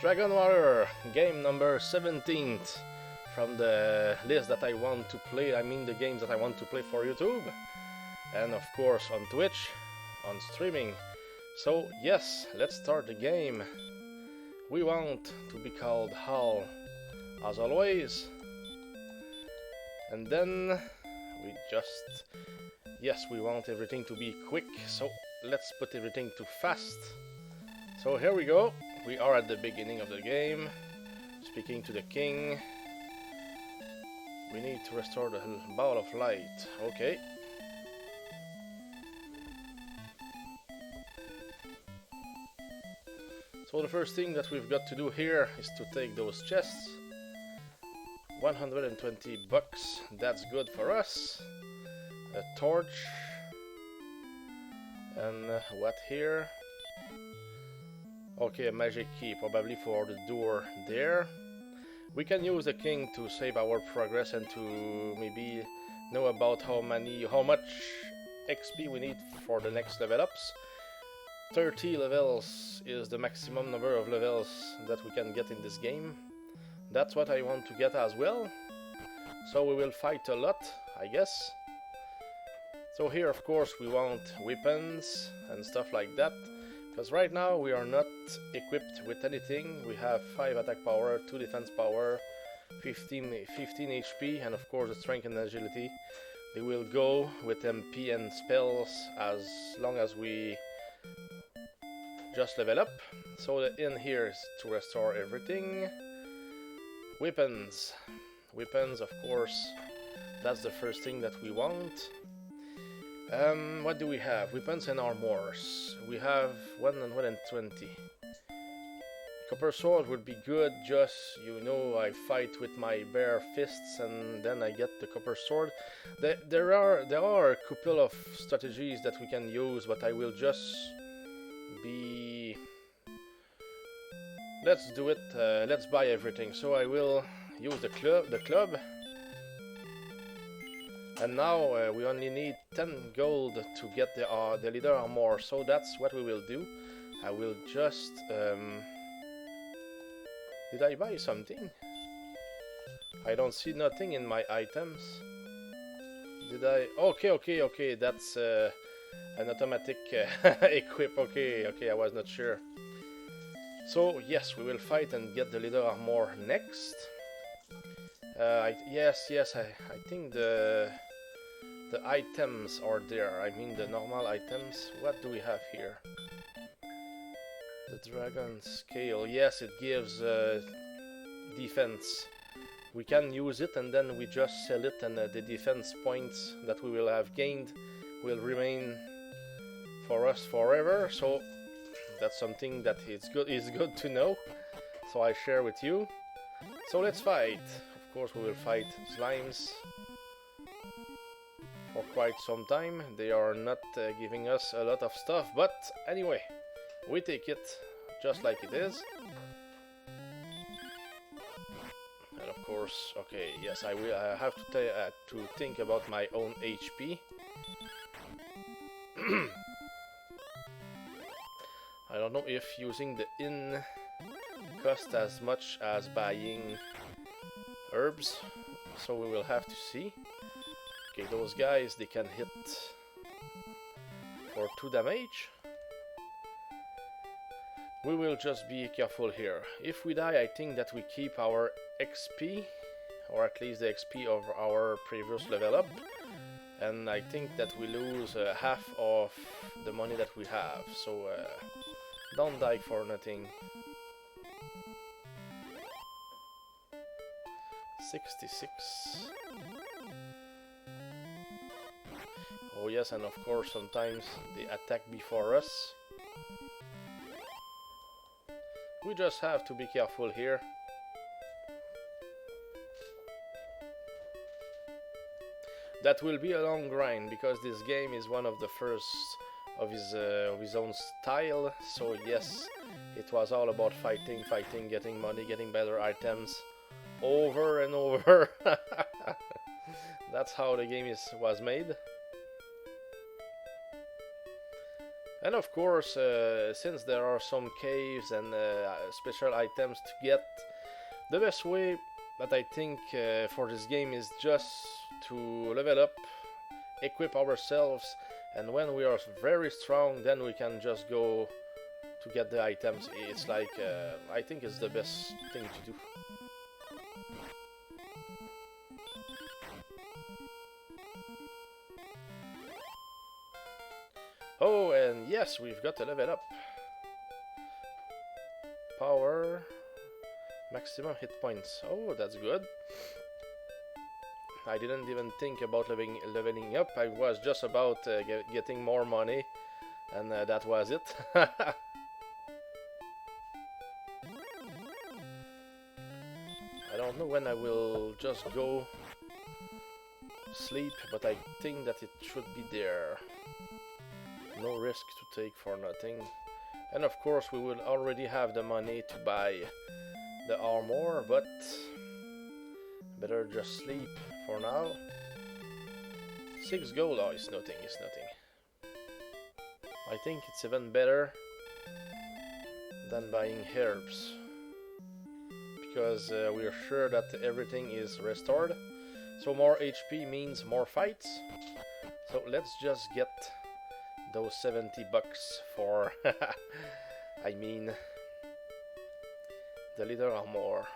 Dragon Warrior, game number 17th from the list that I want to play, I mean the games that I want to play for YouTube, and of course on Twitch, on streaming. So yes, let's start the game. We want to be called Hal, as always, and then we just, yes, we want everything to be quick, so let's put everything to fast. So here we go. We are at the beginning of the game, speaking to the king. We need to restore the ball of light. Okay. So the first thing that we've got to do here is to take those chests. 120 bucks, that's good for us. A torch. And what here? Okay, a magic key, probably for the door there. We can use the king to save our progress and to maybe know about how much XP we need for the next level ups. 30 levels is the maximum number of levels that we can get in this game. That's what I want to get as well. So we will fight a lot, I guess. So here, of course, we want weapons and stuff like that. Because right now we are not equipped with anything. We have 5 attack power, 2 defense power, 15 HP, and of course the strength and agility. They will go with MP and spells as long as we just level up. So the in here is to restore everything. Weapons. Weapons, of course, that's the first thing that we want. What do we have? Weapons and armors. We have 120. Copper sword would be good, just, you know, I fight with my bare fists and then I get the copper sword. There are a couple of strategies that we can use, but I will just be... Let's do it, let's buy everything. So I will use the club. And now we only need 10 gold to get the leader armor, so that's what we will do. I will just... Did I buy something? I don't see nothing in my items. Did I... Okay, that's an automatic equip. Okay, I was not sure. So yes, we will fight and get the leader armor next. Yes, I think the items are there. I mean the normal items. What do we have here? The dragon scale. Yes, it gives defense. We can use it and then we just sell it, and the defense points that we will have gained will remain for us forever. So that's something that is good to know. So I share with you. So let's fight. Of course, we will fight slimes for quite some time. They are not giving us a lot of stuff, but anyway, we take it just like it is. And of course, okay, yes, I have to think about my own HP. I don't know if using the inn costs as much as buying herbs, so we will have to see. Okay, those guys, they can hit for 2 damage. We will just be careful here. If we die, I think that we keep our XP, or at least the XP of our previous level up, and I think that we lose half of the money that we have, so don't die for nothing. 66. Oh yes, and of course sometimes they attack before us. We just have to be careful here. That will be a long grind because this game is one of the first of his own style. So yes, it was all about fighting, getting money, getting better items, over and over. That's how the game was made. And of course, since there are some caves and special items to get, the best way that I think for this game is just to level up, equip ourselves, and when we are very strong, then we can just go to get the items. It's like, I think it's the best thing to do. Oh, and yes, we've got to level up. Power, maximum hit points. Oh, that's good. I didn't even think about leveling up. I was just about getting more money, and that was it. I don't know when I will just go sleep, but I think that it should be there. No risk to take for nothing. And of course we will already have the money to buy the armor, but better just sleep for now. 6 gold, oh, it's nothing, it's nothing. I think it's even better than buying herbs, because we are sure that everything is restored. So more HP means more fights. So let's just get those 70 bucks for I mean the leather armor.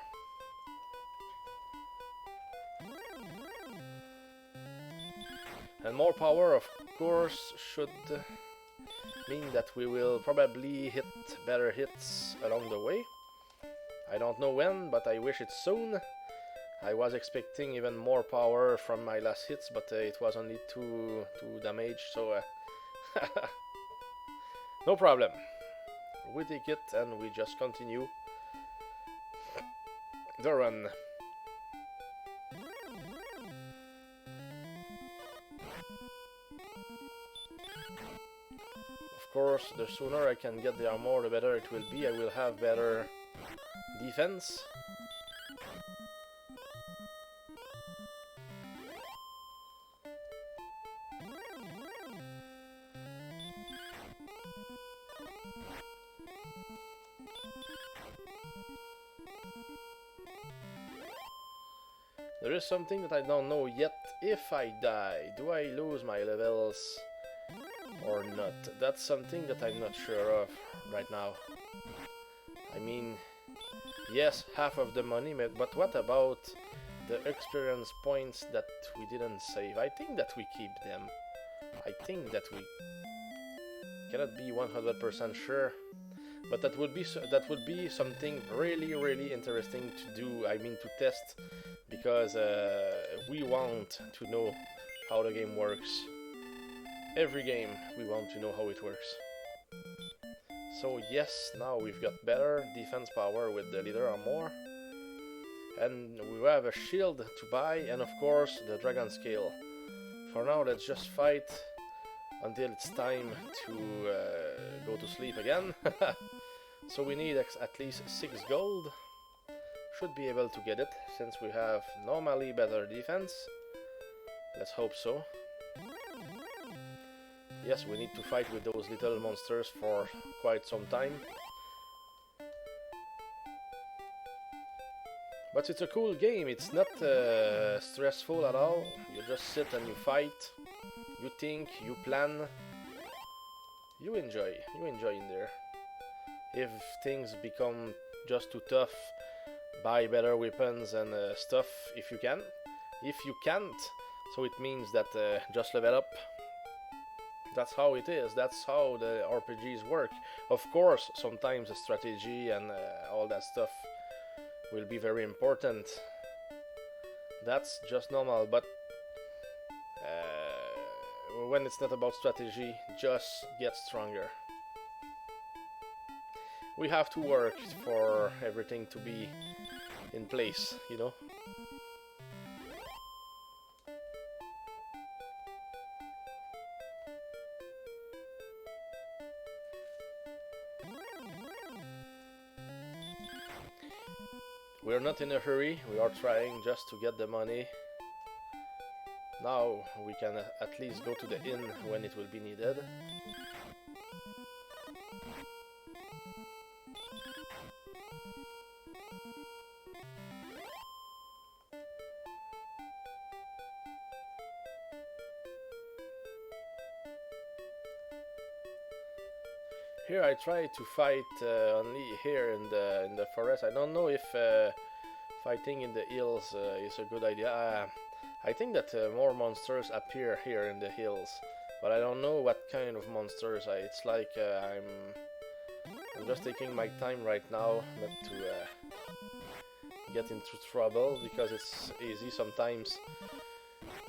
And more power, of course, should mean that we will probably hit better hits along the way. I don't know when, but I wish it soon. I was expecting even more power from my last hits, but it was only 2 damage, so no problem. We take it and we just continue the run. Of course, the sooner I can get the armor, the better it will be. I will have better defense. There is something that I don't know yet. If I die, do I lose my levels or not? That's something that I'm not sure of right now. I mean, yes, half of the money, but what about the experience points that we didn't save? I think that we keep them. I think that we cannot be 100% sure, but that would be something really interesting to do. I mean, to test, because we want to know how the game works. Every game we want to know how it works. So yes, now we've got better defense power with the leather armor, and we have a shield to buy, and of course the dragon scale. For now, let's just fight until it's time to go to sleep again. So we need at least 6 gold. Should be able to get it, since we have normally better defense. Let's hope so. Yes, we need to fight with those little monsters for quite some time. But it's a cool game, it's not stressful at all. You just sit and you fight, you think, you plan, you enjoy in there. If things become just too tough, buy better weapons and stuff if you can. If you can't, so it means that just level up. That's how it is, that's how the RPGs work. Of course, sometimes the strategy and all that stuff will be very important. That's just normal, but when it's not about strategy, just get stronger. We have to work for everything to be in place, you know? We are not in a hurry, we are trying just to get the money. Now we can at least go to the inn when it will be needed. Here I try to fight only here in the forest. I don't know if fighting in the hills is a good idea. I think that more monsters appear here in the hills, but I don't know what kind of monsters. It's like I'm just taking my time right now, not to get into trouble, because it's easy sometimes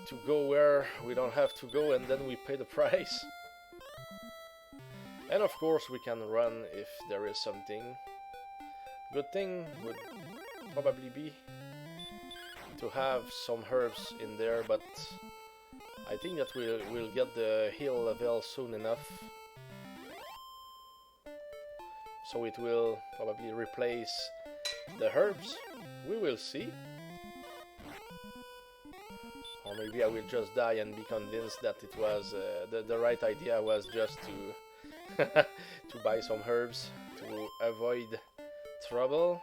to go where we don't have to go and then we pay the price. And of course we can run if there is something. Good thing would probably be to have some herbs in there, but I think that we'll get the heal level soon enough, so it will probably replace the herbs. We will see. Or maybe I will just die and be convinced that it was the right idea was just to to buy some herbs to avoid trouble.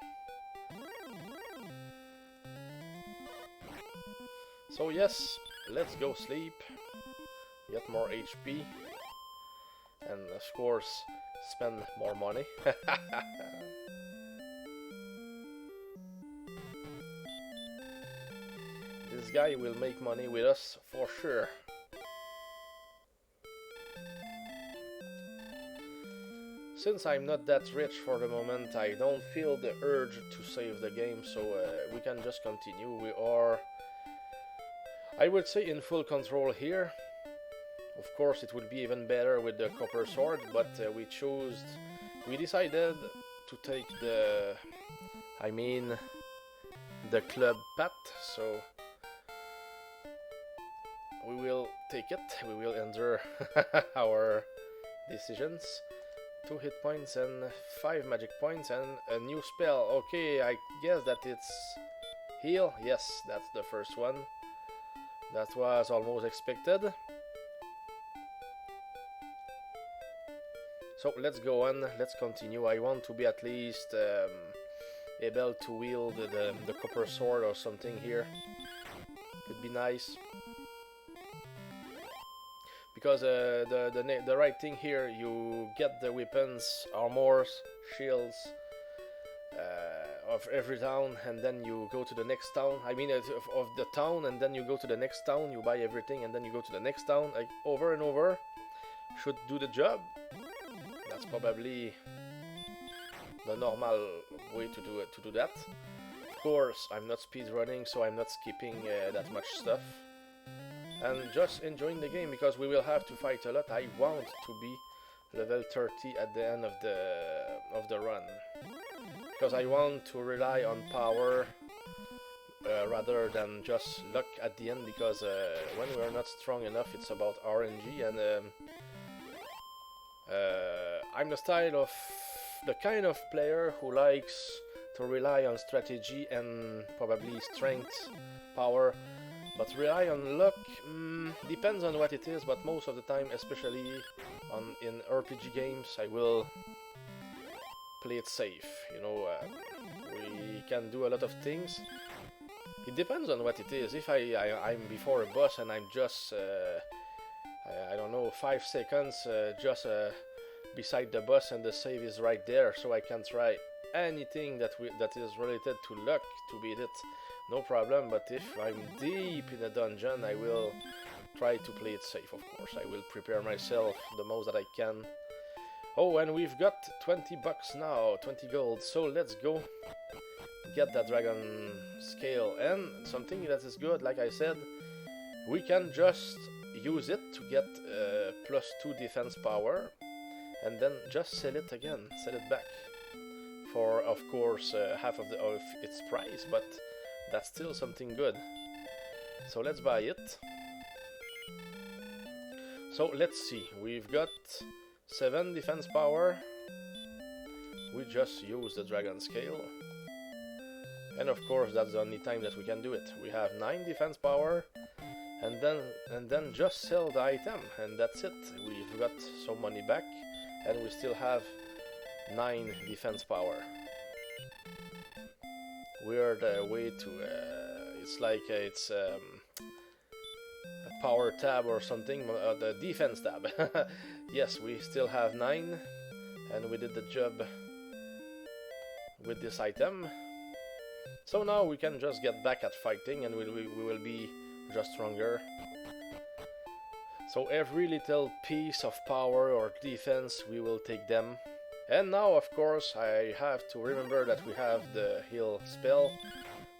So yes, let's go sleep, get more HP, and of course spend more money. This guy will make money with us for sure. Since I'm not that rich for the moment, I don't feel the urge to save the game, so we can just continue. We are, I would say, in full control here. Of course, it would be even better with the copper sword, but we decided to take the club path, so we will take it. We will endure our decisions. 2 hit points and 5 magic points and a new spell. Okay, I guess that it's heal. Yes, that's the first one. That was almost expected. So let's go on, let's continue. I want to be at least able to wield the copper sword or something here. Could be nice. Because the right thing here, you get the weapons, armors, shields of every town, and then you go to the next town. I mean, of the town, and then you go to the next town, you buy everything, and then you go to the next town, like over and over. Should do the job. That's probably the normal way to do that. Of course, I'm not speedrunning, so I'm not skipping that much stuff. And just enjoying the game, because we will have to fight a lot. I want to be level 30 at the end of the run, because I want to rely on power rather than just luck at the end, because when we are not strong enough, it's about RNG, and I'm the kind of player who likes to rely on strategy and probably strength, power. But rely on luck, depends on what it is, but most of the time, especially in RPG games, I will play it safe. You know, we can do a lot of things. It depends on what it is. If I'm before a boss and I'm just, I don't know, 5 seconds just beside the boss and the save is right there, so I can try anything that is related to luck to beat it. No problem, but if I'm deep in a dungeon, I will try to play it safe, of course. I will prepare myself the most that I can. Oh, and we've got 20 bucks now, 20 gold, so let's go get that dragon scale. And something that is good, like I said, we can just use it to get +2 defense power, and then just sell it again, sell it back for, of course, half of its price, but that's still something good. So let's buy it. So let's see, we've got 7 defense power. We just use the dragon scale, and of course that's the only time that we can do it. We have 9 defense power, and then just sell the item, and that's it. We've got some money back, and we still have 9 defense power. weird way to. It's like it's a power tab or something. The defense tab. Yes, we still have 9, and we did the job with this item. So now we can just get back at fighting, and we will be just stronger. So every little piece of power or defense, we will take them. And now, of course, I have to remember that we have the heal spell,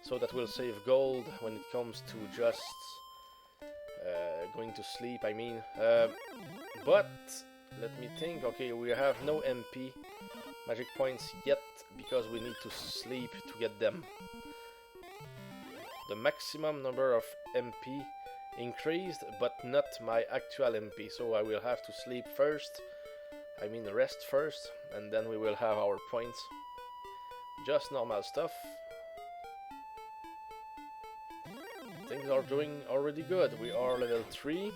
so that will save gold when it comes to just going to sleep, I mean. But, let me think, okay, we have no MP magic points yet, because we need to sleep to get them. The maximum number of MP increased, but not my actual MP, so I will have to sleep first, I mean rest first, and then we will have our points. Just normal stuff. Things are doing already good. We are level 3.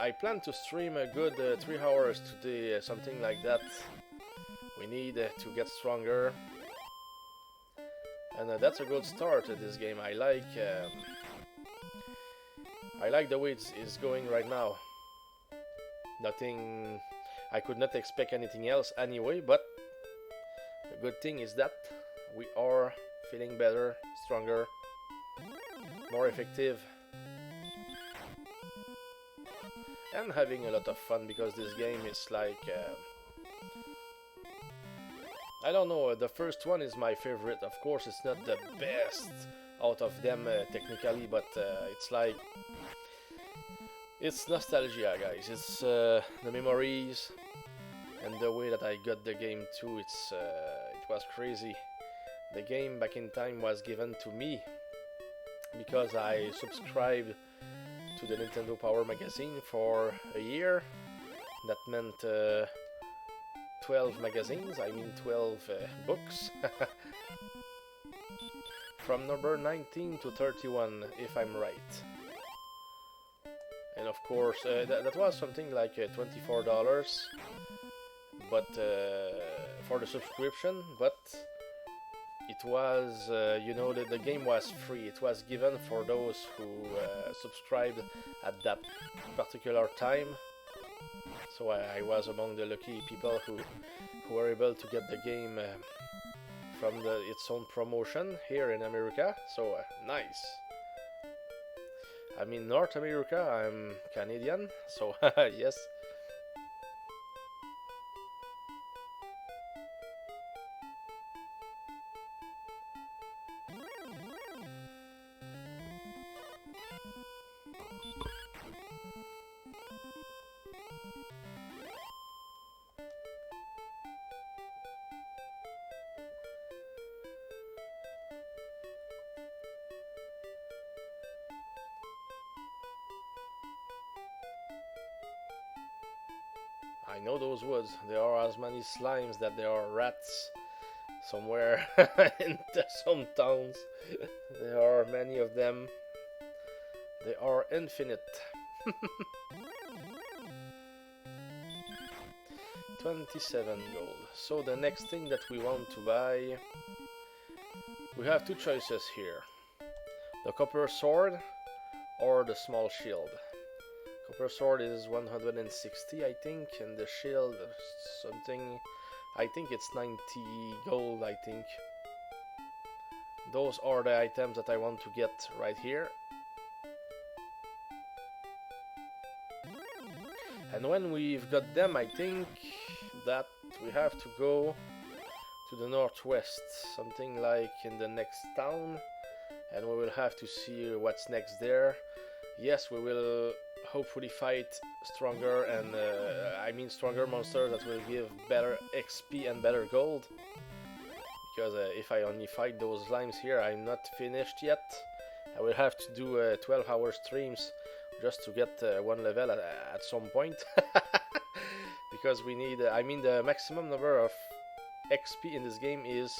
I plan to stream a good 3 hours today, something like that. We need to get stronger. And that's a good start to this game. I like the way it's going right now. Nothing... I could not expect anything else anyway, but the good thing is that we are feeling better, stronger, more effective, and having a lot of fun, because this game is like... I don't know, the first one is my favorite. Of course, it's not the best out of them technically, but it's like... It's nostalgia, guys. It's the memories and the way that I got the game too. It was crazy. The game back in time was given to me because I subscribed to the Nintendo Power magazine for a year. That meant 12 magazines, I mean 12 books. From number 19 to 31, if I'm right. And of course, that was something like $24, but for the subscription. But it was, you know, the game was free. It was given for those who subscribed at that particular time. So I was among the lucky people who were able to get the game from its own promotion here in America. So nice. I'm in North America, I'm Canadian, so yes. I know those woods. There are as many slimes that there are rats somewhere in some towns. There are many of them. They are infinite. 27 gold. So the next thing that we want to buy, we have two choices here. The copper sword or the small shield. Copper sword is 160, I think, and the shield something, I think it's 90 gold, I think. Those are the items that I want to get right here. And when we've got them, I think that we have to go to the northwest, something like in the next town, and we will have to see what's next there. Yes, we will hopefully fight stronger and I mean stronger monsters that will give better XP and better gold, because if I only fight those slimes here, I'm not finished yet. I will have to do 12-hour streams just to get one level at some point. Because we need, I mean, the maximum number of XP in this game is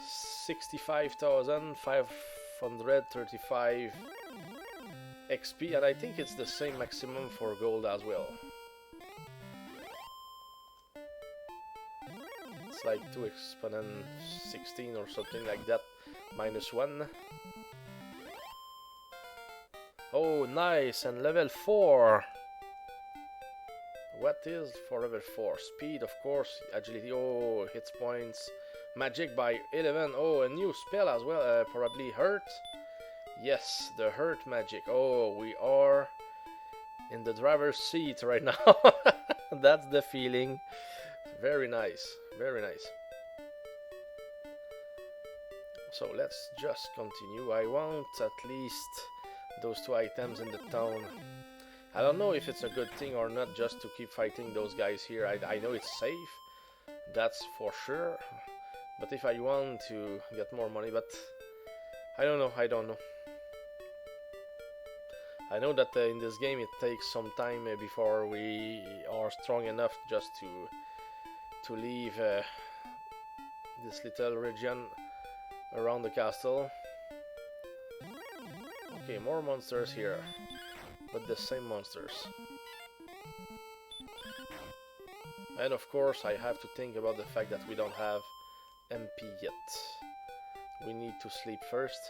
65,535 XP, and I think it's the same maximum for gold as well. It's like 2 exponent 16 or something like that, -1. Oh, nice, and level 4. What is for level 4? Speed, of course, agility, oh, hit points, magic by 11, oh, a new spell as well, probably hurt. Yes, the hurt magic. Oh, we are in the driver's seat right now. That's the feeling. Very nice, very nice. So let's just continue. I want at least those 2 items in the town. I don't know if it's a good thing or not just to keep fighting those guys here. I know it's safe, that's for sure. But if I want to get more money, but I don't know. I know that in this game it takes some time before we are strong enough just to leave this little region around the castle. Okay, more monsters here, but the same monsters. And of course I have to think about the fact that we don't have MP yet. We need to sleep first.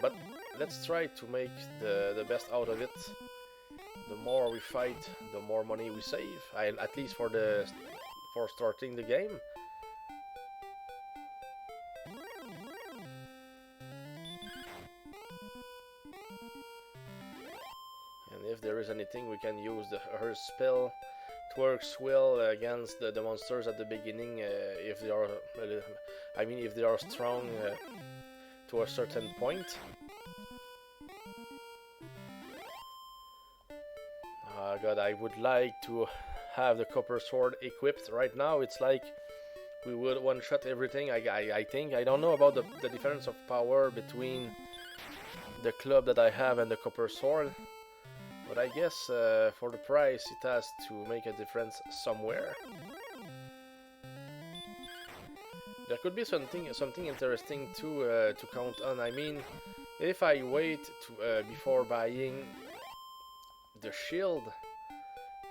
But let's try to make the best out of it. The more we fight, the more money we save. At least for starting the game. And if there is anything, we can use her spell. It works well against the monsters at the beginning if they are, if they are strong to a certain point. God, I would like to have the copper sword equipped right now. It's like we would one-shot everything. I think. I don't know about the difference of power between the club that I have and the copper sword, but I guess for the price it has to make a difference somewhere. There could be something interesting to count on. I mean, if I wait before buying the shield,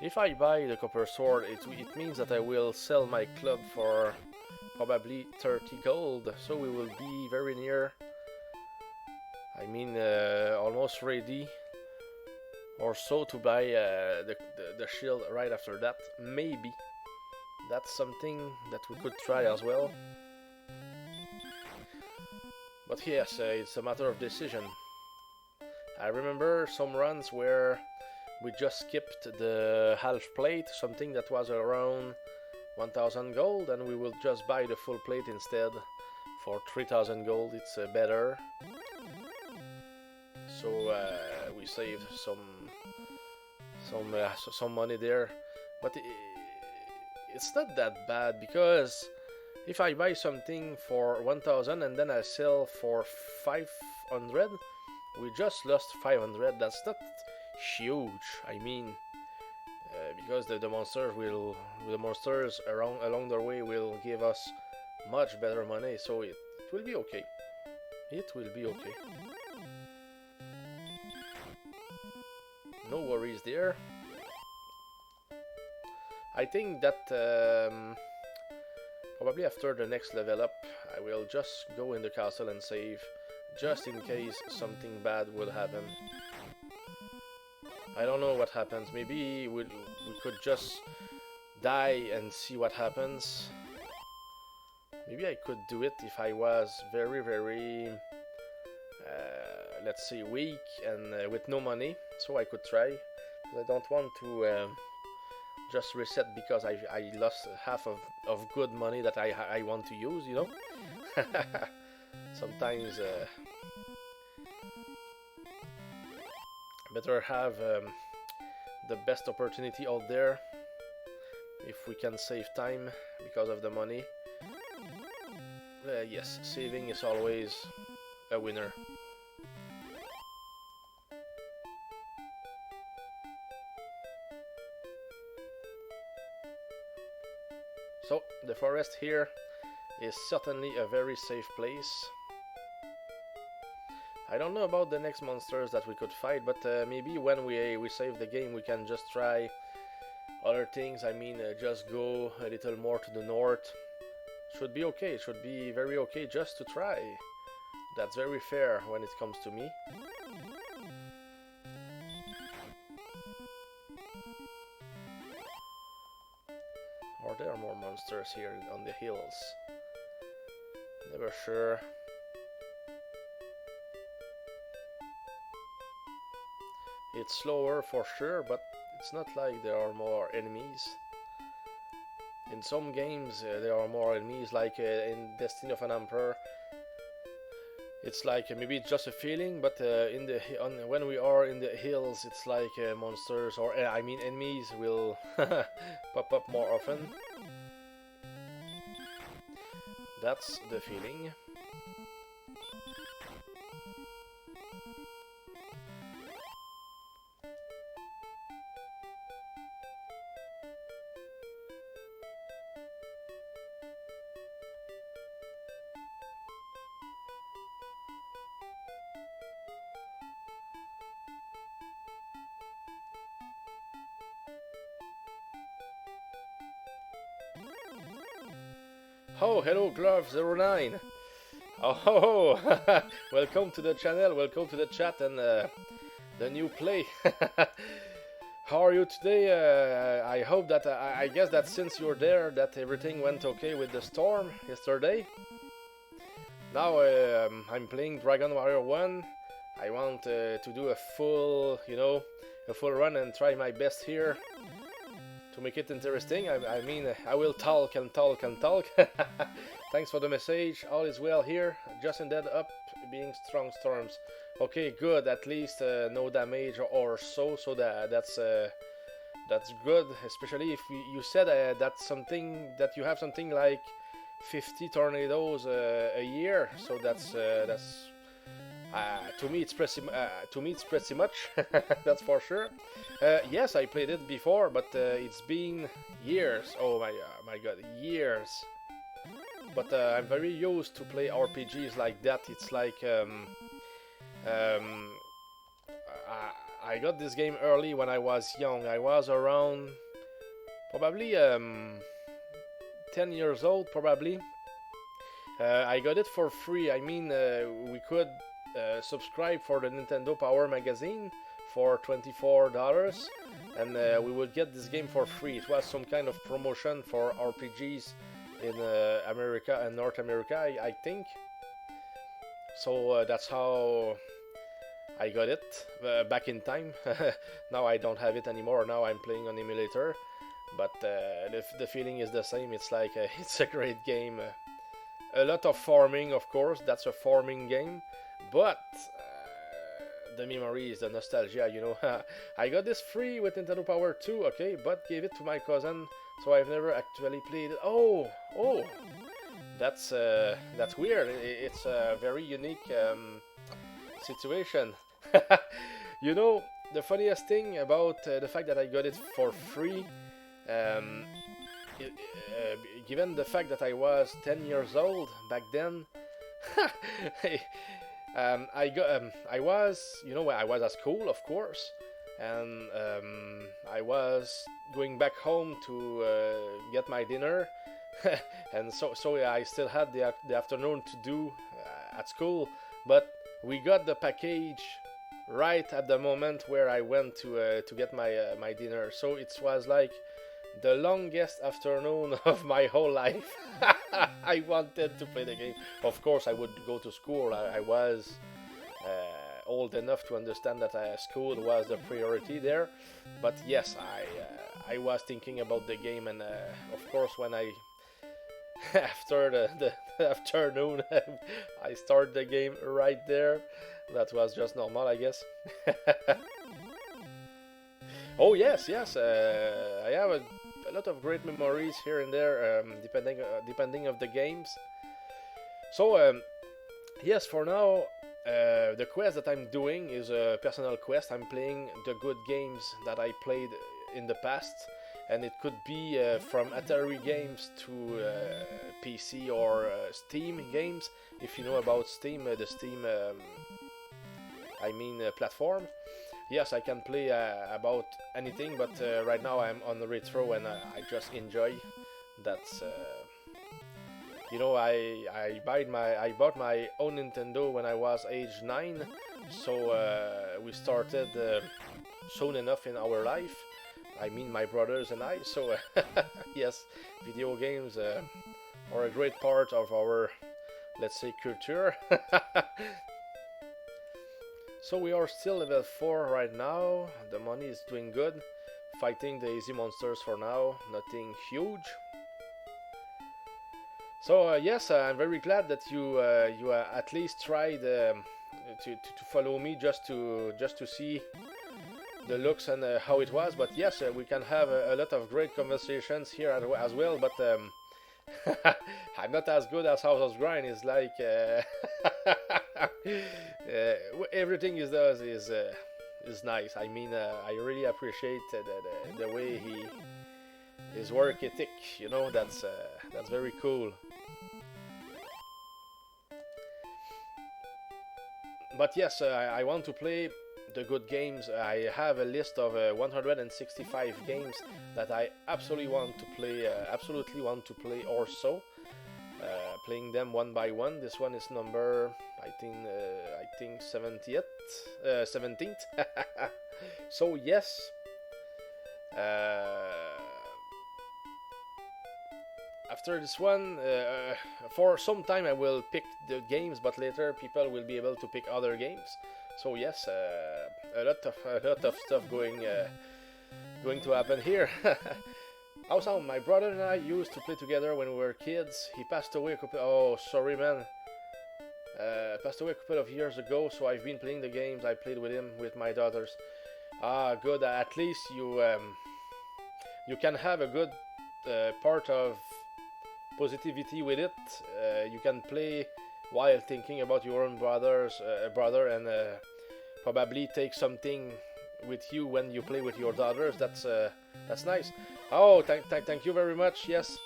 if I buy the copper sword, it means that I will sell my club for probably 30 gold, so we will be very near, almost ready or so to buy the shield right after that. Maybe that's something that we could try as well. But yes, it's a matter of decision. I remember some runs where we just skipped the half plate, something that was around 1000 gold, and we will just buy the full plate instead for 3000 gold. It's better. So we saved some money there, but it's not that bad, because if I buy something for 1000 and then I sell for 500, we just lost 500. That's not huge. Because the monsters along the way will give us much better money, so it will be okay. It will be okay. No worries there. I think that probably after the next level up, I will just go in the castle and save, just in case something bad will happen. I don't know what happens. Maybe we could just die and see what happens. Maybe I could do it if I was very, very, let's say, weak and with no money. So I could try. I don't want to just reset because I lost half of good money that I want to use, you know. Sometimes better have the best opportunity out there if we can save time because of the money. Yes, saving is always a winner. So the forest here is certainly a very safe place. I don't know about the next monsters that we could fight, but maybe when we save the game we can just try other things. I mean, just go a little more to the north. Should be okay. Should be very okay just to try. That's very fair when it comes to me. Are there more monsters here on the hills? Never sure. It's slower for sure, but it's not like there are more enemies. In some games there are more enemies, like in Destiny of an Emperor. It's like maybe it's just a feeling, but when we are in the hills, it's like monsters or I mean enemies will pop up more often. That's the feeling. Oh, hello, Glove09. Oh, welcome to the channel, welcome to the chat and the new play. How are you today? I hope that, I guess that since you're there, that everything went okay with the storm yesterday. Now I'm playing Dragon Warrior 1. I want to do a full, a full run and try my best here. To make it interesting, I mean, I will talk and talk and talk. Thanks for the message. All is well here. Just ended up being strong storms. Okay, good. At least no damage or so. So that's good. Especially if you said that's something that you have something like 50 tornadoes a year. So that's to me it's pretty much. That's for sure. Yes, I played it before, but it's been years. Oh my god, years. But I'm very used to play RPGs like that. It's like I got this game early when I was young. I was around probably 10 years old, probably. I got it for free. I mean, we could subscribe for the Nintendo Power magazine for $24, and we would get this game for free. It was some kind of promotion for RPGs in America and North America, I think. So that's how I got it back in time. Now I don't have it anymore. Now I'm playing on emulator, but the feeling is the same. It's like it's a great game. A lot of farming, of course. That's a farming game, but the memories, the nostalgia, I got this free with Nintendo Power 2, okay, but gave it to my cousin, so I've never actually played it. Oh, that's weird. It's a very unique situation. The funniest thing about the fact that I got it for free, given the fact that I was 10 years old back then, I was at school, of course, and I was going back home to get my dinner, and so yeah, I still had the afternoon to do at school, but we got the package right at the moment where I went to get my dinner, so it was like the longest afternoon of my whole life. I wanted to play the game. Of course, I would go to school. I was old enough to understand that school was the priority there. But yes, I was thinking about the game, and of course, when I after the afternoon, I started the game right there. That was just normal, I guess. Oh yes, I have a lot of great memories here and there, depending of the games. So yes, for now, the quest that I'm doing is a personal quest. I'm playing the good games that I played in the past, and it could be from Atari games to PC or Steam games. If you know about Steam, the Steam, platform. yes, I can play about anything, but right now I'm on the retro and I just enjoy. That's you know, I bought my own Nintendo when I was age 9, so we started soon enough in our life. I mean, my brothers and I. So yes, video games are a great part of our, let's say, culture. So we are still level 4 right now. The money is doing good. Fighting the easy monsters for now. Nothing huge. So yes, I'm very glad that you at least tried to follow me just to see the looks and how it was. But yes, we can have a lot of great conversations here as well. But I'm not as good as House of Grind. It's like everything he does is nice. I mean, I really appreciate the way his work ethic. You know, that's very cool. But yes, I want to play the good games. I have a list of 165 games that I absolutely want to play or so. Playing them one by one. This one is number, I think 70th, 17th. So yes. After this one, for some time I will pick the games, but later people will be able to pick other games. So yes, a lot of stuff going to happen here. Also, my brother and I used to play together when we were kids. He passed away oh, sorry, man. Passed away a couple of years ago. So I've been playing the games. I played with him with my daughters. Ah, good. At least you can have a good part of positivity with it. You can play while thinking about your own brother, and probably take something with you when you play with your daughters. That's nice. Oh, thank you very much. Yes,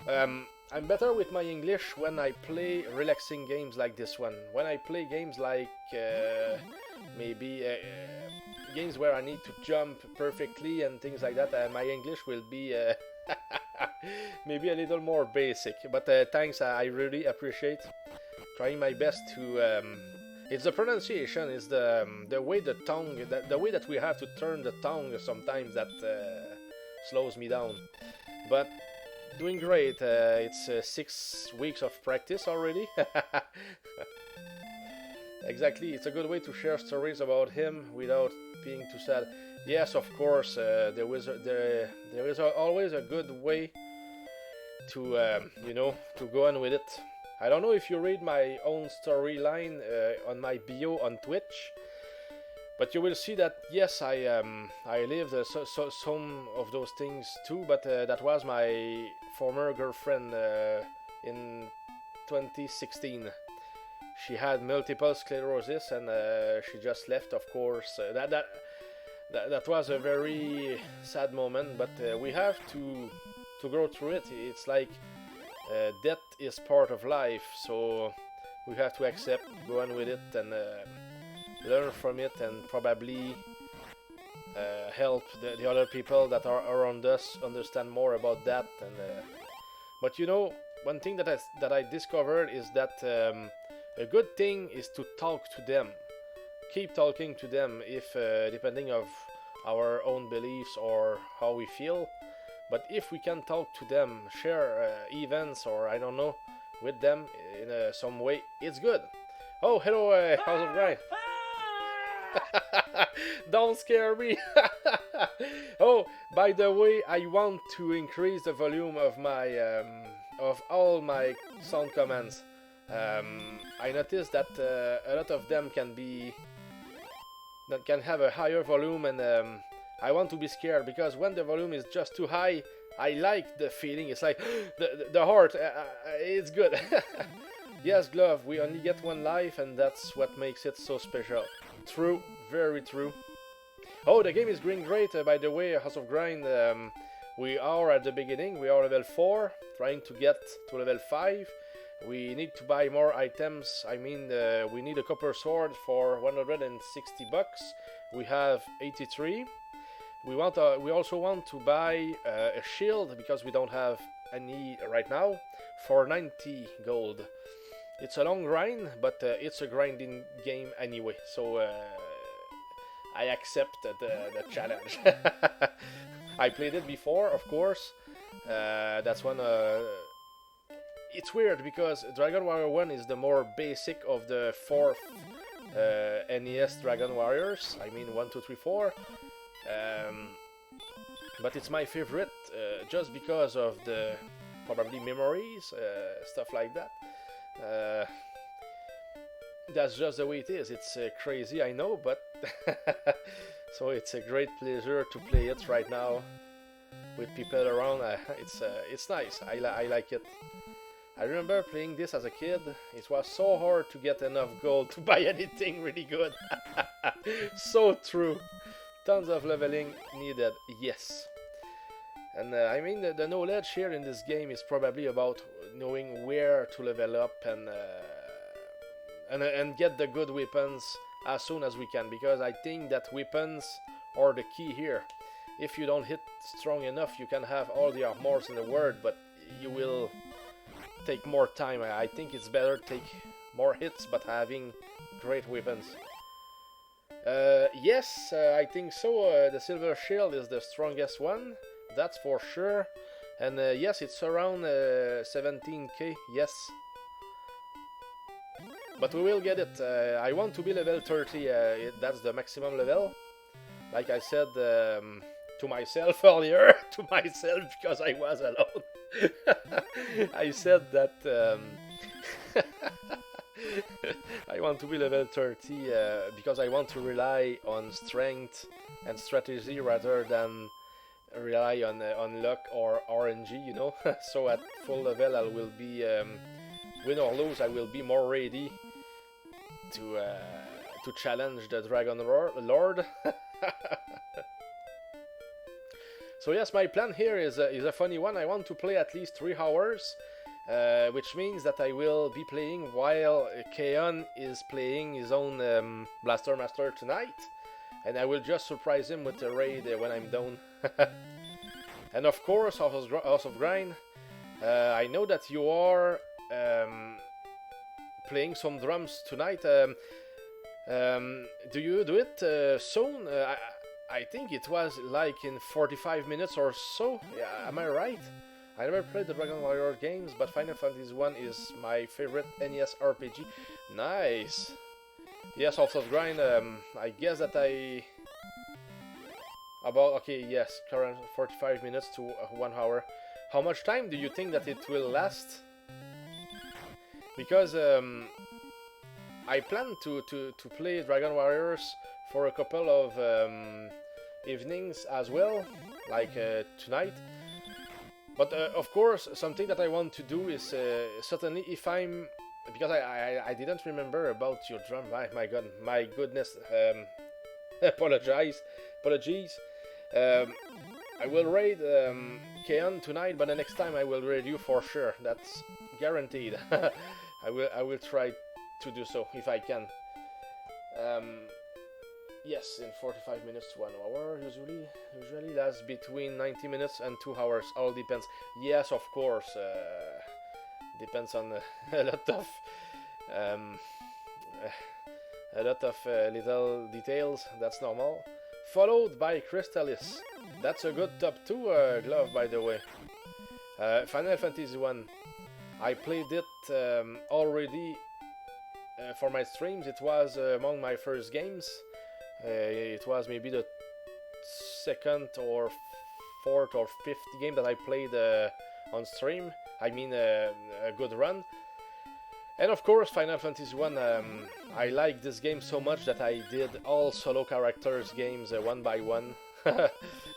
I'm better with my English when I play relaxing games like this one. When I play games like maybe games where I need to jump perfectly and things like that, my English will be maybe a little more basic. But thanks, I really appreciate. Trying my best to. It's the pronunciation, is the way the tongue, the way that we have to turn the tongue sometimes that slows me down. But doing great. It's 6 weeks of practice already. Exactly, it's a good way to share stories about him without being too sad. Yes, of course, there is always a good way to to go on with it. I don't know if you read my own storyline on my bio on Twitch, but you will see that yes, I lived some of those things too. But that was my former girlfriend in 2016. She had multiple sclerosis and she just left. Of course, that was a very sad moment. But we have to go through it. It's like death is part of life, so we have to accept, go on with it, and learn from it, and probably help the other people that are around us understand more about that. And but you know, one thing that I discovered is that a good thing is to talk to them, keep talking to them, if depending of our own beliefs or how we feel. But if we can talk to them, share events, or I don't know, with them in some way, it's good. Oh, hello, House of Grind. Don't scare me. Oh, by the way, I want to increase the volume of my of all my sound commands. I noticed that a lot of them can have a higher volume, and I want to be scared, because when the volume is just too high, I like the feeling. It's like the heart. It's good. Yes, Glove. We only get one life, and that's what makes it so special. True, very true. Oh, the game is going great. By the way, House of Grind. We are at the beginning. We are level 4, trying to get to level 5. We need to buy more items. I mean, we need a copper sword for 160 bucks. We have 83. We also want to buy a shield because we don't have any right now for 90 gold. It's a long grind, but it's a grinding game anyway. So I accept the challenge. I played it before, of course. That's one. It's weird because Dragon Warrior 1 is the more basic of the 4th NES Dragon Warriors. I mean 1, 2, 3, 4. But it's my favorite just because of the probably memories, stuff like that. That's just the way it is. It's crazy, I know, but so it's a great pleasure to play it right now with people around. It's nice. I like it. I remember playing this as a kid. It was so hard to get enough gold to buy anything really good. So true. Tons of leveling needed, yes. And I mean, the knowledge here in this game is probably about knowing where to level up and get the good weapons as soon as we can, because I think that weapons are the key here. If you don't hit strong enough, you can have all the armors in the world, but you will take more time. I think it's better to take more hits but having great weapons. Yes, I think so. The silver shield is the strongest one, that's for sure. And yes, it's around 17k, yes. But we will get it. I want to be level 30, that's the maximum level. Like I said to myself earlier, because I was alone. I said that I want to be level 30 because I want to rely on strength and strategy rather than rely on luck or RNG, you know. So at full level I will be, win or lose, I will be more ready to challenge the Dragon Lord. So yes, my plan here is a funny one. I want to play at least 3 hours, which means that I will be playing while Keon is playing his own Blaster Master tonight, and I will just surprise him with a raid when I'm done. And of course, House of Grind, I know that you are playing some drums tonight. Do you do it soon? I think it was like in 45 minutes or so. Yeah, am I right? I never played the Dragon Warrior games, but Final Fantasy 1 is my favorite NES RPG. Nice. Yes, House of Grind. I guess that okay, yes, current 45 minutes to 1 hour. How much time do you think that it will last? Because I plan to play Dragon Warriors for a couple of evenings as well, like tonight. But of course, something that I want to do is certainly if I'm, because I didn't remember about your drum. My God, my goodness. Apologies. I will raid Keon tonight, but the next time I will raid you for sure. That's guaranteed. I will try to do so if I can. Yes, in 45 minutes to 1 hour. Usually lasts between 90 minutes and 2 hours. All depends. Yes, of course. Depends on a lot of little details. That's normal. Followed by Crystalis. That's a good top 2 glove, by the way. Final Fantasy 1. I played it already for my streams. It was among my first games. It was maybe the 2nd or 4th or 5th game that I played on stream. I mean a good run. And of course, Final Fantasy 1, I like this game so much that I did all solo characters games one by one.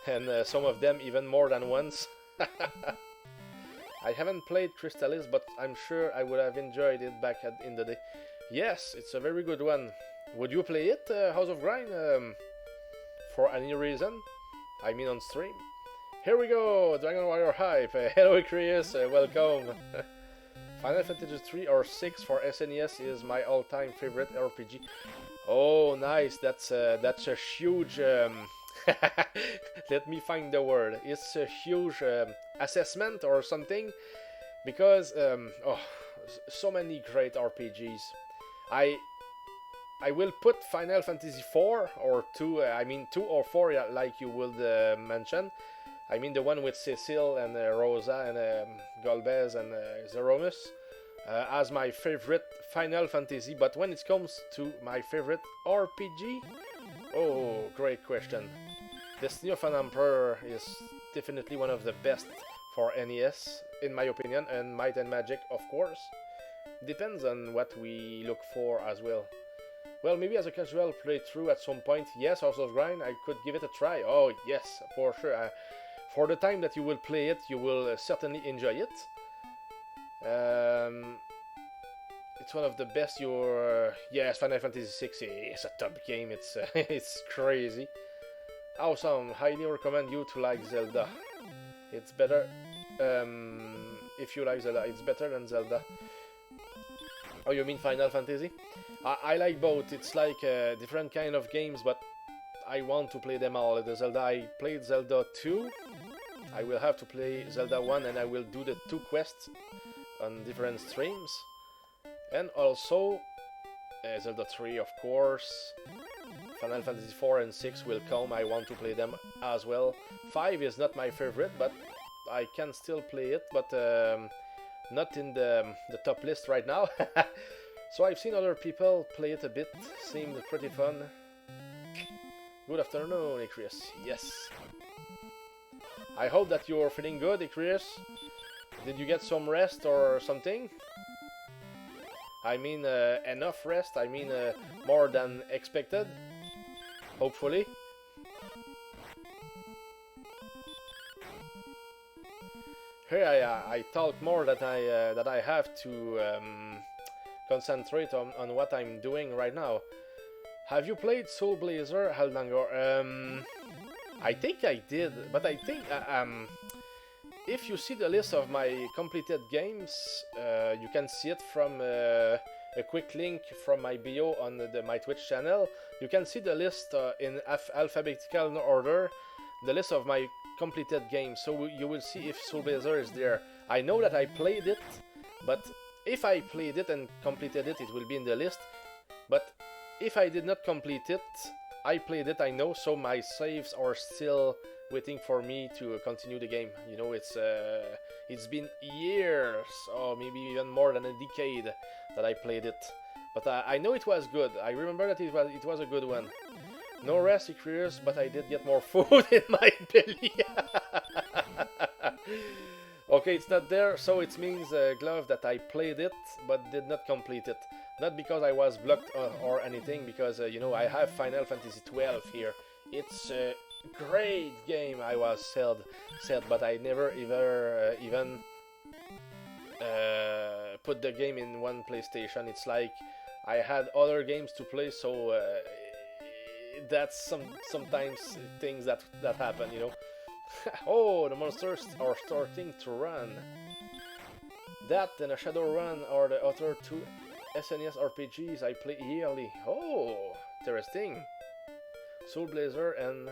And some of them even more than once. I haven't played Crystalis, but I'm sure I would have enjoyed it back in the day. Yes, it's a very good one. Would you play it, House of Grind, for any reason? I mean on stream. Here we go, Dragon Warrior Hype. Hello Chris, welcome. Final Fantasy 3 or 6 for SNES is my all-time favorite RPG. Oh, nice. That's a huge. Let me find the word. It's a huge assessment or something because so many great RPGs. I I will put Final Fantasy 4 or 2. I mean 2 or 4, yeah, like you would mention. I mean the one with Cecile and Rosa and Golbez and Zeromus as my favorite Final Fantasy. But when it comes to my favorite RPG, oh, great question. Destiny of an Emperor is definitely one of the best for NES, in my opinion, and Might and Magic, of course. Depends on what we look for as well. Well, maybe as a casual playthrough at some point, yes, House of Grind, I could give it a try. Oh, yes, for sure. For the time that you will play it, you will certainly enjoy it. It's one of the best. Yes, Final Fantasy 6 is a top game. It's it's crazy. Awesome. Highly recommend you to like Zelda. It's better. If you like Zelda, it's better than Zelda. Oh, you mean Final Fantasy? I like both. It's like different kind of games, but I want to play them all. The Zelda, I played Zelda 2. I will have to play Zelda 1, and I will do the 2 quests on different streams. And also Zelda 3, of course. Final Fantasy 4 and 6 will come. I want to play them as well. 5 is not my favorite, but I can still play it, but not in the top list right now. So I've seen other people play it a bit. Seemed pretty fun. Good afternoon, Icrius. Yes. I hope that you're feeling good, Icrius. Did you get some rest or something? I mean enough rest. I mean more than expected. Hopefully. Here I talk more that I have to concentrate on what I'm doing right now. Have you played Soul Blazer, Helldanger? I think I did, but I think if you see the list of my completed games, you can see it from a quick link from my bio on my Twitch channel. You can see the list in alphabetical order, the list of my completed games, so you will see if Soul Blazer is there. I know that I played it, but if I played it and completed it, it will be in the list. But if I did not complete it, I played it, I know, so my saves are still waiting for me to continue the game. You know, it's been years, or maybe even more than a decade that I played it. But I know it was good. I remember that it was a good one. No rest, Icrius, but I did get more food in my belly. Okay, it's not there, so it means, Glove, that I played it, but did not complete it. Not because I was blocked or anything, because, you know, I have Final Fantasy 12 here. It's a great game, I was said, but I never ever even put the game in one PlayStation. It's like I had other games to play, so that's sometimes things that happen, you know. Oh, the monsters are starting to run. That and a Shadowrun are the other two SNES RPGs I play yearly. Oh, interesting. Soul Blazer and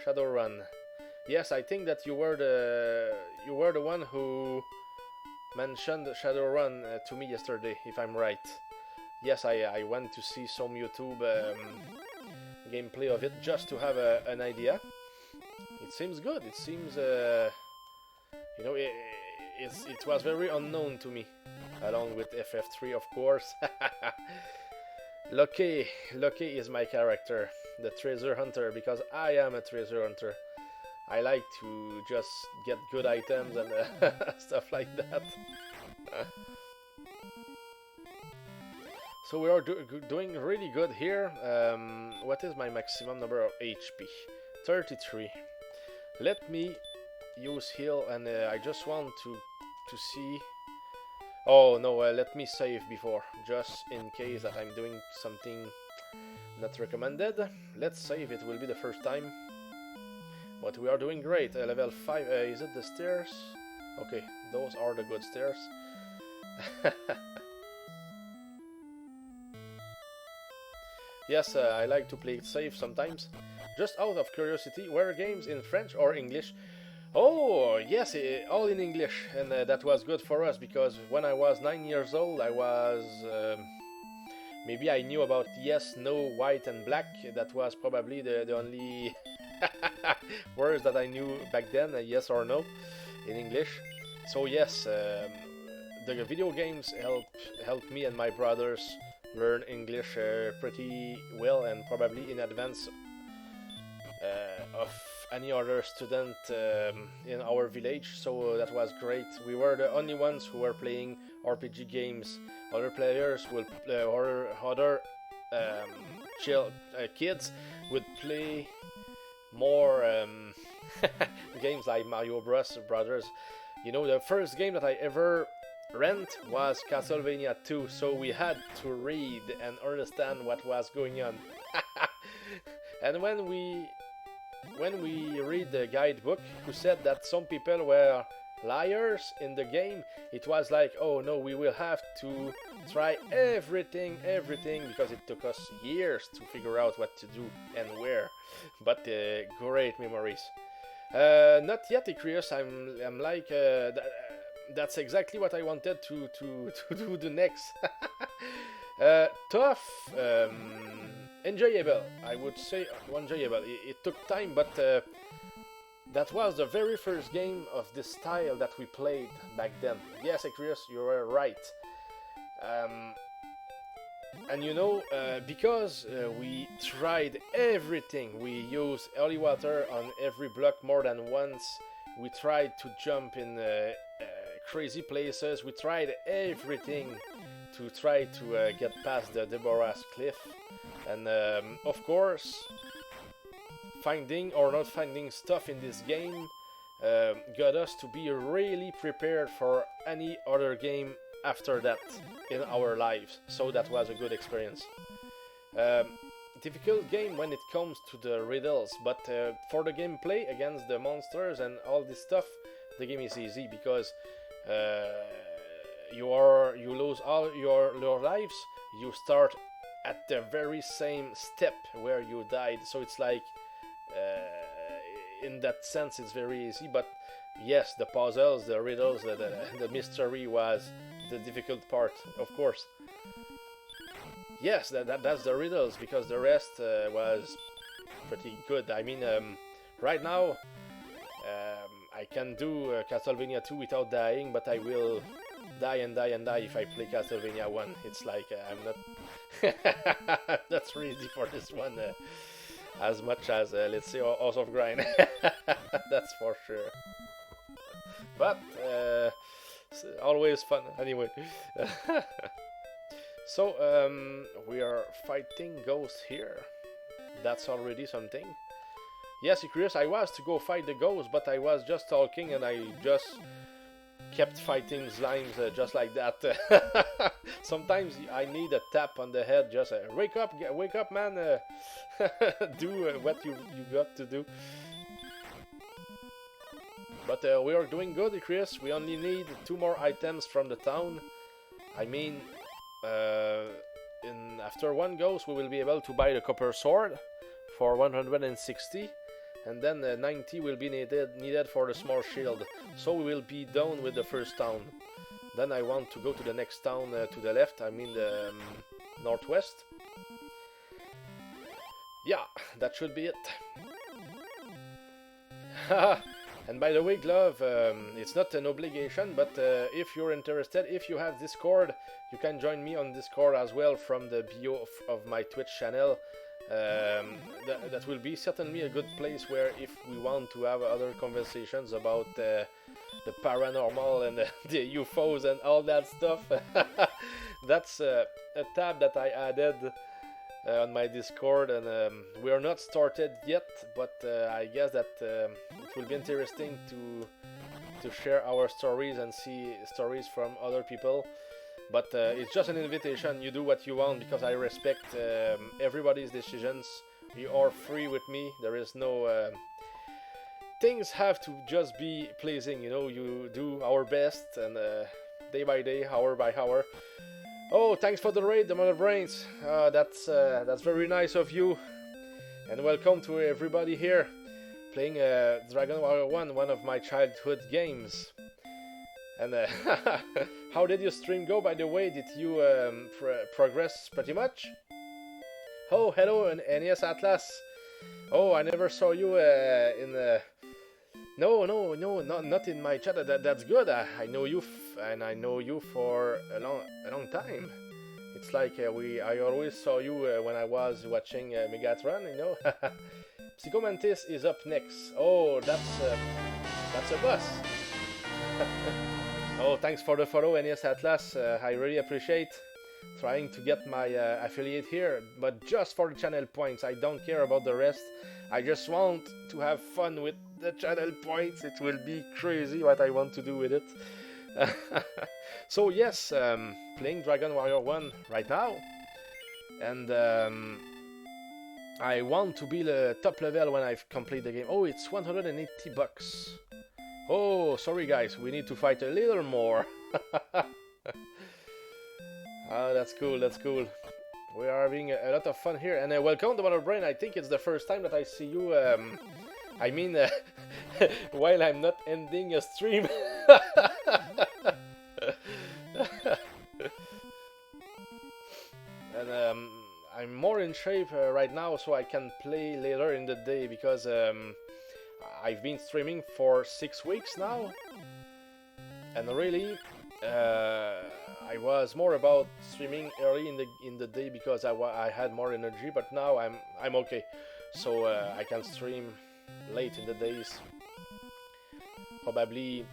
Shadowrun. Yes, I think that you were the one who mentioned Shadowrun to me yesterday, if I'm right. Yes, I went to see some YouTube gameplay of it just to have an idea. It seems good. It seems, you know, it was very unknown to me, along with FF3, of course. Lucky is my character, the treasure hunter, because I am a treasure hunter. I like to just get good items and stuff like that. So we are doing really good here. What is my maximum number of HP? 33. Let me use heal, and I just want to see. Oh no, let me save before, just in case that I'm doing something not recommended. Let's save, it will be the first time. But we are doing great. Level 5, is it the stairs? Okay, those are the good stairs. Yes, I like to play it safe sometimes. Just out of curiosity, were games in French or English? Oh, yes, all in English, and that was good for us because when I was 9 years old, I was maybe I knew about yes, no, white, and black. That was probably the only words that I knew back then, yes or no, in English. So yes, the video games help me and my brothers learn English pretty well and probably in advance of any other student in our village. So that was great. We were the only ones who were playing RPG games. Other players will or other kids would play more games like Mario Bros. Brothers. You know, the first game that I ever rent was Castlevania 2, so we had to read and understand what was going on. And when we read the guidebook who said that some people were liars in the game, it was like, oh no, we will have to try everything because it took us years to figure out what to do and where. But great memories. Not yet, Icrius. I'm like that's exactly what I wanted to do the next. Tough, enjoyable. I would say enjoyable. It took time, but that was the very first game of this style that we played back then. Yes, Icrius, you were right. And you know, because we tried everything, we used holy water on every block more than once. We tried to jump in crazy places. We tried everything to try to get past the Deborah's cliff. And of course, finding or not finding stuff in this game got us to be really prepared for any other game after that in our lives. So that was a good experience. Difficult game when it comes to the riddles, but for the gameplay against the monsters and all this stuff, the game is easy because you lose all your lives. You start at the very same step where you died, so it's like in that sense it's very easy. But yes, the puzzles, the riddles, the mystery was the difficult part, of course. Yes, that's the riddles, because the rest was pretty good. I mean, right now I can do Castlevania 2 without dying, but I will die and die and die if I play Castlevania 1. It's like I'm not that's ready for this one as much as let's say House of Grind. That's for sure. But always fun anyway. So we are fighting ghosts here. That's already something. Yes, Icrius, I was to go fight the ghost, but I was just talking and I just kept fighting slimes just like that. Sometimes I need a tap on the head, just wake up, man. Do what you got to do. But we are doing good, Icrius. We only need 2 more items from the town. I mean, after one ghost, we will be able to buy the copper sword for 160. And then 90 will be needed for the small shield. So we will be done with the first town. Then I want to go to the next town to the left, I mean the northwest. Yeah, that should be it. And by the way, Glove, it's not an obligation, but if you're interested, if you have Discord, you can join me on Discord as well from the bio of my Twitch channel. That will be certainly a good place where if we want to have other conversations about the paranormal and the UFOs and all that stuff. That's a tab that I added on my Discord, and we are not started yet, but I guess that it will be interesting to share our stories and see stories from other people. But it's just an invitation. You do what you want, because I respect everybody's decisions. You are free with me. There is no things have to just be pleasing. You know, you do our best, and day by day, hour by hour. Oh, thanks for the raid, the Mother Brains. That's very nice of you. And welcome to everybody here playing Dragon Warrior 1, one of my childhood games. And how did your stream go, by the way? Did you progress pretty much? Oh, hello, NES Atlas. Oh, I never saw you in the... No, not in my chat. That's good. I know you, and I know you for a long time. It's like I always saw you when I was watching Megatron. You know. Psychomantis is up next. Oh, that's a boss. Oh, thanks for the follow, NES Atlas. I really appreciate trying to get my affiliate here, but just for the channel points. I don't care about the rest. I just want to have fun with the channel points. It will be crazy what I want to do with it. So yes, playing Dragon Warrior 1 right now, and I want to be the top level when I've completed the game. Oh, it's 180 bucks. Oh, sorry guys, we need to fight a little more. Ah, that's cool, that's cool. We are having a lot of fun here, and welcome to Mother Brain. I think it's the first time that I see you, I mean, while I'm not ending a stream. And I'm more in shape right now, so I can play later in the day, because I've been streaming for 6 weeks now, and really I was more about streaming early in the day because I had more energy, but now I'm okay, so I can stream late in the days. Probably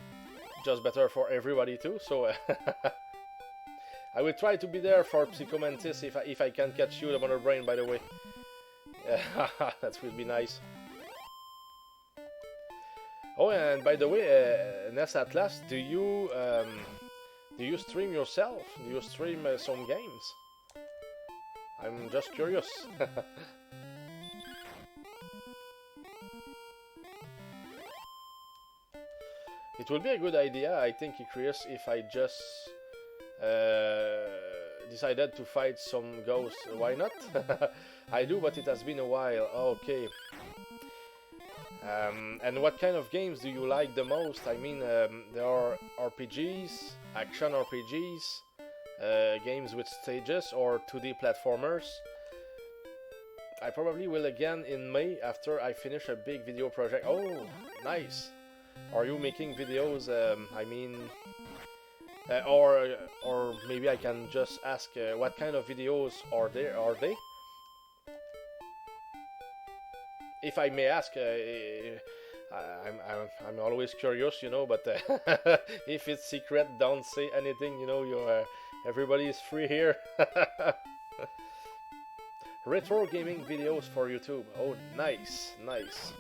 just better for everybody too. So I will try to be there for Psychomantis if I can catch you, the Mother Brain. By the way, that will be nice. Oh, and by the way, NES Atlas, do you stream yourself? Do you stream some games? I'm just curious. It will be a good idea, I think, Chris, if I just decided to fight some ghosts. Why not? I do, but it has been a while. Okay. And what kind of games do you like the most? I mean, there are RPGs, action RPGs, games with stages, or 2D platformers. I probably will again in May after I finish a big video project. Oh, nice! Are you making videos? I mean, or maybe I can just ask what kind of videos are they? If I may ask, I'm always curious, you know. But if it's secret, don't say anything. You know, everybody is free here. Retro gaming videos for YouTube. Oh, nice, nice.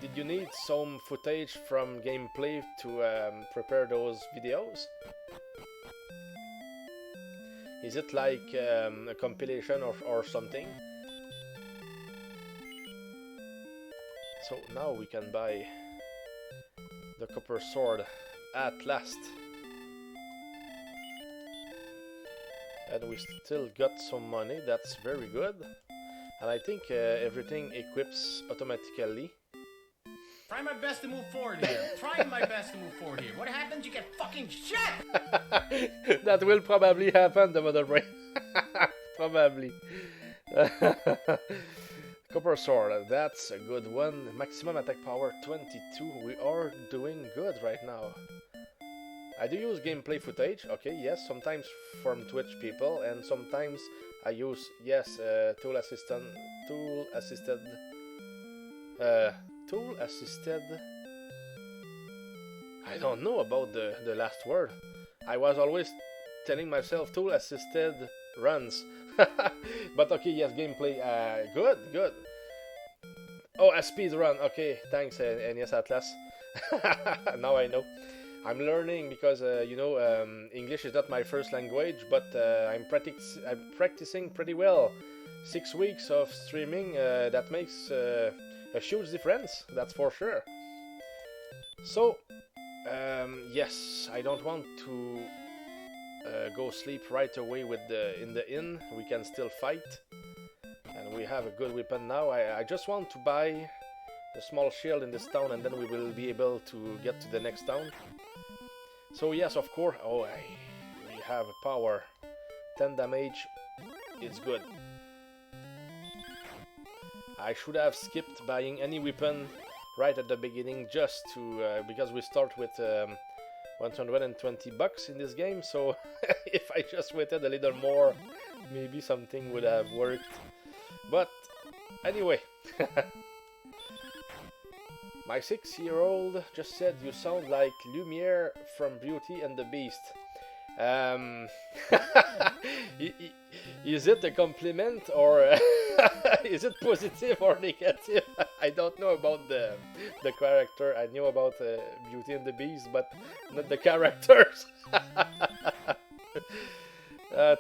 Did you need some footage from gameplay to prepare those videos? Is it like a compilation or something? So now we can buy the copper sword at last. And we still got some money, that's very good. And I think everything equips automatically. Try my best to move forward here. Trying my best to move forward here. What happens? You get fucking shit! That will probably happen, the Mother Brain. Probably. Copper sword, that's a good one. Maximum attack power 22. We are doing good right now. I do use gameplay footage, okay, yes, sometimes from Twitch people, and sometimes I use, yes, tool assisted. I don't know about the last word. I was always telling myself tool assisted runs. But okay, yes, gameplay, good. Oh, a speed run, okay, thanks NES Atlas. Now I know. I'm learning because, you know, English is not my first language, but I'm practicing pretty well. 6 weeks of streaming, that makes a huge difference, that's for sure. So, Yes, I don't want to go sleep right away with the in the inn. We can still fight, and we have a good weapon now. I just want to buy a small shield in this town, and then we will be able to get to the next town. So yes, of course. Oh, we have power, 10 damage. It's good. I should have skipped buying any weapon right at the beginning, just to because we start with 120 bucks in this game. So if I just waited a little more, maybe something would have worked. But anyway, my 6-year-old just said you sound like Lumiere from Beauty and the Beast. Um, is it a compliment, or is it positive or negative? I don't know about the character. I know about Beauty and the Beast, but not the characters.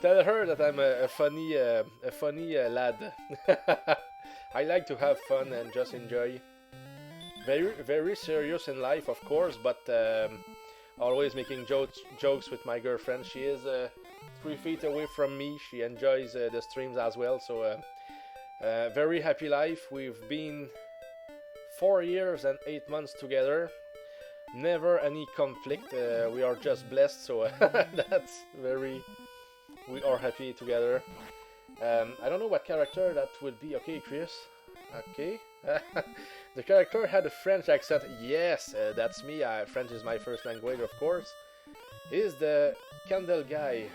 Tell her that I'm a funny lad. I like to have fun and just enjoy. Very serious in life, of course, but always making jokes with my girlfriend. She is 3 feet away from me. She enjoys the streams as well. So very happy life. We've been 4 years and 8 months together. Never any conflict. We are just blessed. So that's very. We are happy together. I don't know what character that would be. Okay, Chris. Okay. The character had a French accent. Yes, that's me. French is my first language, of course. Is the candle guy.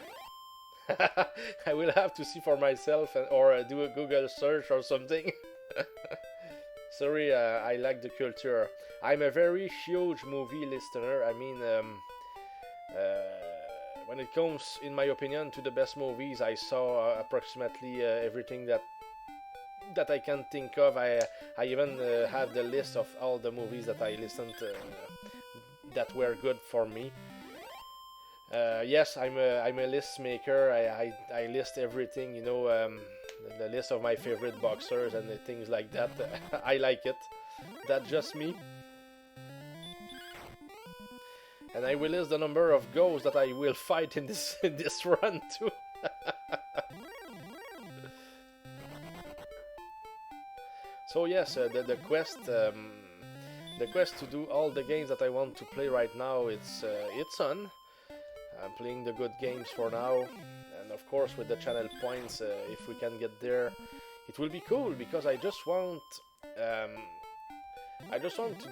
I will have to see for myself, or do a Google search or something. Sorry, I like the culture. I'm a very huge movie listener. I mean, when it comes, in my opinion, to the best movies, I saw approximately everything that I can think of. I even have the list of all the movies that I listened to, that were good for me. Yes, I'm a list maker. I list everything, you know, the list of my favorite boxers and things like that. I like it. That's just me. And I will list the number of ghosts that I will fight in this run too. So yes, the quest to do all the games that I want to play right now, it's on. I'm playing the good games for now, and of course with the channel points, if we can get there, it will be cool, because I just want to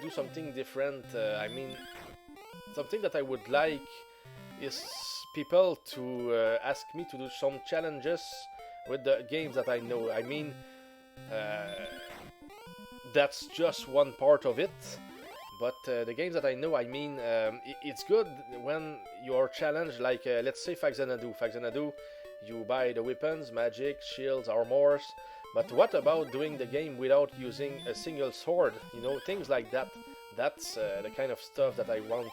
do something different. I mean, something that I would like is people to ask me to do some challenges with the games that I know. I mean, that's just one part of it, but the games that I know, I mean, it's good when you are challenged, like let's say Faxanadu, you buy the weapons, magic, shields, armors, but what about doing the game without using a single sword, you know, things like that. That's the kind of stuff that I want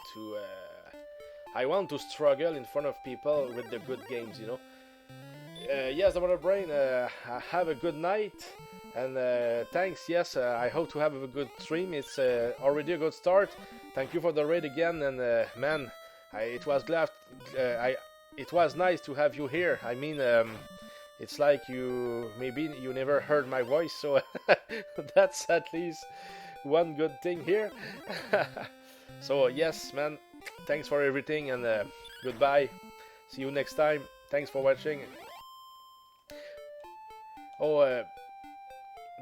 to struggle in front of people with the good games, you know. Yes, the Mother Brain, have a good night. And thanks, yes, I hope to have a good stream. It's already a good start. Thank you for the raid again, and man, it was nice to have you here. I mean, it's like maybe you never heard my voice, so that's at least one good thing here. So yes, man, thanks for everything, and goodbye. See you next time. Thanks for watching. Oh,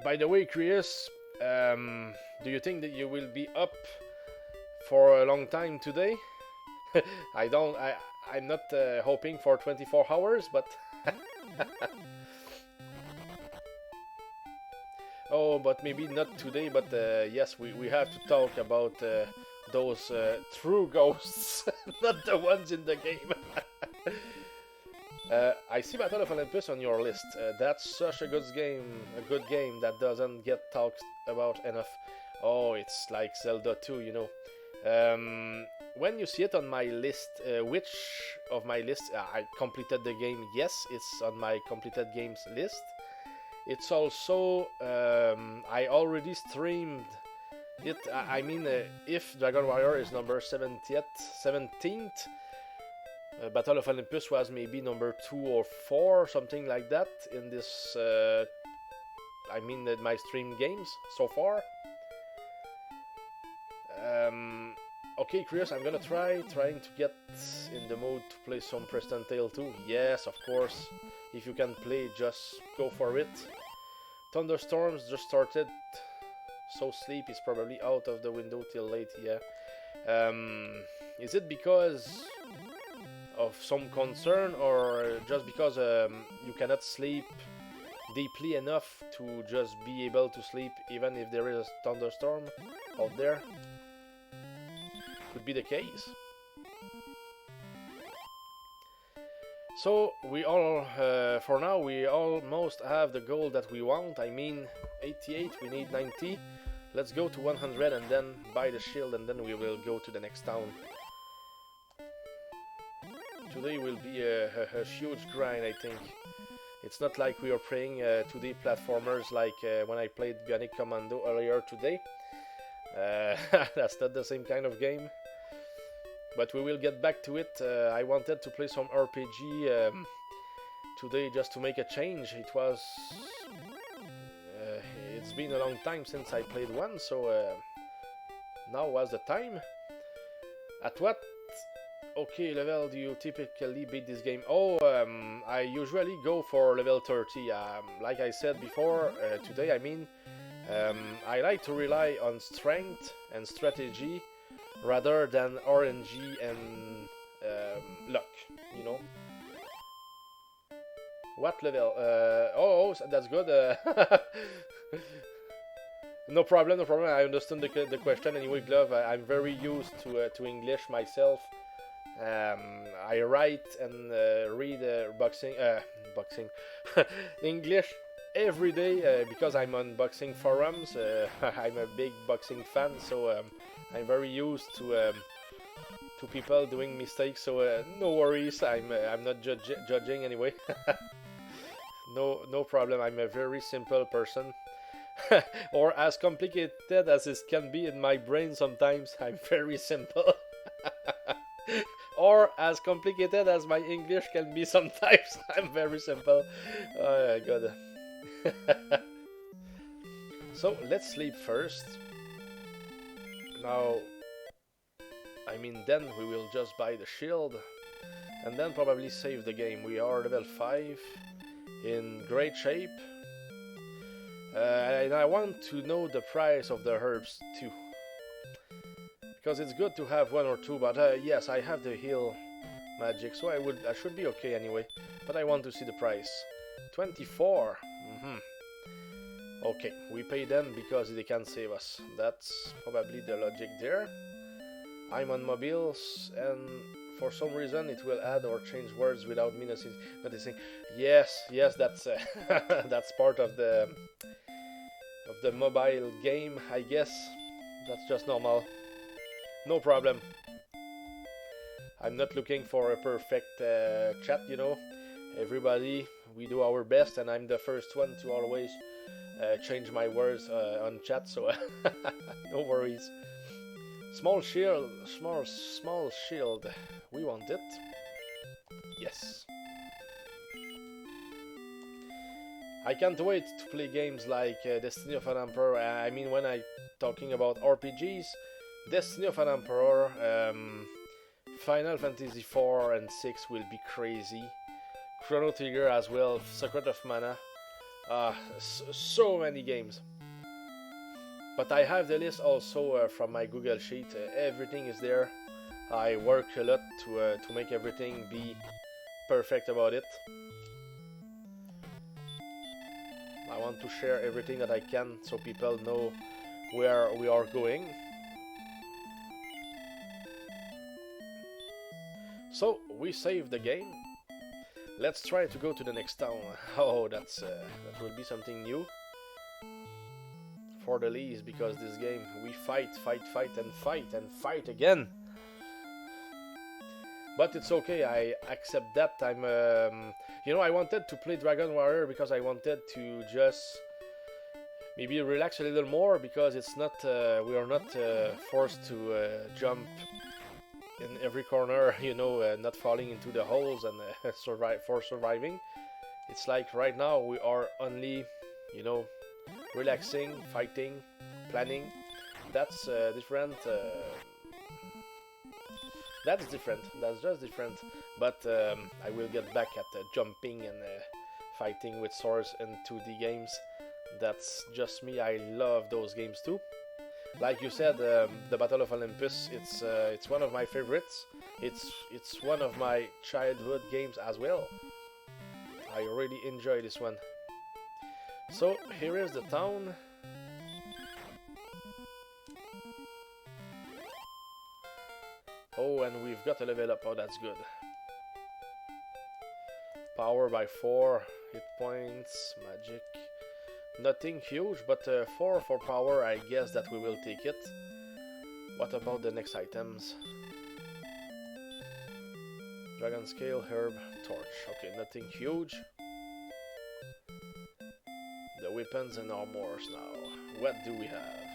by the way, Chris, do you think that you will be up for a long time today? I'm not hoping for 24 hours, but oh, but maybe not today. But yes, we have to talk about those true ghosts, not the ones in the game. I see Battle of Olympus on your list. That's such a good game that doesn't get talked about enough. Oh, it's like Zelda 2, you know. When you see it on my list, which of my lists I completed the game? Yes, it's on my completed games list. It's also I already streamed I mean, if Dragon Warrior is number 17th, Battle of Olympus was maybe number 2 or 4, something like that in this. I mean, my stream games so far. Okay, Chris, I'm gonna trying to get in the mood to play some Preston Tale 2. Yes, of course. If you can play, just go for it. Thunderstorms just started, so sleep is probably out of the window till late. Yeah. Is it because of some concern, or just because you cannot sleep deeply enough to just be able to sleep even if there is a thunderstorm out there? Could be the case. So we all, for now, we almost have the goal that we want. I mean, 88, we need 90. Let's go to 100 and then buy the shield, and then we will go to the next town. Today will be a huge grind, I think. It's not like we are playing 2D platformers like when I played Bionic Commando earlier today. That's not the same kind of game. But we will get back to it. I wanted to play some RPG today just to make a change. It's been a long time since I played one, so now was the time. At what level do you typically beat this game? I usually go for level 30. Like I said before, today I mean, I like to rely on strength and strategy rather than RNG and luck, you know. What level? That's good. No problem, no problem. I understand the question anyway, Glove. I'm very used to English myself. I write and read boxing English every day because I'm on boxing forums. I'm a big boxing fan, so I'm very used to people doing mistakes. So no worries. I'm not judging anyway. No problem. I'm a very simple person. Or as complicated as it can be in my brain sometimes, I'm very simple. Or as complicated as my English can be sometimes, I'm very simple. Oh my god. So let's sleep first. Now, I mean, then we will just buy the shield and then probably save the game. We are level 5, in great shape. And I want to know the price of the herbs too, because it's good to have one or two. But yes, I have the heal magic, so I should be okay anyway. But I want to see the price. 24. Okay, we pay them because they can save us. That's probably the logic there. I'm on mobiles, and for some reason it will add or change words without me noticing. Yes, that's that's part of the mobile game, I guess. That's just normal. No problem. I'm not looking for a perfect chat, you know. Everybody, we do our best, and I'm the first one to always change my words on chat, so no worries. Small shield, small shield. We want it. Yes. I can't wait to play games like Destiny of an Emperor. I mean, when I'm talking about RPGs, Destiny of an Emperor, Final Fantasy 4 and 6 will be crazy. Chrono Trigger as well, Secret of Mana. So many games. But I have the list also from my Google Sheet. Everything is there. I work a lot to make everything be perfect about it. I want to share everything that I can so people know where we are going. So we save the game. Let's try to go to the next town. Oh, that will be something new for the least, because this game we fight and fight again. But it's okay, I accept that. I wanted to play Dragon Warrior because I wanted to just maybe relax a little more, because it's not we are not forced to jump in every corner, you know, not falling into the holes and surviving. It's like right now we are only, you know, relaxing, fighting, planning. That's different. That's different. That's just different. But I will get back at jumping and fighting with swords in 2D games. That's just me. I love those games too. Like you said, the Battle of Olympus. It's one of my favorites. It's one of my childhood games as well. I really enjoy this one. So here is the town. Oh, and we've got a level up. Oh, that's good. Power by 4, hit points, magic. Nothing huge, but 4 for power, I guess that we will take it. What about the next items? Dragon scale, herb, torch. Okay, nothing huge. The weapons and armors now. What do we have?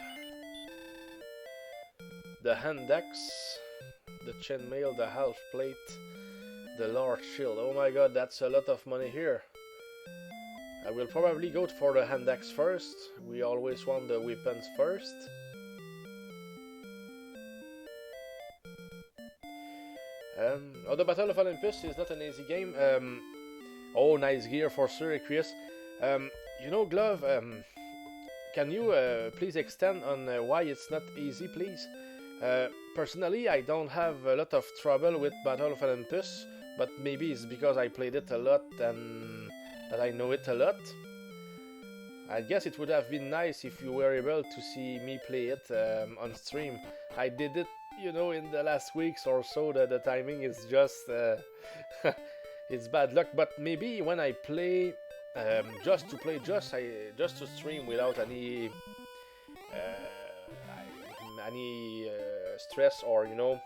The hand axe, the chainmail, the half plate, the large shield. Oh my god, that's a lot of money here. I will probably go for the hand axe first. We always want the weapons first. Oh, the Battle of Olympus is not an easy game. Oh, nice gear for Sir Chris. You know, Glove, can you please extend on why it's not easy, please? Personally, I don't have a lot of trouble with Battle of Olympus, but maybe it's because I played it a lot and that I know it a lot. I guess it would have been nice if you were able to see me play it on stream. I did it, you know, in the last weeks or so. The timing is just it's bad luck. But maybe when I play, just to stream without any stress, or you know,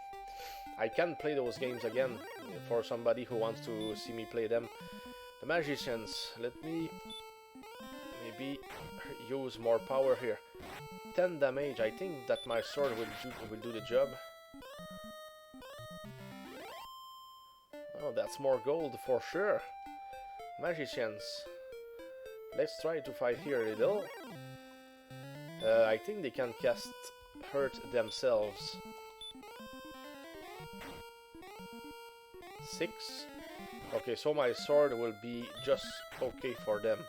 I can play those games again for somebody who wants to see me play them. The magicians, let me maybe use more power here. 10 damage, I think that my sword will do the job. Oh, that's more gold for sure. Magicians, let's try to fight here a little. I think they can cast hurt themselves. 6. Okay, so my sword will be just okay for them.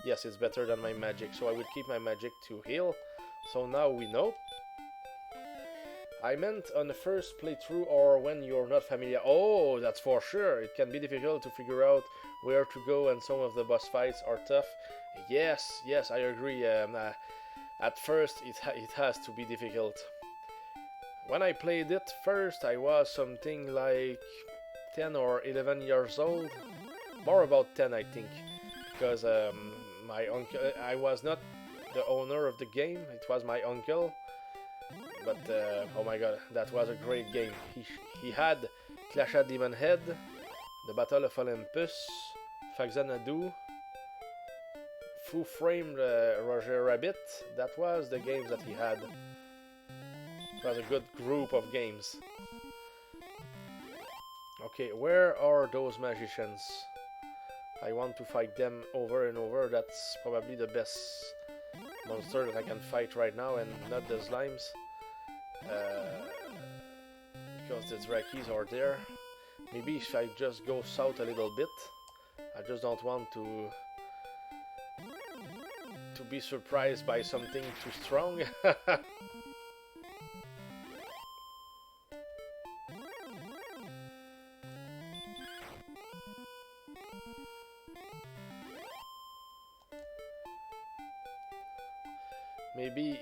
Yes, it's better than my magic, so I will keep my magic to heal. So now we know. I meant on the first playthrough, or when you're not familiar. Oh, that's for sure. It can be difficult to figure out where to go, and some of the boss fights are tough. Yes, I agree. At first, it has to be difficult. When I played it first, I was something like 10 or 11 years old. More about 10, I think. Because my uncle, I was not the owner of the game, it was my uncle. But oh my god, that was a great game. He had Clash at Demon Head, the Battle of Olympus, Faxanadu, Foo Framed Roger Rabbit. That was the games that he had. It was a good group of games. Okay, where are those magicians? I want to fight them over and over. That's probably the best monster that I can fight right now, and not the slimes. Because the Drakis are there. Maybe if I just go south a little bit. I just don't want to be surprised by something too strong. Maybe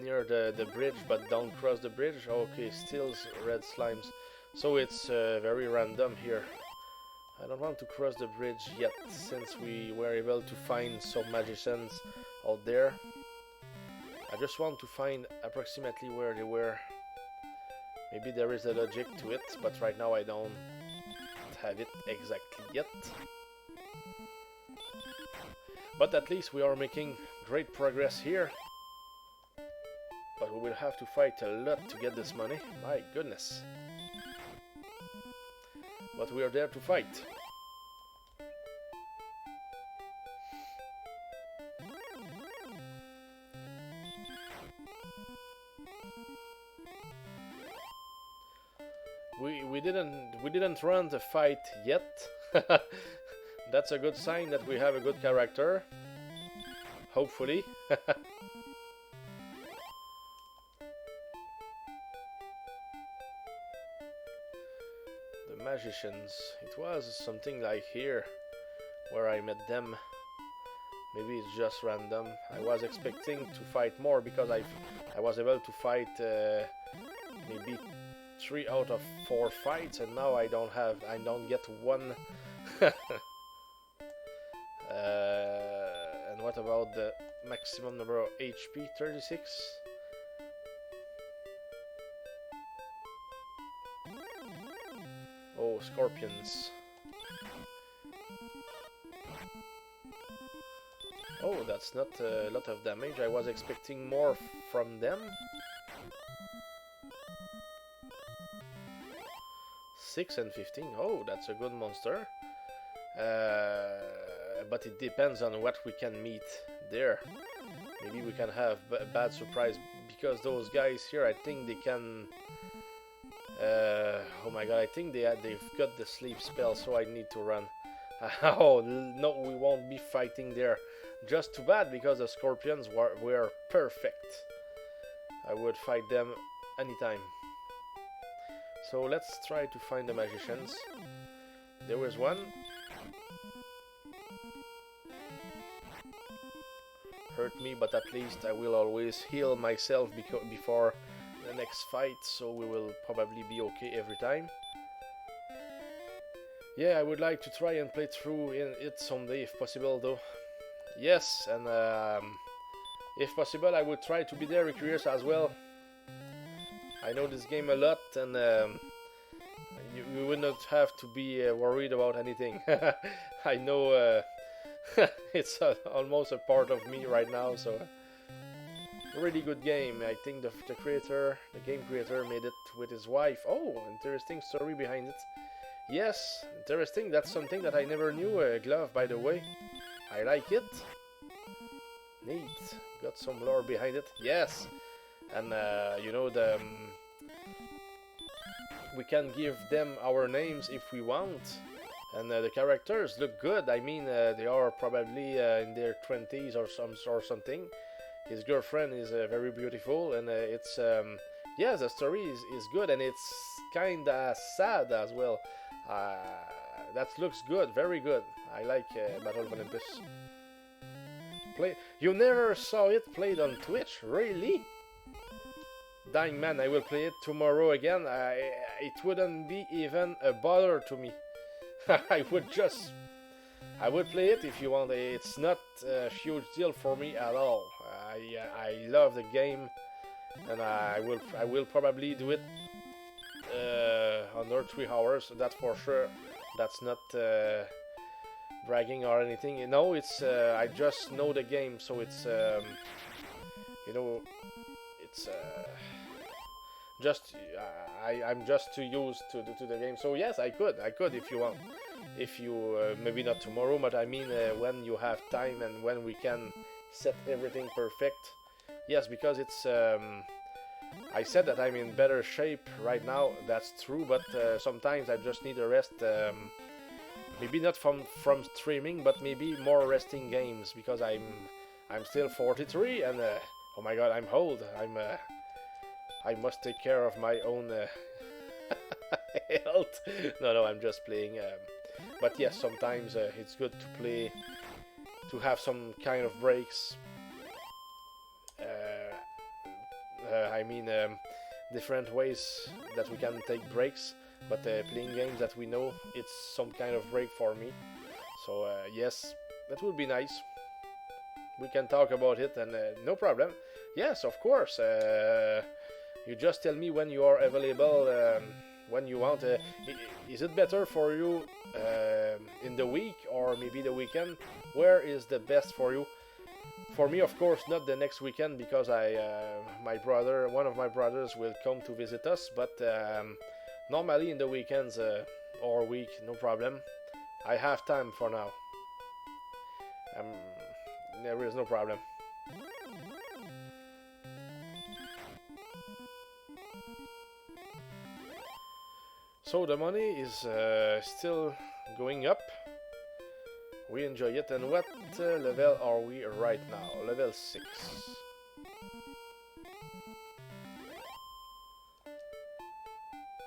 near the bridge, but don't cross the bridge. Okay, still red slimes. So it's very random here. I don't want to cross the bridge yet, since we were able to find some magicians out there. I just want to find approximately where they were. Maybe there is a logic to it, but right now I don't have it exactly yet. But at least we are making great progress here. But we will have to fight a lot to get this money. My goodness. But we are there to fight. We didn't run the fight yet. That's a good sign that we have a good character. Hopefully. The magicians. It was something like here where I met them. Maybe it's just random. I was expecting to fight more because I was able to fight maybe 3 out of 4 fights, and now I don't get one. And what about the maximum number of HP? 36? Oh, scorpions. Oh, that's not a lot of damage. I was expecting more from them. 6 and 15. Oh, that's a good monster. But it depends on what we can meet there. Maybe we can have a bad surprise because those guys here, I think they can. Oh my god, I think they've got the sleep spell, so I need to run. Oh no, we won't be fighting there. Just too bad because the scorpions were perfect. I would fight them anytime. So let's try to find the magicians. There was one. Hurt me, but at least I will always heal myself before the next fight, so we will probably be okay every time. Yeah, I would like to try and play through it someday if possible though. Yes, and if possible I would try to be there curious as well. I know this game a lot, and you would not have to be worried about anything. I know it's almost a part of me right now, so really good game. I think the game creator made it with his wife. Oh, interesting story behind it. Yes, interesting. That's something that I never knew. Glove, by the way. I like it. Neat. Got some lore behind it. Yes. And you know, we can give them our names if we want. And the characters look good. I mean, they are probably in their 20s or something. His girlfriend is very beautiful, and it's yeah, the story is good, and it's kinda sad as well. That looks good, very good. I like Battle of Olympus. You never saw it played on Twitch, really? Dang man, I will play it tomorrow again. It wouldn't be even a bother to me. I would play it if you want. It's not a huge deal for me at all. I love the game, and I will probably do it under 3 hours. That's for sure. That's not bragging or anything. No, it's I just know the game, so it's you know, it's just I'm just too used to the game. So yes, I could if you want. If you maybe not tomorrow, but I mean when you have time and when we can set everything perfect. Yes, because it's I said that I'm in better shape right now. That's true, but sometimes I just need a rest. Maybe not from streaming, but maybe more resting games, because I'm still 43, and oh my god, I'm old. I must take care of my own health. No, I'm just playing. But yes, sometimes it's good to play, to have some kind of breaks. I mean, different ways that we can take breaks, but playing games that we know, it's some kind of break for me. So yes, that would be nice. We can talk about it, and no problem. Yes, of course. You just tell me when you are available. when you want. Is it better for you in the week or maybe the weekend? Where is the best for you? For me, of course, not the next weekend because one of my brothers will come to visit us. But normally in the weekends or week, no problem. I have time for now. Um, there is no problem. So the money is still going up. We enjoy it. And what level are we right now? Level 6.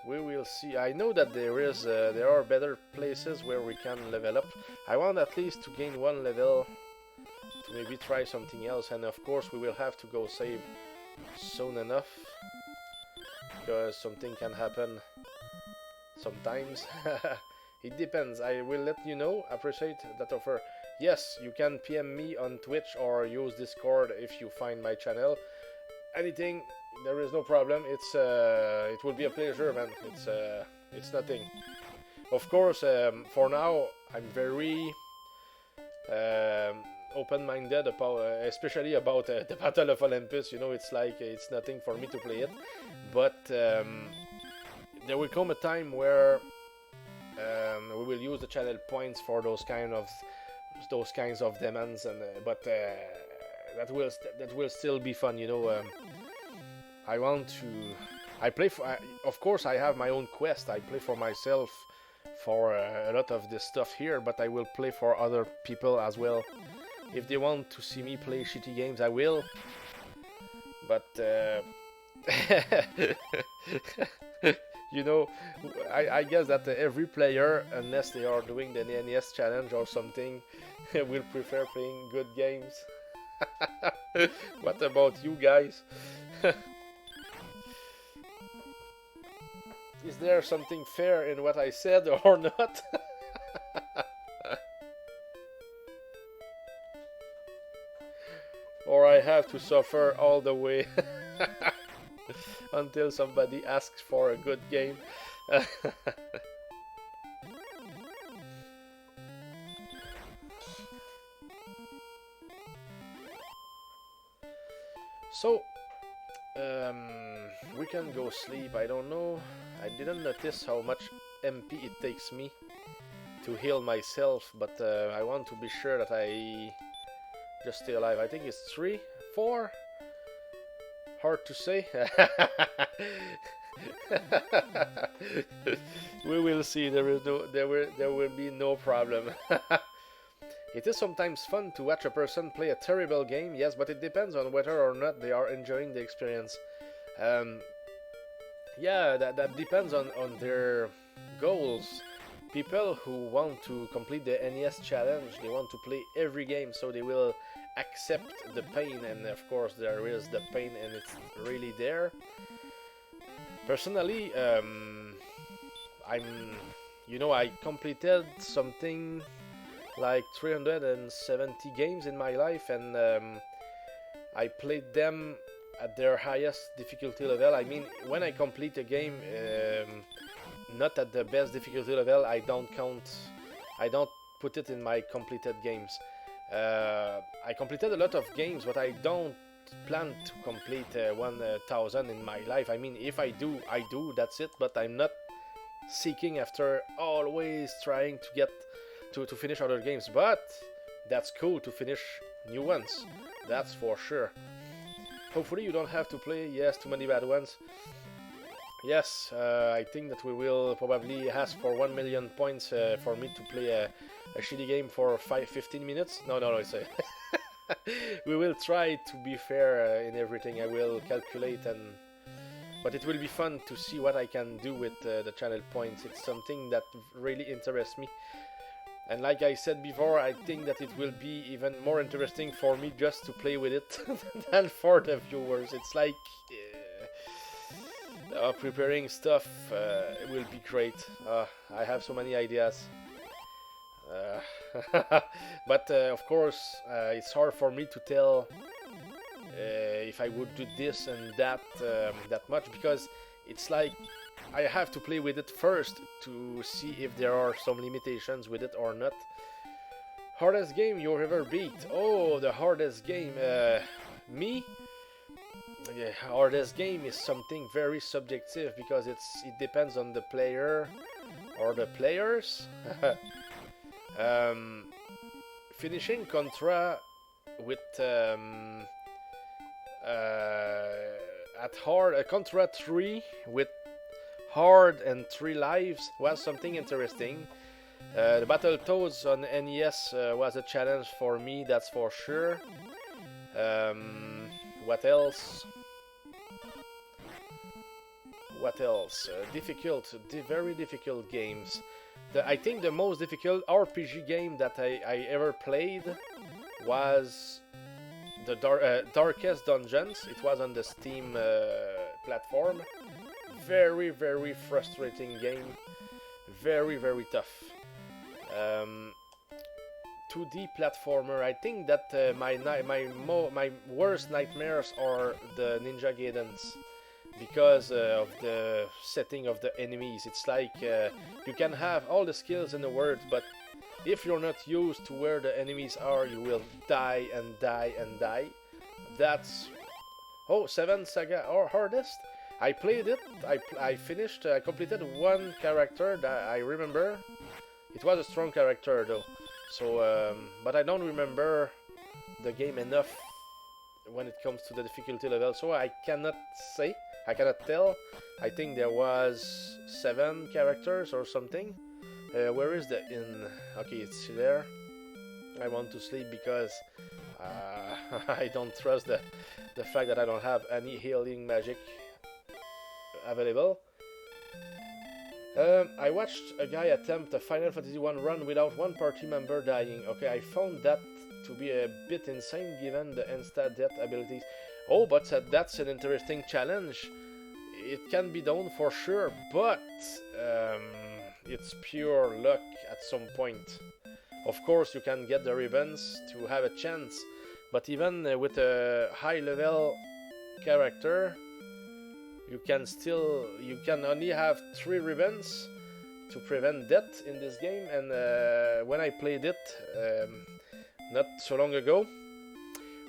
We will see. I know that there are better places where we can level up. I want at least to gain one level to maybe try something else. And of course we will have to go save soon enough because something can happen sometimes. It depends. I will let you know. Appreciate that offer. Yes, you can PM me on Twitch or use Discord if you find my channel. Anything, there is no problem. It will be a pleasure, man. It's nothing. Of course, for now I'm very open-minded about, especially about the Battle of Olympus. You know, it's like it's nothing for me to play it, but there will come a time where we will use the channel points for those kinds of demands, and but that will still be fun, you know. I play for. Of course, I have my own quest. I play for myself for a lot of this stuff here, but I will play for other people as well. If they want to see me play shitty games, I will. But you know, I guess that every player, unless they are doing the NES challenge or something, will prefer playing good games. What about you guys? Is there something fair in what I said or not? Or I have to suffer all the way until somebody asks for a good game. So we can go sleep. I don't know. I didn't notice how much MP it takes me to heal myself, but I want to be sure that I just stay alive. I think it's 3, 4. Hard to say. We will see. There will be no problem. It is sometimes fun to watch a person play a terrible game, yes, but it depends on whether or not they are enjoying the experience. Yeah, that depends on their goals. People who want to complete the NES challenge, they want to play every game, so they will accept the pain, and of course there is the pain and it's really there. Personally, I completed something like 370 games in my life, and I played them at their highest difficulty level. I mean, when I complete a game not at the best difficulty level, I don't put it in my completed games. I completed a lot of games, but I don't plan to complete 1000 in my life. I mean, if I do, that's it, but I'm not seeking after always trying to get to finish other games. But that's cool to finish new ones, that's for sure. Hopefully you don't have to play, yes, too many bad ones. Yes, I think that we will probably ask for 1 million points for me to play a shitty game for 15 minutes. No, it's a we will try to be fair in everything. I will calculate, but it will be fun to see what I can do with the channel points. It's something that really interests me. And like I said before, I think that it will be even more interesting for me just to play with it than for the viewers. It's like preparing stuff will be great. I have so many ideas. But of course, it's hard for me to tell if I would do this and that that much, because it's like I have to play with it first to see if there are some limitations with it or not. Hardest game you ever beat? Oh, the hardest game. Me? Yeah, hardest game is something very subjective because it depends on the player or the players. Finishing Contra with at hard Contra 3 with hard and 3 lives was something interesting. The Battletoads on NES was a challenge for me, that's for sure. What else? What else? Very difficult games. I think the most difficult RPG game that I ever played was the Darkest Dungeons. It was on the Steam platform. Very, very frustrating game. Very, very tough. 2D platformer. I think that my worst nightmares are the Ninja Gaidens because of the setting of the enemies. It's like you can have all the skills in the world, but if you're not used to where the enemies are, you will die and die and die. That's 7 Saga or hardest. I played it. I finished. I completed one character that I remember. It was a strong character though. So, but I don't remember the game enough when it comes to the difficulty level. So I cannot say. I cannot tell. I think there was 7 characters or something. Where is the inn? Okay, it's there. I want to sleep because I don't trust the fact that I don't have any healing magic available. I watched a guy attempt a Final Fantasy 1 run without one party member dying. Okay, I found that to be a bit insane given the insta-death abilities. Oh, but that's an interesting challenge. It can be done for sure, but it's pure luck at some point. Of course, you can get the ribbons to have a chance, but even with a high level character, you can only have 3 ribbons to prevent death in this game. And when I played it not so long ago,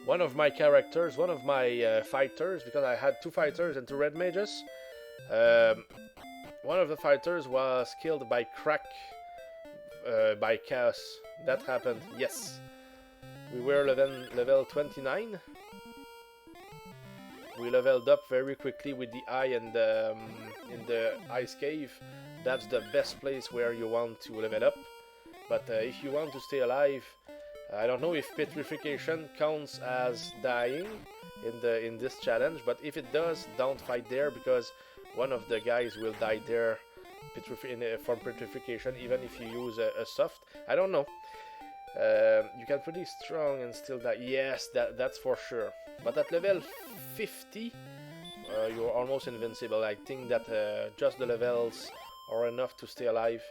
one of my fighters, because I had 2 fighters and 2 red mages, one of the fighters was killed by crack, by chaos. That happened, yes. We were level 29. We leveled up very quickly with the eye and in the ice cave. That's the best place where you want to level up. But if you want to stay alive, I don't know if petrification counts as dying in this challenge. But if it does, don't fight there because one of the guys will die there from petrification, even if you use a soft. I don't know. You can pretty strong and still die. Yes, that's for sure. But at level 50, you're almost invincible. I think that just the levels are enough to stay alive.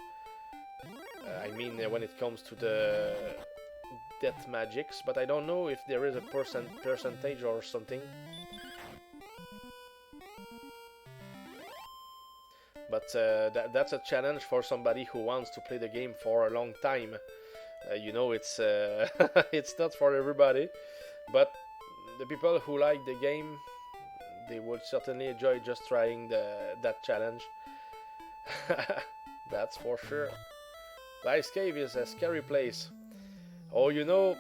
I mean, when it comes to the death magics, but I don't know if there is a percentage or something. But that's a challenge for somebody who wants to play the game for a long time. You know, it's it's not for everybody, but the people who like the game, they would certainly enjoy just trying that challenge. That's for sure. The Ice Cave is a scary place. Oh, you know,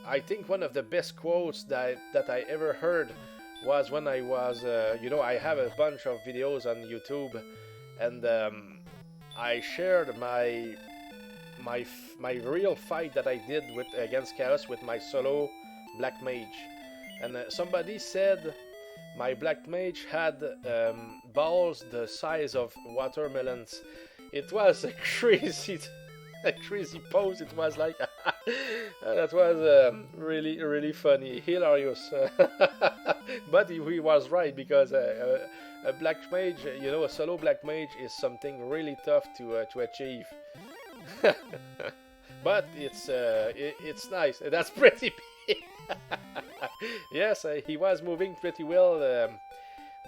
I think one of the best quotes that I ever heard was when I was, you know, I have a bunch of videos on YouTube, and I shared my real fight that I did against Chaos with my solo Black Mage, and somebody said my Black Mage had balls the size of watermelons. It was a crazy pose. It was like that was really funny, hilarious. But he was right because a Black Mage, you know, a solo Black Mage is something really tough to achieve. But it's nice. That's pretty big. Yes, he was moving pretty well.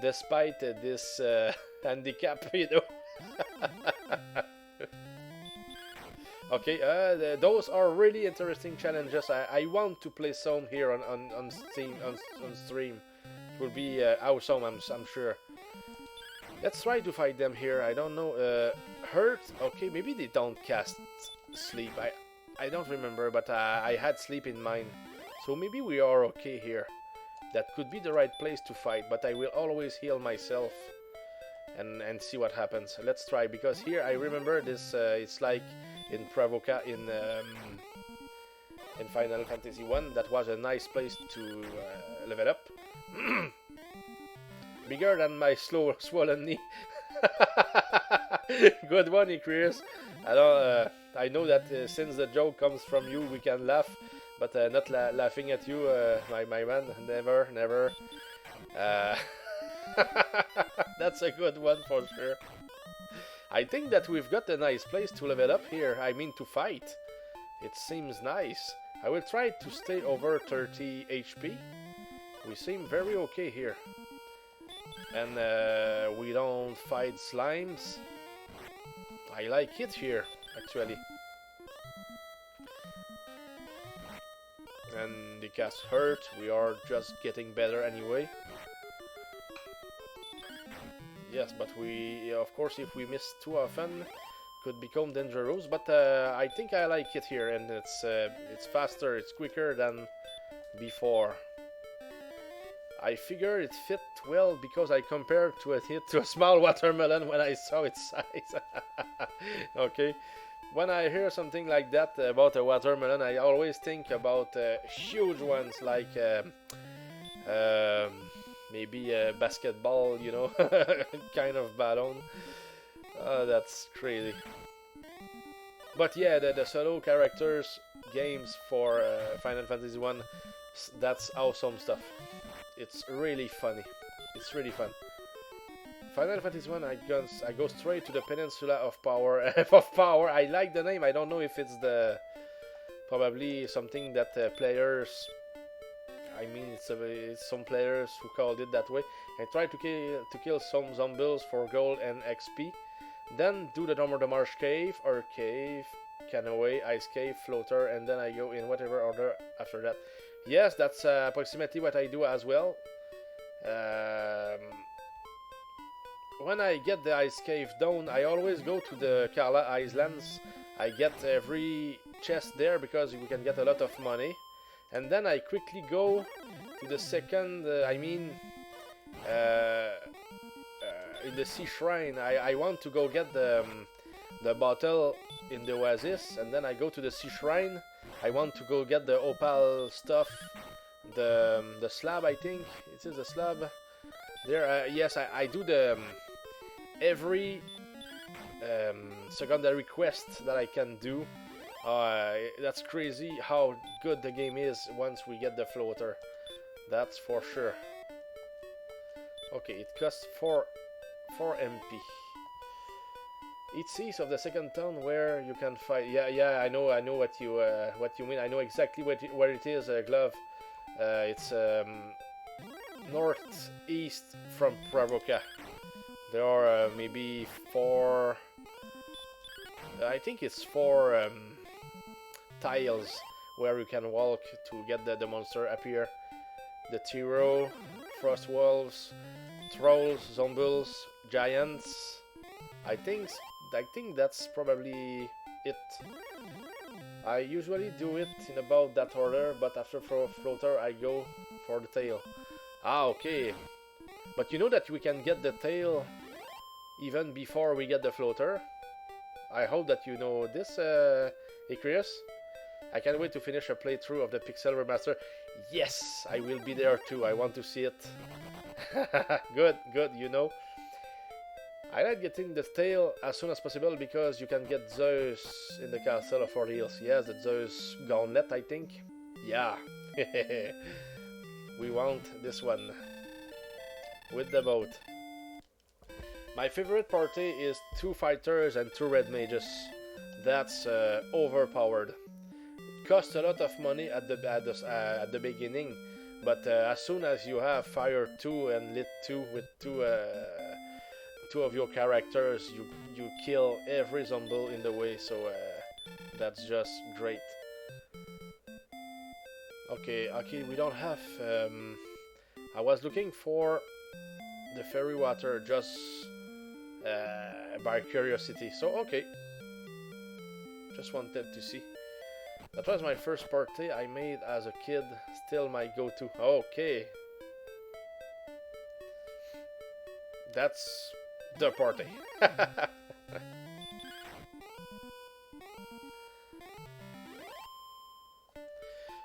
despite this handicap, you know. Okay, those are really interesting challenges. I want to play some here on Steam on stream. It will be awesome, I'm sure. Let's try to fight them here. I don't know. Hurt. Okay, maybe they don't cast sleep. I don't remember, but I had sleep in mind. So maybe we are okay here. That could be the right place to fight, but I will always heal myself and see what happens. Let's try, because here I remember this. It's like in Pravoka in Final Fantasy 1. That was a nice place to level up. Bigger than my swollen knee. Good one, Icarus. I know that since the joke comes from you, we can laugh, but not laughing at you, my man. Never, never. That's a good one for sure. I think that we've got a nice place to level up here. I mean, to fight. It seems nice. I will try to stay over 30 HP. We seem very okay here. And we don't fight slimes. I like it here, actually. And the cast hurt. We are just getting better anyway. Yes, but we, of course, if we miss too often, could become dangerous. But I think I like it here, and it's faster, it's quicker than before. I figure it fit well because I compared it to a small watermelon when I saw its size. Okay, when I hear something like that about a watermelon, I always think about huge ones like maybe a basketball, you know, kind of balloon. That's crazy. But yeah, the solo characters games for Final Fantasy 1, that's awesome stuff. It's really funny. It's really fun. Final Fantasy 1, I go straight to the Peninsula of Power. Of Power. I like the name. I don't know if it's probably something that players. I mean, it's some players who called it that way. I try to kill some zombies for gold and XP. Then do the Domer the Marsh cave or cave, canoe, ice cave, floater, and then I go in whatever order after that. Yes, that's approximately what I do as well. When I get the ice cave done, I always go to the Kala Islands. I get every chest there because we can get a lot of money. And then I quickly go to the second, in the Sea Shrine. I want to go get the bottle in the Oasis, and then I go to the Sea Shrine. I want to go get the opal stuff, the slab, I think. It is a slab. There, yes, I do the every secondary quest that I can do. That's crazy how good the game is once we get the floater. That's for sure. Okay, it costs 4 MP. It's east of the second town where you can fight. Yeah, I know what you mean. I know exactly where it is, Glove. It's northeast from Pravoka. There are maybe 4. I think it's 4 tiles where you can walk to get the monster appear. The Tyro, Frost Wolves, Trolls, Zombies, Giants. I think that's probably it. I usually do it in about that order, but after floater I go for the tail. Ah, okay. But you know that we can get the tail even before we get the floater. I hope that you know this, Icarus. I can't wait to finish a playthrough of the Pixel Remaster. Yes, I will be there too. I want to see it. Good, you know. I like getting the tail as soon as possible because you can get Zeus in the Castle of 40 Hills. Yes, the Zeus Gauntlet, I think. Yeah. We want this one. With the boat. My favorite party is 2 fighters and 2 red mages. That's overpowered. It costs a lot of money at the beginning, But as soon as you have Fire 2 and Lit 2 with two of your characters, you kill every zombie in the way, so that's just great. Okay, we don't have... I was looking for the fairy water just by curiosity, so okay. Just wanted to see. That was my first party I made as a kid, still my go-to. Okay. That's the party.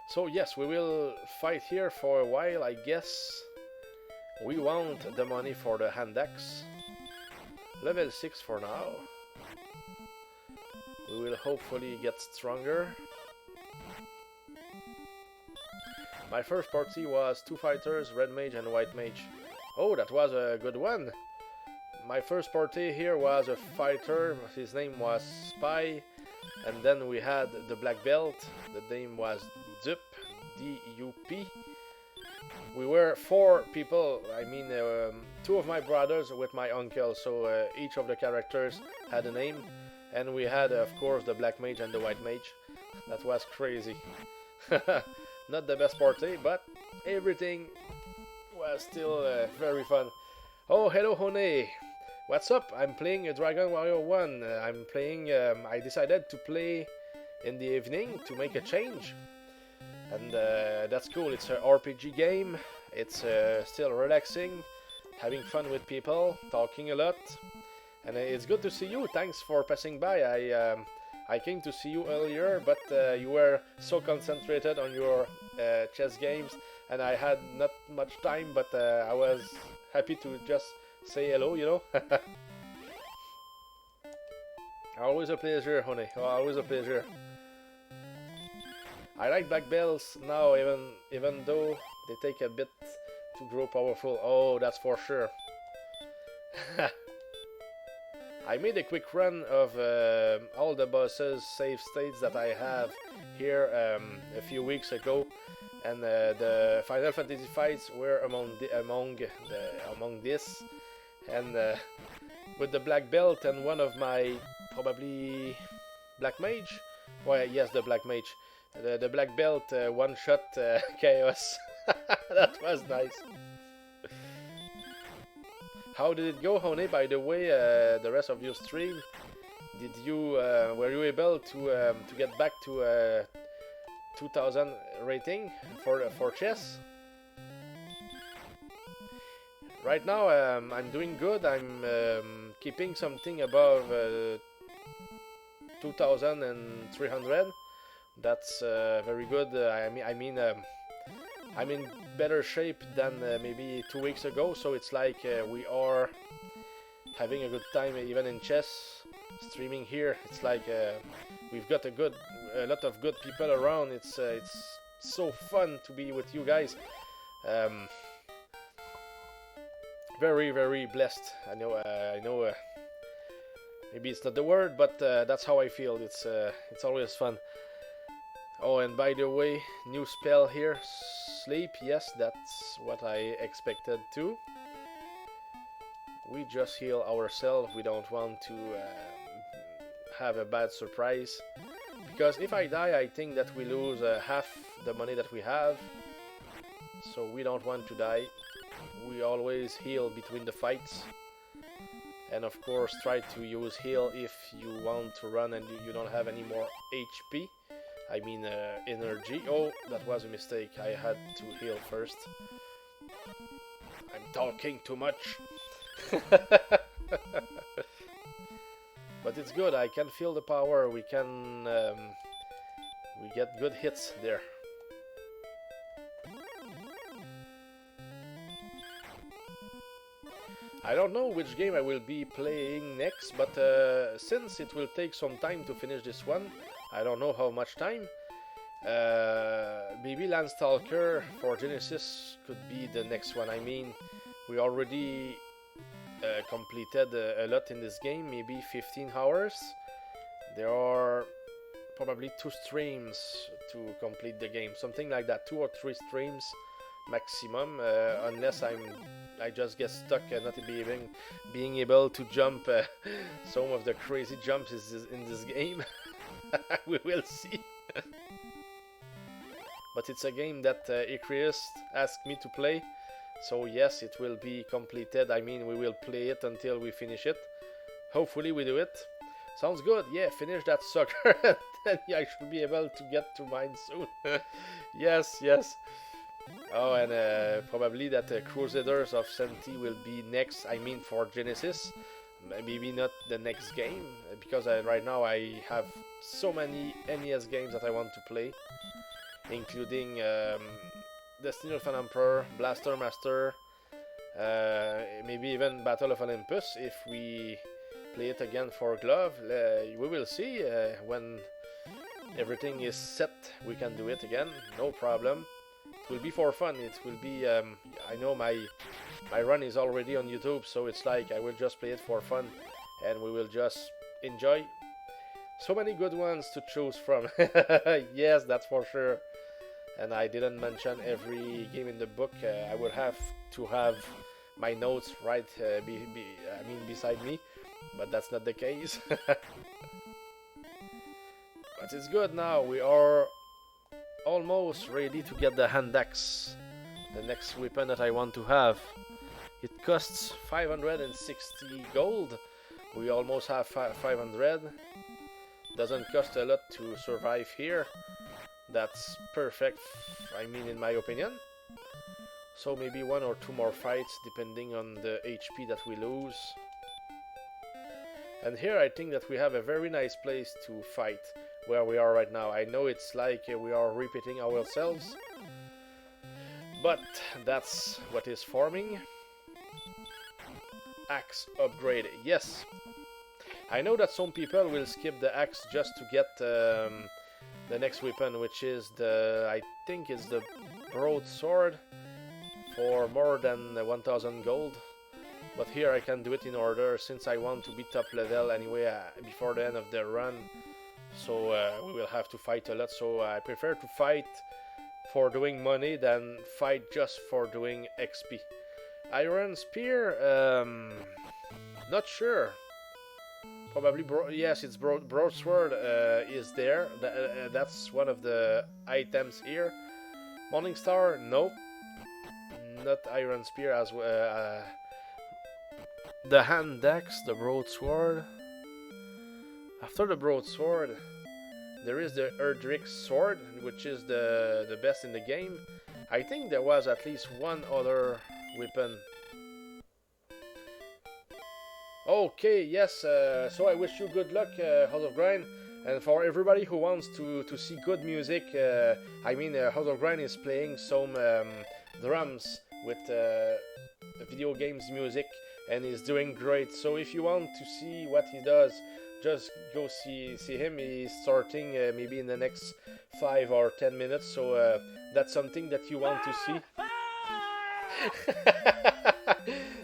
So yes, we will fight here for a while, I guess. We want the money for the hand axe. Level 6 for now. We will hopefully get stronger. My first party was 2 fighters, red mage and white mage. Oh, that was a good one. My first party here was a fighter, his name was Spy. And then we had the black belt, the name was Dup, D-U-P. We were 4 people, I mean 2 of my brothers with my uncle, so each of the characters had a name. And we had, of course, the black mage and the white mage. That was crazy. Not the best party, but everything was still very fun. Oh, hello, Hone. What's up? I'm playing a Dragon Warrior 1. I'm playing... I decided to play in the evening to make a change. And that's cool. It's an RPG game. It's still relaxing, having fun with people, talking a lot. And it's good to see you. Thanks for passing by. I came to see you earlier, but you were so concentrated on your chess games, and I had not much time, but I was happy to just say hello, you know. Always a pleasure, honey. Always a pleasure. I like black belts now, even though they take a bit to grow powerful. Oh, that's for sure. I made a quick run of all the bosses save states that I have here a few weeks ago, and the Final Fantasy fights were among this, and with the black belt and one of my probably black mage. Well, yes, the black mage, the black belt one-shot chaos. That was nice. How did it go, Hone? By the way, the rest of your stream, did you were you able to get back to 2000 rating for chess? Right now, I'm doing good. I'm keeping something above 2300. That's very good. I mean. I'm in better shape than maybe 2 weeks ago, so it's like we are having a good time even in chess streaming here. It's like we've got a lot of good people around. It's so fun to be with you guys. Very, very blessed. I know. Maybe it's not the word, but that's how I feel. It's always fun. Oh, and by the way, new spell here, sleep. Yes, that's what I expected too. We just heal ourselves. We don't want to have a bad surprise, because if I die, I think that we lose half the money that we have. So we don't want to die. We always heal between the fights, and of course try to use heal if you want to run and you don't have any more HP. I mean energy. Oh, that was a mistake. I had to heal first. I'm talking too much. But it's good. I can feel the power. We can we get good hits there. I don't know which game I will be playing next, but since it will take some time to finish this one, I don't know how much time. Maybe Landstalker for Genesis could be the next one. I mean, we already completed a lot in this game, maybe 15 hours. There are probably 2 streams to complete the game, something like that, 2 or 3 streams maximum, unless I just get stuck and not being able to jump some of the crazy jumps in this game. We will see. But it's a game that Icrius asked me to play, so yes, it will be completed. I mean, we will play it until we finish it. Hopefully we do it. Sounds good. Yeah, finish that sucker and then I should be able to get to mine soon. Yes, yes. Oh, and probably that Crusaders of Santi will be next, I mean for Genesis. Maybe not the next game, because right now I have so many NES games that I want to play, including Destiny of an Emperor, Blaster Master, maybe even Battle of Olympus if we play it again for Glove. We will see when everything is set. We can do it again, no problem. It will be for fun. It will be. I know my run is already on YouTube, so it's like I will just play it for fun, and we will just enjoy. So many good ones to choose from. Yes, that's for sure. And I didn't mention every game in the book. I would have to have my notes right beside me, but that's not the case. But it's good now. We are almost ready to get the hand axe, the next weapon that I want to have. It costs 560 gold. We almost have 500. Doesn't cost a lot to survive here. That's perfect, I mean, in my opinion. So maybe 1 or 2 more fights depending on the HP that we lose. And here I think that we have a very nice place to fight where we are right now. I know it's like we are repeating ourselves, but that's what is forming. Axe upgrade, yes. I know that some people will skip the axe just to get the next weapon, which is I think it's the broadsword for more than 1000 gold. But here I can do it in order since I want to be top level anyway before the end of the run. So we will have to fight a lot, so I prefer to fight for doing money than fight just for doing XP. Iron Spear, not sure. Probably, yes, it's broadsword is there. That's one of the items here. Morning Star, nope. Not Iron Spear as well. The hand axe, the broadsword. After the broadsword, there is the Erdrick sword, which is the best in the game. I think there was at least one other weapon. Okay, yes, so I wish you good luck, House of Grind. And for everybody who wants to see good music, I mean, House of Grind is playing some drums with video games music, and he's doing great. So if you want to see what he does, just go see him. He's starting maybe in the next 5 or 10 minutes, so that's something that you want to see.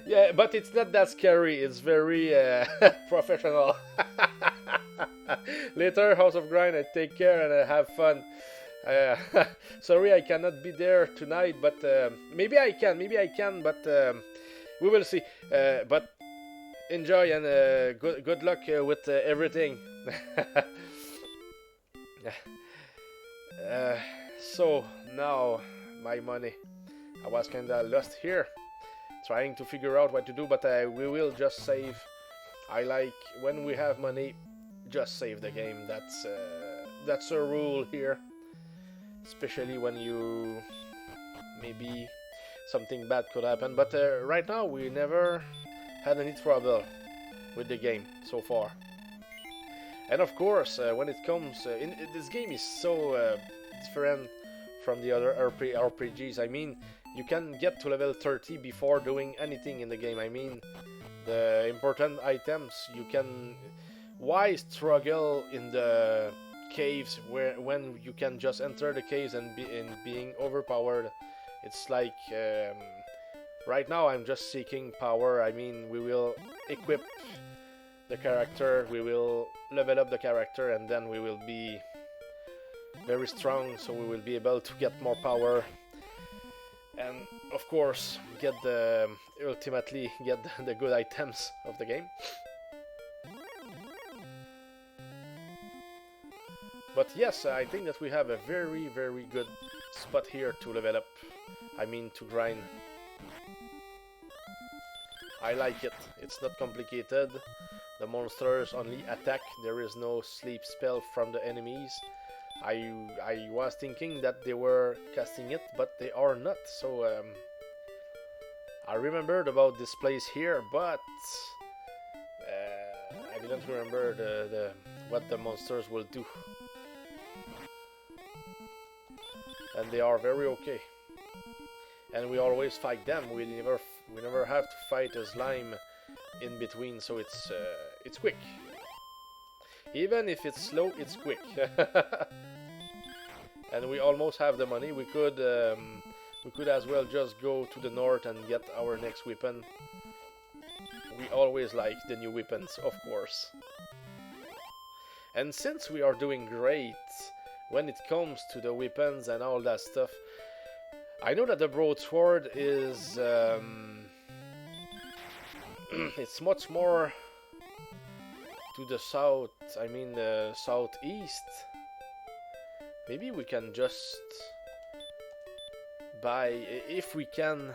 Yeah, but it's not that scary. It's very professional. Later, House of Grind, I take care and I have fun. Sorry, I cannot be there tonight, but maybe I can, but we will see. But enjoy and good luck with everything. So now my money. I was kinda lost here, trying to figure out what to do, but we will just save. I like when we have money, just save the game. That's a rule here, especially when you maybe something bad could happen. But right now we never had any trouble with the game so far. And of course, when it comes, this game is so different from the other RPGs. I mean, you can get to level 30 before doing anything in the game. I mean, the important items you can. Why struggle in the caves when you can just enter the caves and being overpowered? It's like right now I'm just seeking power. I mean, we will equip the character, we will level up the character, and then we will be very strong, so we will be able to get more power. and of course get the ultimately get the good items of the game. But yes, I think that we have a very good spot here to level up. I mean to grind. I like it. It's not complicated. The monsters only attack. There is no sleep spell from the enemies. I was thinking that they were casting it, but they are not. So I remembered about this place here, but I didn't remember the what the monsters will do. And they are very okay. And we always fight them. We never have to fight a slime in between, so it's quick. Even if it's slow, it's quick. And we almost have the money. We could as well just go to the north and get our next weapon. We always like the new weapons, of course. And since we are doing great when it comes to the weapons and all that stuff, I know that the broadsword is it's much more to the south, I mean the southeast. Maybe we can just buy, if we can.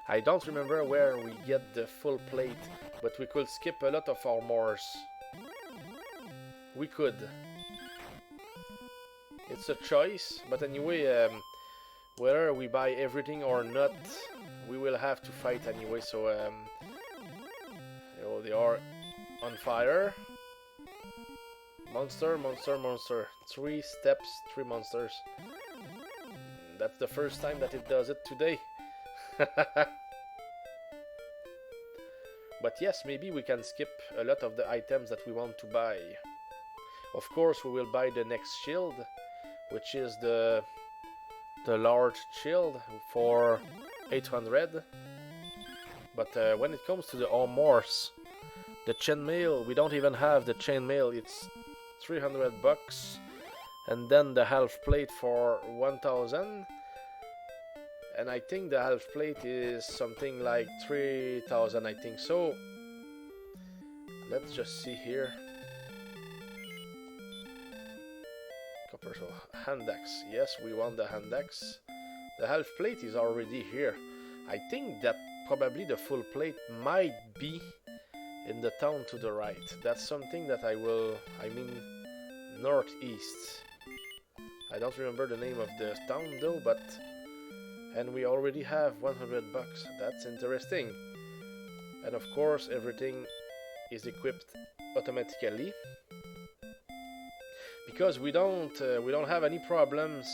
I don't remember where we get the full plate, but we could skip a lot of armors. We could. It's a choice, but anyway, whether we buy everything or not, we will have to fight anyway. So they are on fire. Monster, monster, monster. 3 steps, 3 monsters. That's the first time that it does it today. But yes, maybe we can skip a lot of the items that we want to buy. Of course, we will buy the next shield, which is the large shield for 800. But when it comes to the armors, the chainmail, we don't even have the chainmail. It's 300 bucks, and then the half plate for 1000. And I think the half plate is something like 3000, I think. So let's just see here. Copper, so hand axe. Yes, we want the hand axe. The half plate is already here. I think that probably the full plate might be in the town to the right. That's something that I mean northeast. I don't remember the name of the town though, but and we already have 100 bucks. That's interesting. And of course everything is equipped automatically, because we don't have any problems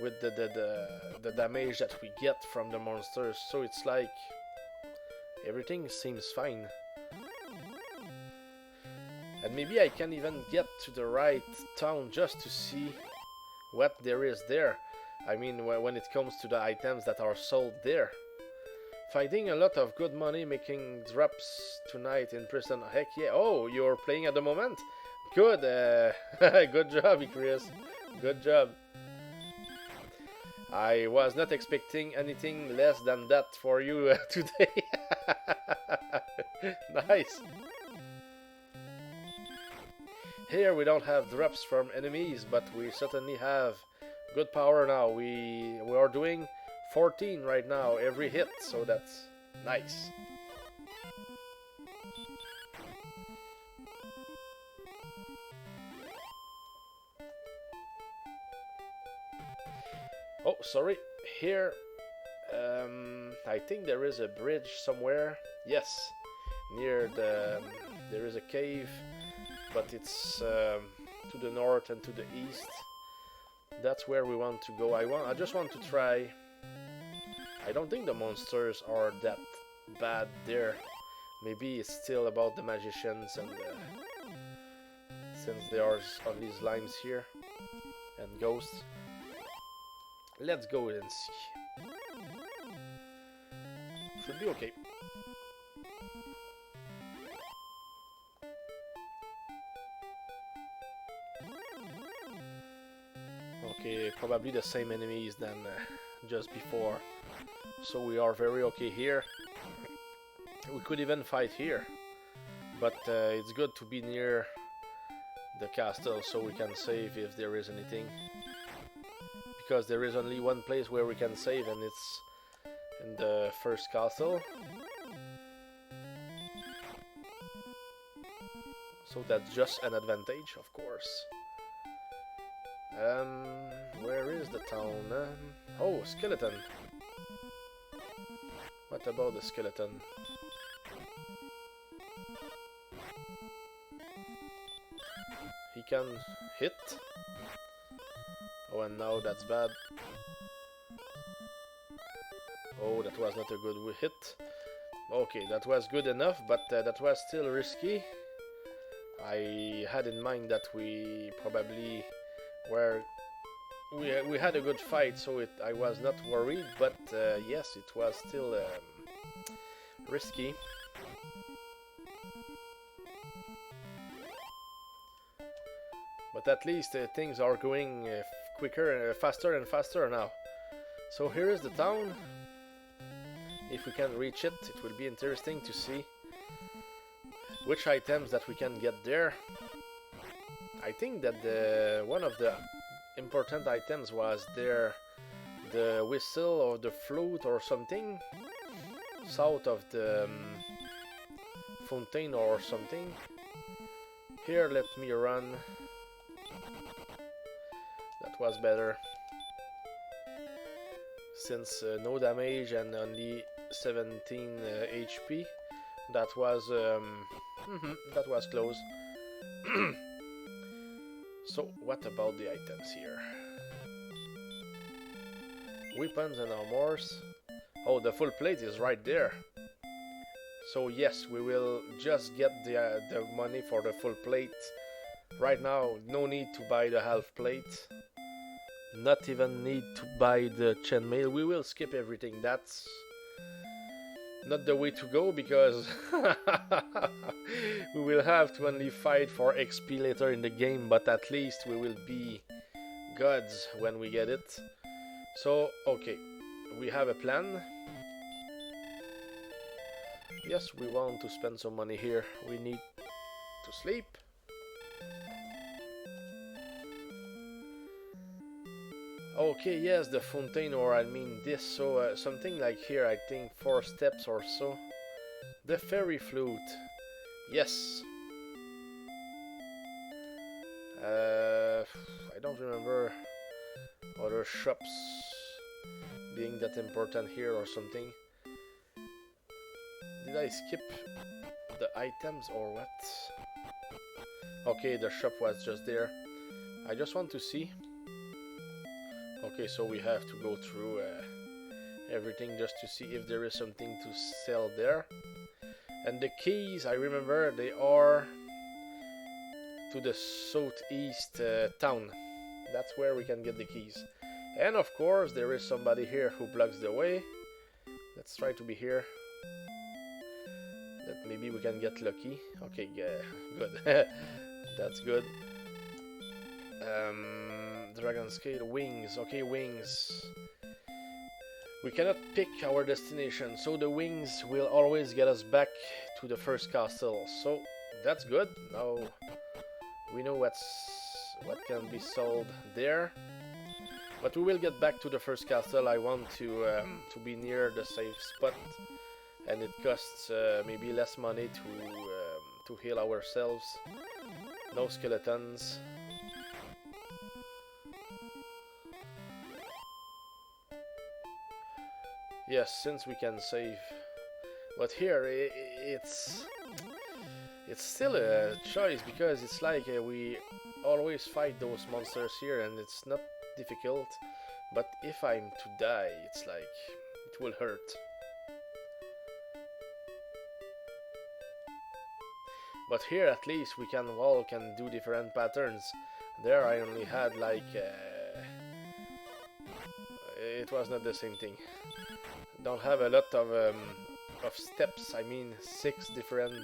with the damage that we get from the monsters. So it's like everything seems fine. And maybe I can even get to the right town just to see what there is there. I mean, when it comes to the items that are sold there. Finding a lot of good money making drops tonight in prison. Heck yeah. Oh, you're playing at the moment? Good. Good job, Chris. Good job. I was not expecting anything less than that for you today. Nice. Here we don't have drops from enemies, but we certainly have good power now. We are doing 14 right now every hit, so that's nice. Oh, sorry. Here, I think there is a bridge somewhere. Yes, near there is a cave, but it's to the north and to the east. That's where we want to go. I just want to try. I don't think the monsters are that bad there. Maybe it's still about the magicians, and since there are only slimes here and ghosts. Let's go and see. Should be okay. Okay, probably the same enemies than just before, so we are very okay here. We could even fight here, but it's good to be near the castle so we can save if there is anything, because there is only one place where we can save, and it's in the first castle. So that's just an advantage, of course. Where is the town? Oh, skeleton. What about the skeleton? He can hit. Oh, and now that's bad. Oh, that was not a good hit. Okay, that was good enough, but that was still risky. I had in mind that we probably were... We had a good fight, so I was not worried, but yes, it was still risky. But at least things are going quicker, faster and faster now. So here is the town. If we can reach it, it will be interesting to see which items that we can get there. I think that one of the important items was there, the whistle or the flute or something, south of the fountain or something. Here, let me run. That was better, since no damage and only 17 HP. That was that was close. So what about the items here? Weapons and armors. Oh, the full plate is right there. So yes, we will just get the money for the full plate. Right now, no need to buy the half plate. Not even need to buy the chainmail. We will skip everything. That's not the way to go, because we will have to only fight for XP later in the game, but at least we will be gods when we get it. So, okay, we have a plan. Yes, we want to spend some money here. We need to sleep. Okay, yes, the fountain, or I mean this, so something like here, I think 4 steps or so. The fairy flute, yes. I don't remember other shops being that important here or something. Did I skip the items or what? Okay, the shop was just there. I just want to see. Okay, so we have to go through everything just to see if there is something to sell there. And the keys, I remember, they are to the southeast town. That's where we can get the keys. And of course, there is somebody here who blocks the way. Let's try to be here. That maybe we can get lucky. Okay, good. That's good. Dragon scale, wings. Okay, wings. We cannot pick our destination, so the wings will always get us back to the first castle. So that's good. Now we know what can be sold there. But we will get back to the first castle. I want to be near the safe spot, and it costs maybe less money to heal ourselves. No skeletons. Yes, since we can save. But here it's still a choice, because it's like we always fight those monsters here, and it's not difficult. But if I'm to die, it's like it will hurt. But here at least we can walk and do different patterns. There I only had like it was not the same thing. Don't have a lot of steps. I mean 6 different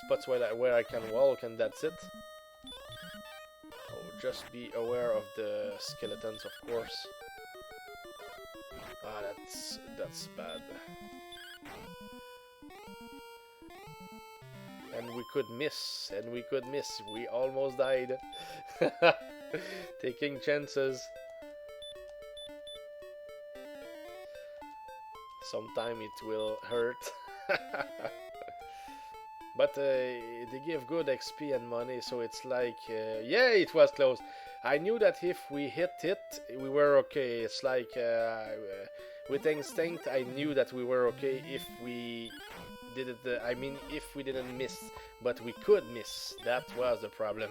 spots where I can walk, and that's it. Oh, just be aware of the skeletons, of course. Ah, that's bad. And we could miss, and we could miss. We almost died. Taking chances. Sometime it will hurt. But they give good XP and money, so it's like, yeah, it was close. I knew that if we hit it, we were okay. It's like, with instinct, I knew that we were okay if we did it. I mean, if we didn't miss, but we could miss. That was the problem.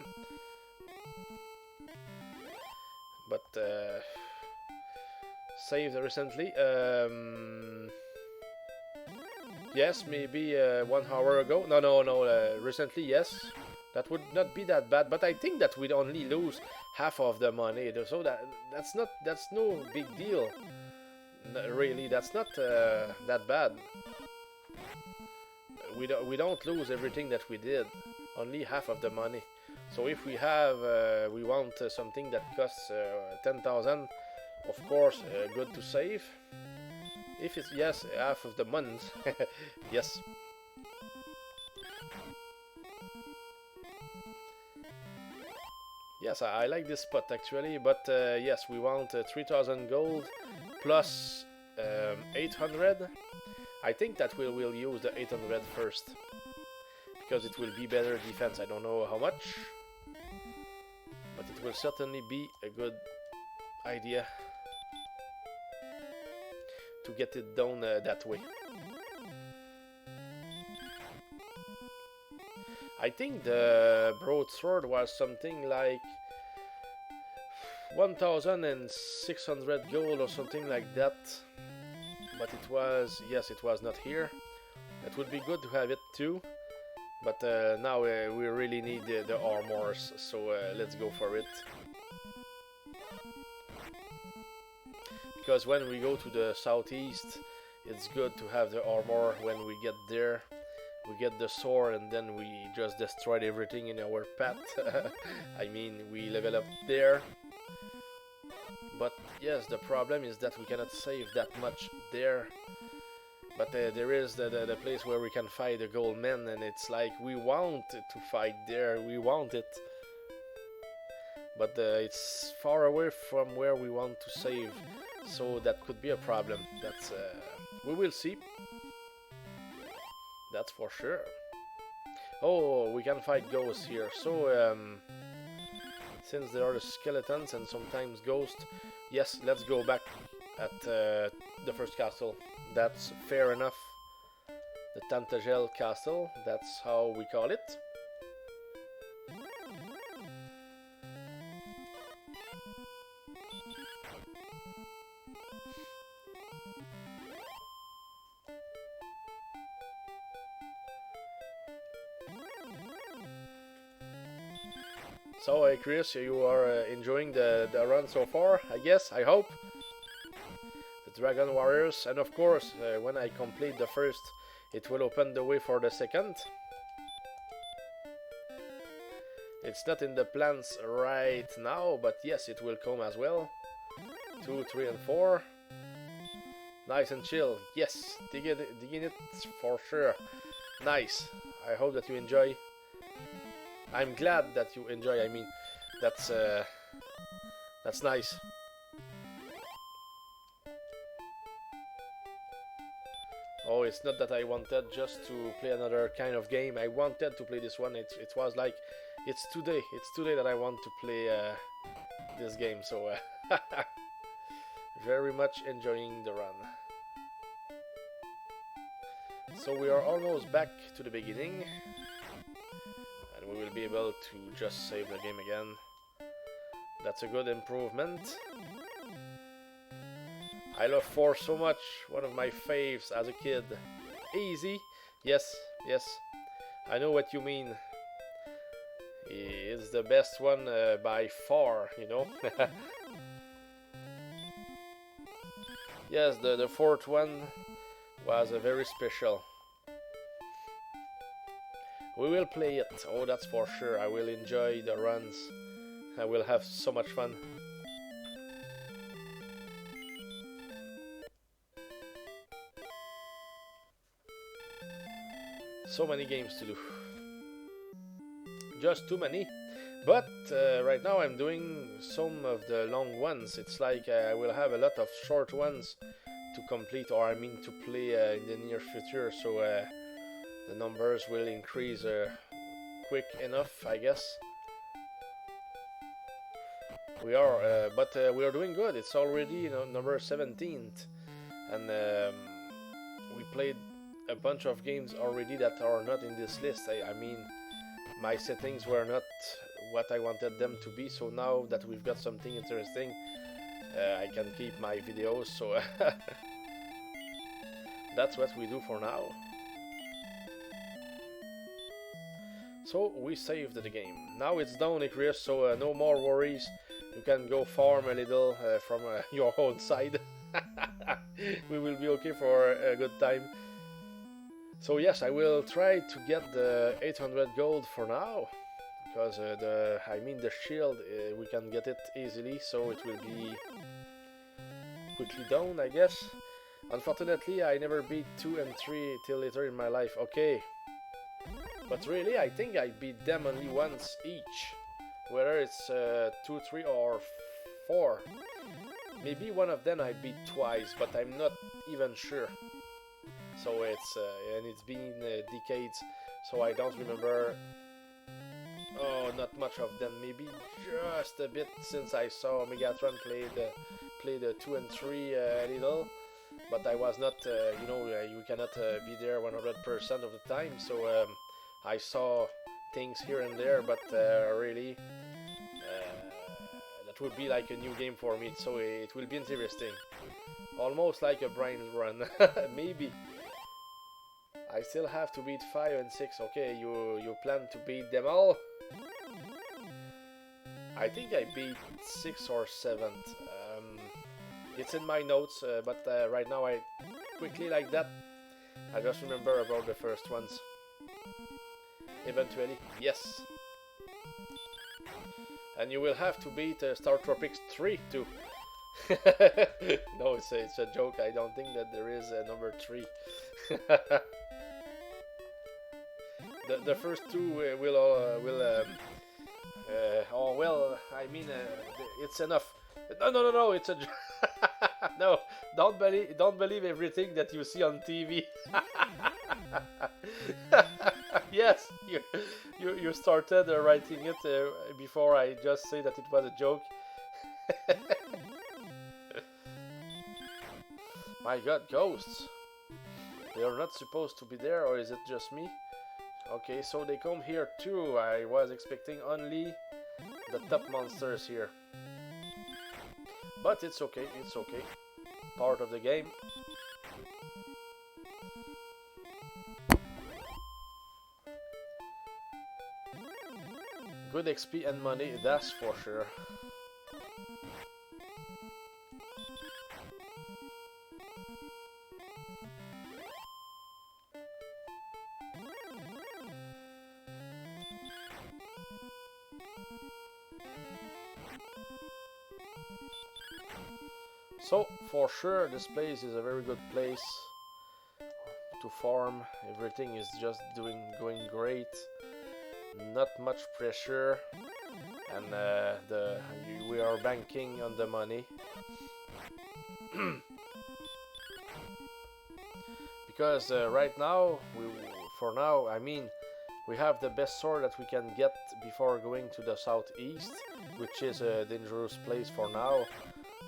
But saved recently. Yes, maybe 1 hour ago. No. Recently, yes. That would not be that bad, but I think that we'd only lose half of the money, so that's no big deal. Really, that's not that bad. We don't lose everything that we did, only half of the money. So if we want something that costs 10,000, of course, good to save. If it's, yes, half of the month, yes. Yes, I like this spot actually, but yes, we want 3,000 gold plus 800. I think that we will use the 800 first, because it will be better defense. I don't know how much, but it will certainly be a good idea to get it done that way. I think the broadsword was something like 1,600 gold or something like that. But it was, yes, it was not here. It would be good to have it too. But now we really need the armors, so let's go for it. Because when we go to the southeast, it's good to have the armor. When we get there, we get the sword, and then we just destroyed everything in our path. I mean, we level up there. But yes, the problem is that we cannot save that much there. But there is the place where we can fight the gold men, and it's like we want to fight there. We want it. But it's far away from where we want to save. So that could be a problem. That's we will see. That's for sure. Oh, we can fight ghosts here. So since there are the skeletons and sometimes ghosts, yes, let's go back at the first castle. That's fair enough. The Tantagel castle, that's how we call it. So, Chris, you are enjoying the run so far, I guess, I hope. The Dragon Warriors, and of course, when I complete the first, it will open the way for the second. It's not in the plans right now, but yes, it will come as well. 2, 3, and 4. Nice and chill, yes, digging it for sure. Nice, I hope that you enjoy. I'm glad that you enjoy. I mean, that's nice. Oh, it's not that I wanted just to play another kind of game. I wanted to play this one. It was like, it's today that I want to play this game. So very much enjoying the run. So we are almost back to the beginning. We will be able to just save the game again. That's a good improvement. I love 4 so much. One of my faves as a kid. Easy. Yes. I know what you mean. It's the best one by far, you know. Yes, the 4th one was very special. We will play it, oh that's for sure. I will enjoy the runs. I will have so much fun. So many games to do. Just too many. But right now I'm doing some of the long ones. It's like I will have a lot of short ones to complete, or I mean to play in the near future. So the numbers will increase quick enough, I guess. We are, but we are doing good. It's already, you know, number 17th, and we played a bunch of games already that are not in this list. I mean, my settings were not what I wanted them to be. So now that we've got something interesting, I can keep my videos. So that's what we do for now. So we saved the game. Now it's down, Icarus, so no more worries. You can go farm a little from your own side. We will be okay for a good time. So yes, I will try to get the 800 gold for now, because the shield, we can get it easily, so it will be quickly down, I guess. Unfortunately, I never beat 2 and 3 till later in my life. Okay. But really, I think I beat them only once each. Whether it's 2, 3, or 4. Maybe one of them I beat twice, but I'm not even sure. So it's been decades, so I don't remember. Oh, not much of them. Maybe just a bit since I saw Megatron play the 2 and 3 a little. But I was not, you cannot be there 100% of the time. So I saw things here and there, but really, that would be like a new game for me, so it will be interesting. Almost like a brain run, maybe. I still have to beat 5 and 6. Okay, you plan to beat them all? I think I beat 6 or 7. It's in my notes, but right now I quickly like that. I just remember about the first ones. Eventually, yes. And you will have to beat Star Tropics 3 too. No, it's a joke. I don't think that there is a number 3. The first two will oh well, I mean it's enough. No, it's a no, don't believe everything that you see on TV. Yes, you started writing it before I just say that it was a joke. My god, ghosts! They are not supposed to be there, or is it just me? Okay, so they come here too. I was expecting only the top monsters here. But it's okay, Part of the game. Good XP and money, that's for sure. So, for sure, this place is a very good place to farm. Everything is just going great. Not much pressure, and we are banking on the money. Because right now, for now, I mean, we have the best sword that we can get before going to the southeast, which is a dangerous place for now.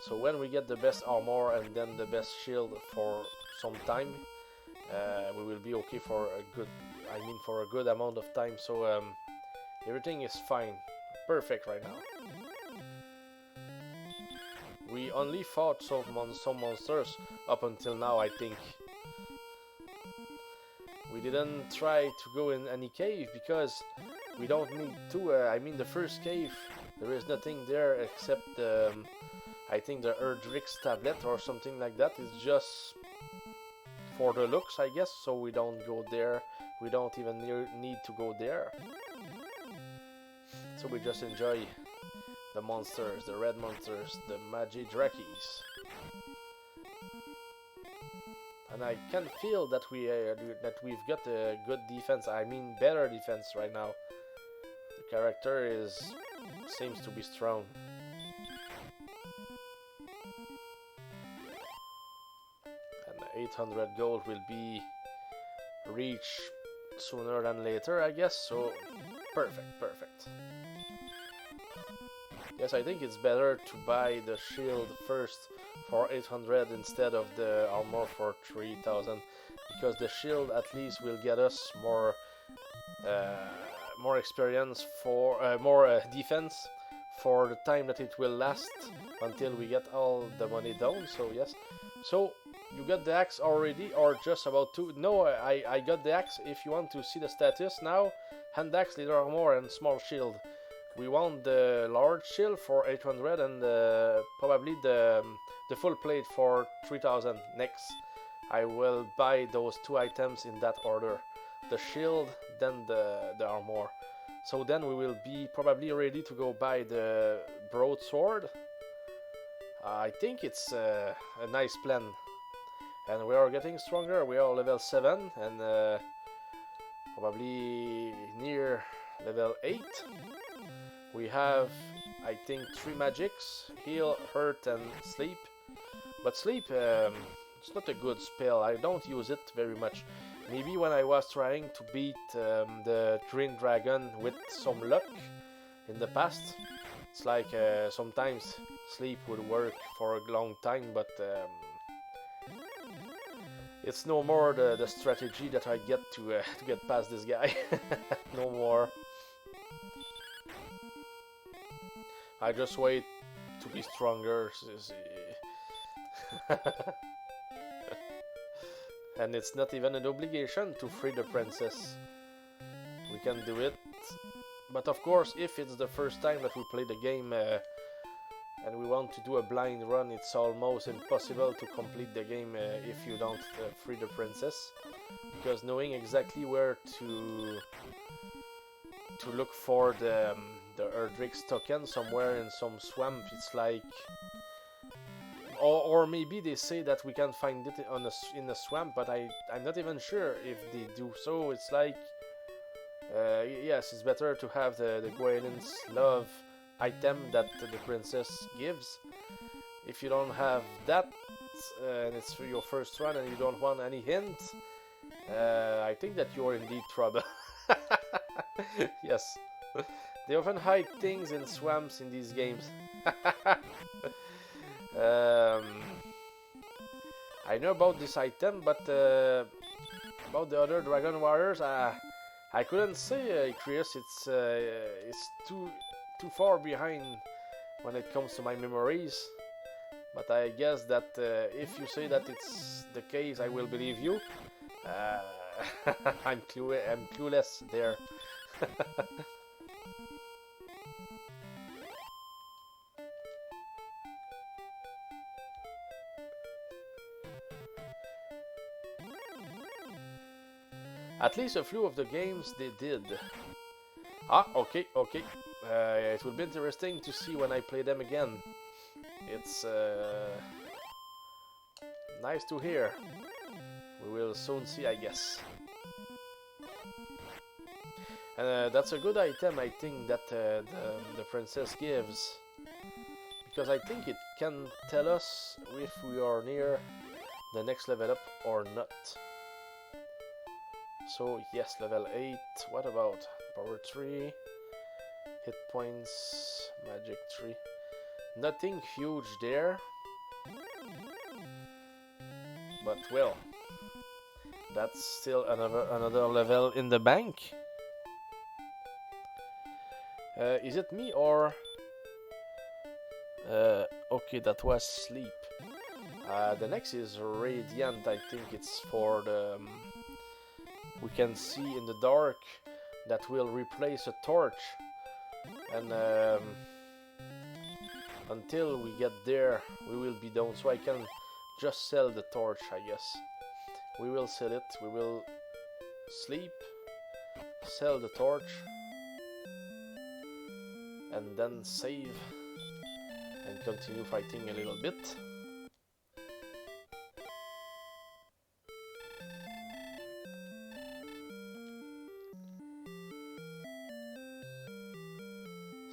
So when we get the best armor and then the best shield for some time, we will be okay for a good amount of time. So everything is fine, perfect right now. We only fought some monsters up until now, I think. We didn't try to go in any cave because we don't need to. I mean, the first cave, there is nothing there except I think the Erdrick's tablet or something like that. It's just for the looks, I guess, so we don't go there. We don't even need to go there. So we just enjoy the monsters, the red monsters, the Magi Drakis. and I can feel that we've got a good defense. I mean, better defense right now. The character seems to be strong. And 800 gold will be reached sooner than later, I guess. So perfect, perfect. Yes, I think it's better to buy the shield first for 800 instead of the armor for 3000, because the shield at least will get us more experience for more defense for the time that it will last until we get all the money down. So yes, so you got the axe already, or just about to? No, I got the axe. If you want to see the status now, hand axe, leader armor, and small shield. We want the large shield for 800 and probably the full plate for 3000 next. I will buy those two items in that order. The shield, then the armor. So then we will be probably ready to go buy the broadsword. I think it's a nice plan. And we are getting stronger. We are level 7 and probably near level 8. We have, I think, 3 magics: heal, hurt, and sleep. But sleep, it's not a good spell. I don't use it very much. Maybe when I was trying to beat the green dragon with some luck in the past. It's like sometimes sleep would work for a long time, but it's no more the strategy that I get to get past this guy. No more. I just wait to be stronger. And it's not even an obligation to free the princess. We can do it. But of course, if it's the first time that we play the game and we want to do a blind run, it's almost impossible to complete the game if you don't free the princess. Because knowing exactly where to look for the Erdrick's token somewhere in some swamp, it's like... Or maybe they say that we can find it in a swamp, but I'm not even sure if they do so. It's like... yes, it's better to have the Gwaelin's love item that the princess gives. If you don't have that, and it's your first run and you don't want any hint, I think that you're in deep trouble. Yes. They often hide things in swamps in these games. I know about this item, but about the other Dragon Warriors, I couldn't say, Chris. It's too far behind when it comes to my memories. But I guess that if you say that it's the case, I will believe you. I'm clueless there. At least a few of the games they did. Ah, okay. It will be interesting to see when I play them again. It's nice to hear. We will soon see, I guess. And that's a good item, I think, that the princess gives. Because I think it can tell us if we are near the next level up or not. So yes, level 8. What about power 3? Hit points, magic 3. Nothing huge there. But well, that's still another level in the bank. Is it me or... okay, that was sleep. The next is radiant. I think it's for the... we can see in the dark that will replace a torch. And until we get there, we will be down. So I can just sell the torch, I guess. We will sell it. We will sleep, sell the torch, and then save and continue fighting a little bit.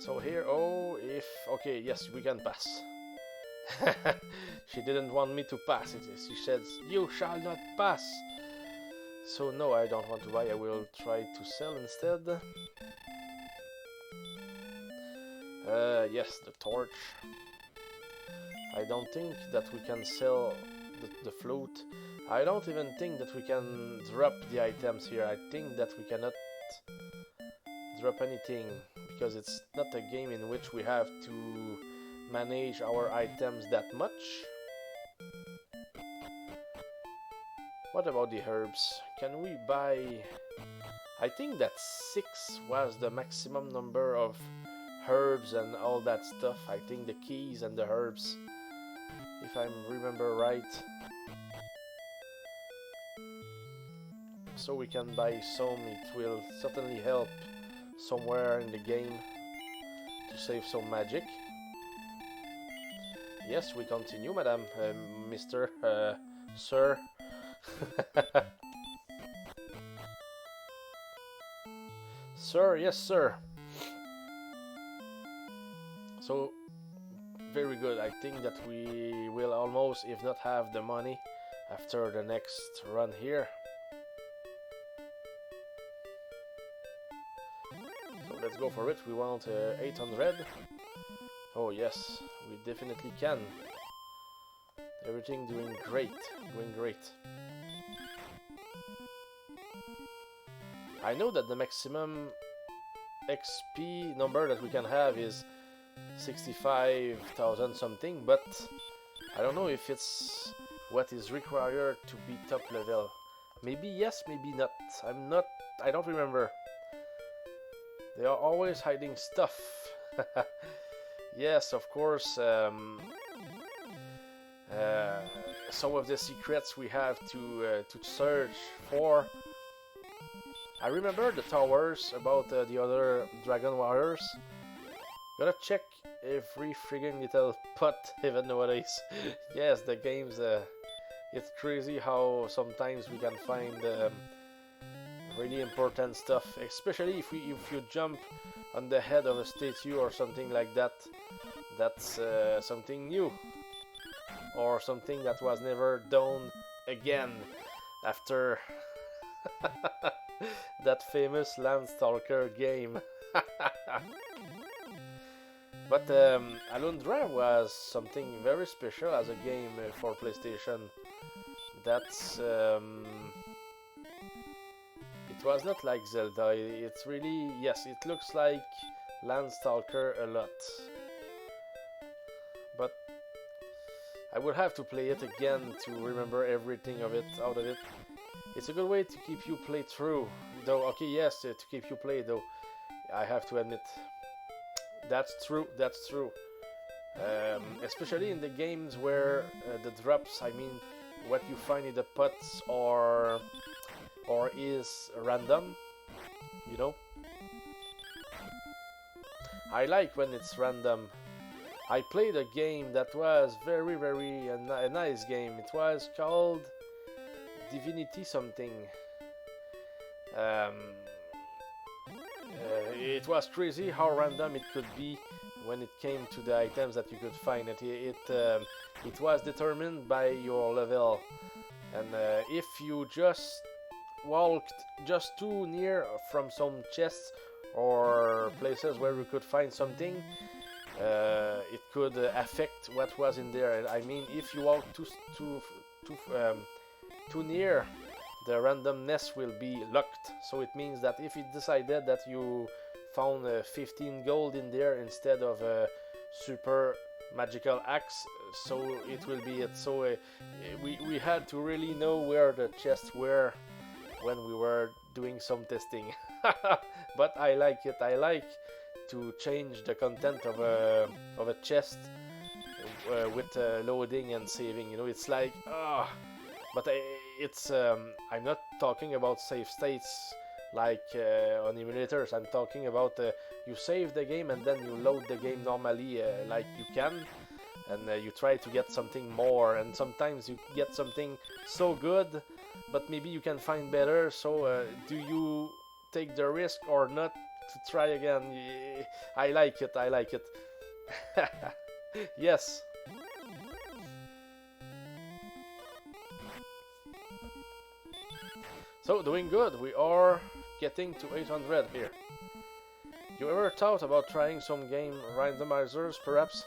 So here, oh, if okay, yes, we can pass. She didn't want me to pass it. She said, "You shall not pass." So no, I don't want to buy. I will try to sell instead. Yes, the torch. I don't think that we can sell the float. I don't even think that we can drop the items here. I think that we cannot drop anything because it's not a game in which we have to manage our items that much. What about the herbs? Can we buy... I think that 6 was the maximum number of herbs and all that stuff. I think the keys and the herbs, if I remember right. So we can buy some. It will certainly help somewhere in the game to save some magic. Yes, we continue, madam, Mr. Sir. Sir, yes, sir. So, very good. I think that we will almost, if not have the money after the next run here. So let's go for it. We want 800. Oh yes, we definitely can. Everything doing great, doing great. I know that the maximum XP number that we can have is 65,000 something, but I don't know if it's what is required to be top level. Maybe yes, maybe not. I don't remember. They are always hiding stuff. Yes, of course. Some of the secrets we have to search for. I remember the towers about the other dragon warriors. Gotta check every friggin' little pot even nowadays. Yes, the games. It's crazy how sometimes we can find really important stuff, especially if you jump on the head of a statue or something like that. That's something new, or something that was never done again after that famous Landstalker game. But Alundra was something very special as a game for PlayStation. That's it was not like Zelda. It's really, yes, it looks like Landstalker a lot. But I would have to play it again to remember everything of it out of it. It's a good way to keep you play through, though. Okay, yes, to keep you play though. I have to admit, that's true. That's true. Especially in the games where the drops, I mean, what you find in the pots or is random, you know. I like when it's random. I played a game that was very a nice game. It was called Divinity something. It was crazy how random it could be when it came to the items that you could find. It was determined by your level, and if you just walked just too near from some chests or places where we could find something, it could affect what was in there. I mean, if you walk too near, the randomness will be locked. So it means that if it decided that you found 15 gold in there instead of a super magical axe, so it will be it. So we had to really know where the chests were when we were doing some testing. But I like it. I like to change the content of a chest with loading and saving. You know, it's like but it's I'm not talking about save states like on emulators. I'm talking about you save the game and then you load the game normally like you can, and you try to get something more, and sometimes you get something so good but maybe you can find better. So do you take the risk or not to try again. I like it. I like it. Yes. So doing good. We are getting to 800 here. You ever thought about trying some game randomizers, perhaps?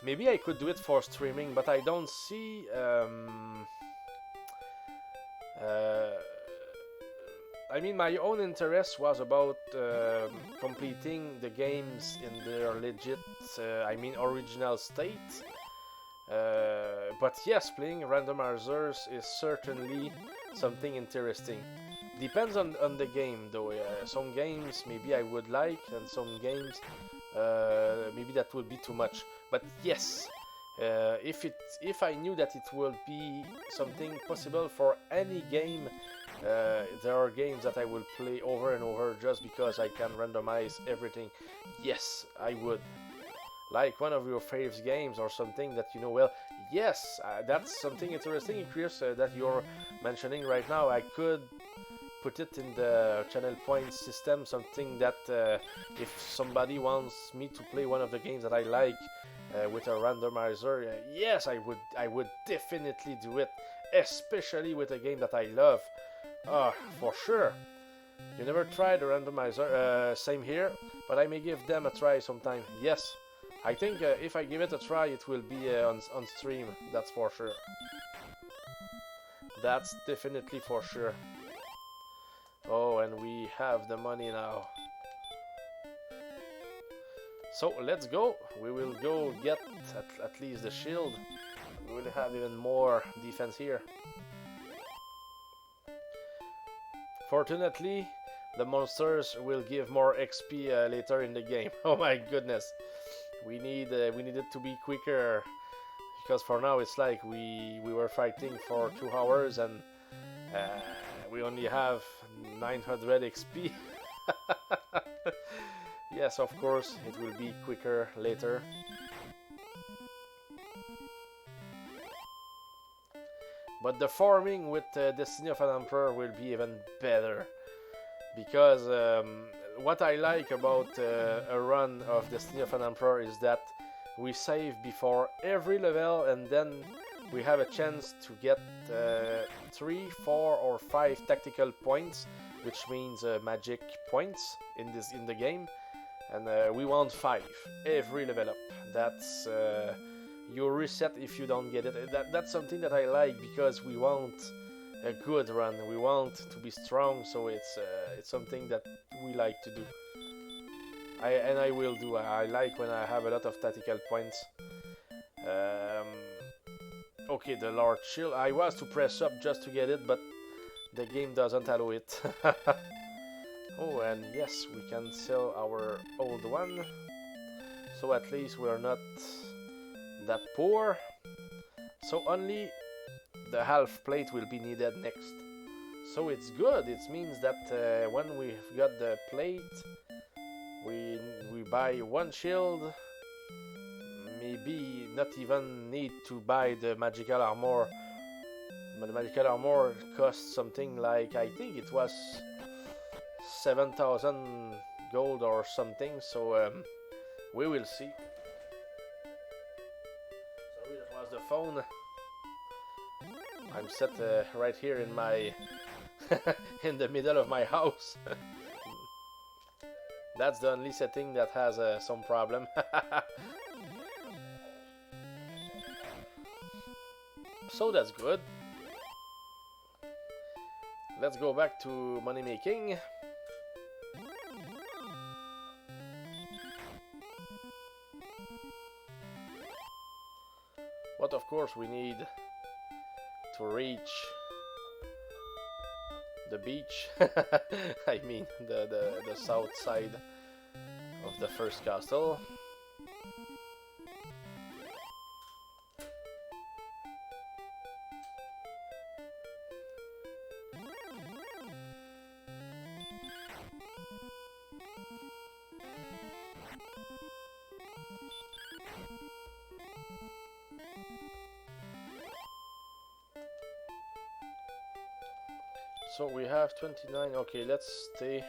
Maybe I could do it for streaming, but I don't see. I mean, my own interest was about completing the games in their legit, I mean, original state. But yes, playing randomizers is certainly something interesting. Depends on the game, though. Some games maybe I would like, and some games maybe that would be too much. But yes, if I knew that it would be something possible for any game, there are games that I will play over and over just because I can randomize everything. Yes, I would. Like one of your favorite games or something that you know well. Yes, that's something interesting, Chris, that you're mentioning right now. I could put it in the channel points system, something that if somebody wants me to play one of the games that I like with a randomizer, yes, I would definitely do it, especially with a game that I love. For sure. You never tried a randomizer? Same here, but I may give them a try sometime. Yes, I think if I give it a try, it will be on stream. That's for sure. That's definitely for sure. Oh, and we have the money now. So let's go. We will go get at least the shield. We will have even more defense here. Fortunately, the monsters will give more XP later in the game. Oh my goodness. We need it to be quicker, because for now it's like we were fighting for 2 hours and we only have 900 XP. Yes, of course, it will be quicker later. But the farming with Destiny of an Emperor will be even better, because what I like about a run of Destiny of an Emperor is that we save before every level, and then we have a chance to get 3, 4, or 5 tactical points, which means magic points in the game, and we want 5 every level up. That's you reset if you don't get it. That's something that I like, because we want a good run. We want to be strong, so it's something that we like to do. I will do. I like when I have a lot of tactical points. Okay, the large shield. I was to press up just to get it, but the game doesn't allow it. Oh, and yes, we can sell our old one, so at least we're not that poor. So only the half plate will be needed next. So it's good. It means that when we've got the plate, we buy one shield. Maybe not even need to buy the magical armor. But the magical armor costs something like, I think it was 7,000 gold or something. So we will see. Sorry, that was the phone. I'm set right here in my in the middle of my house. That's the only setting that has some problem. So that's good. Let's go back to money making. But of course we need to reach the beach. I mean the south side of the first castle. So we have 29. Okay, let's stay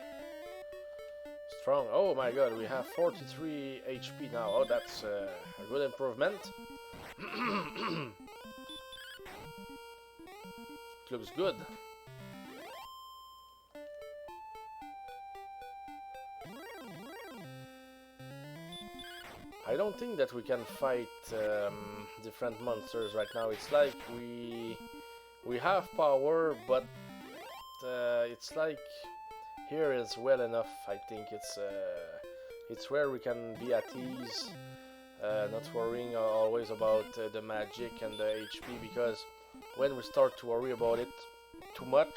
strong. Oh my god, we have 43 HP now. Oh, that's a good improvement. It looks good. I don't think that we can fight different monsters right now. It's like we have power, but it's like here is well enough. I think it's where we can be at ease, not worrying always about the magic and the HP, because when we start to worry about it too much,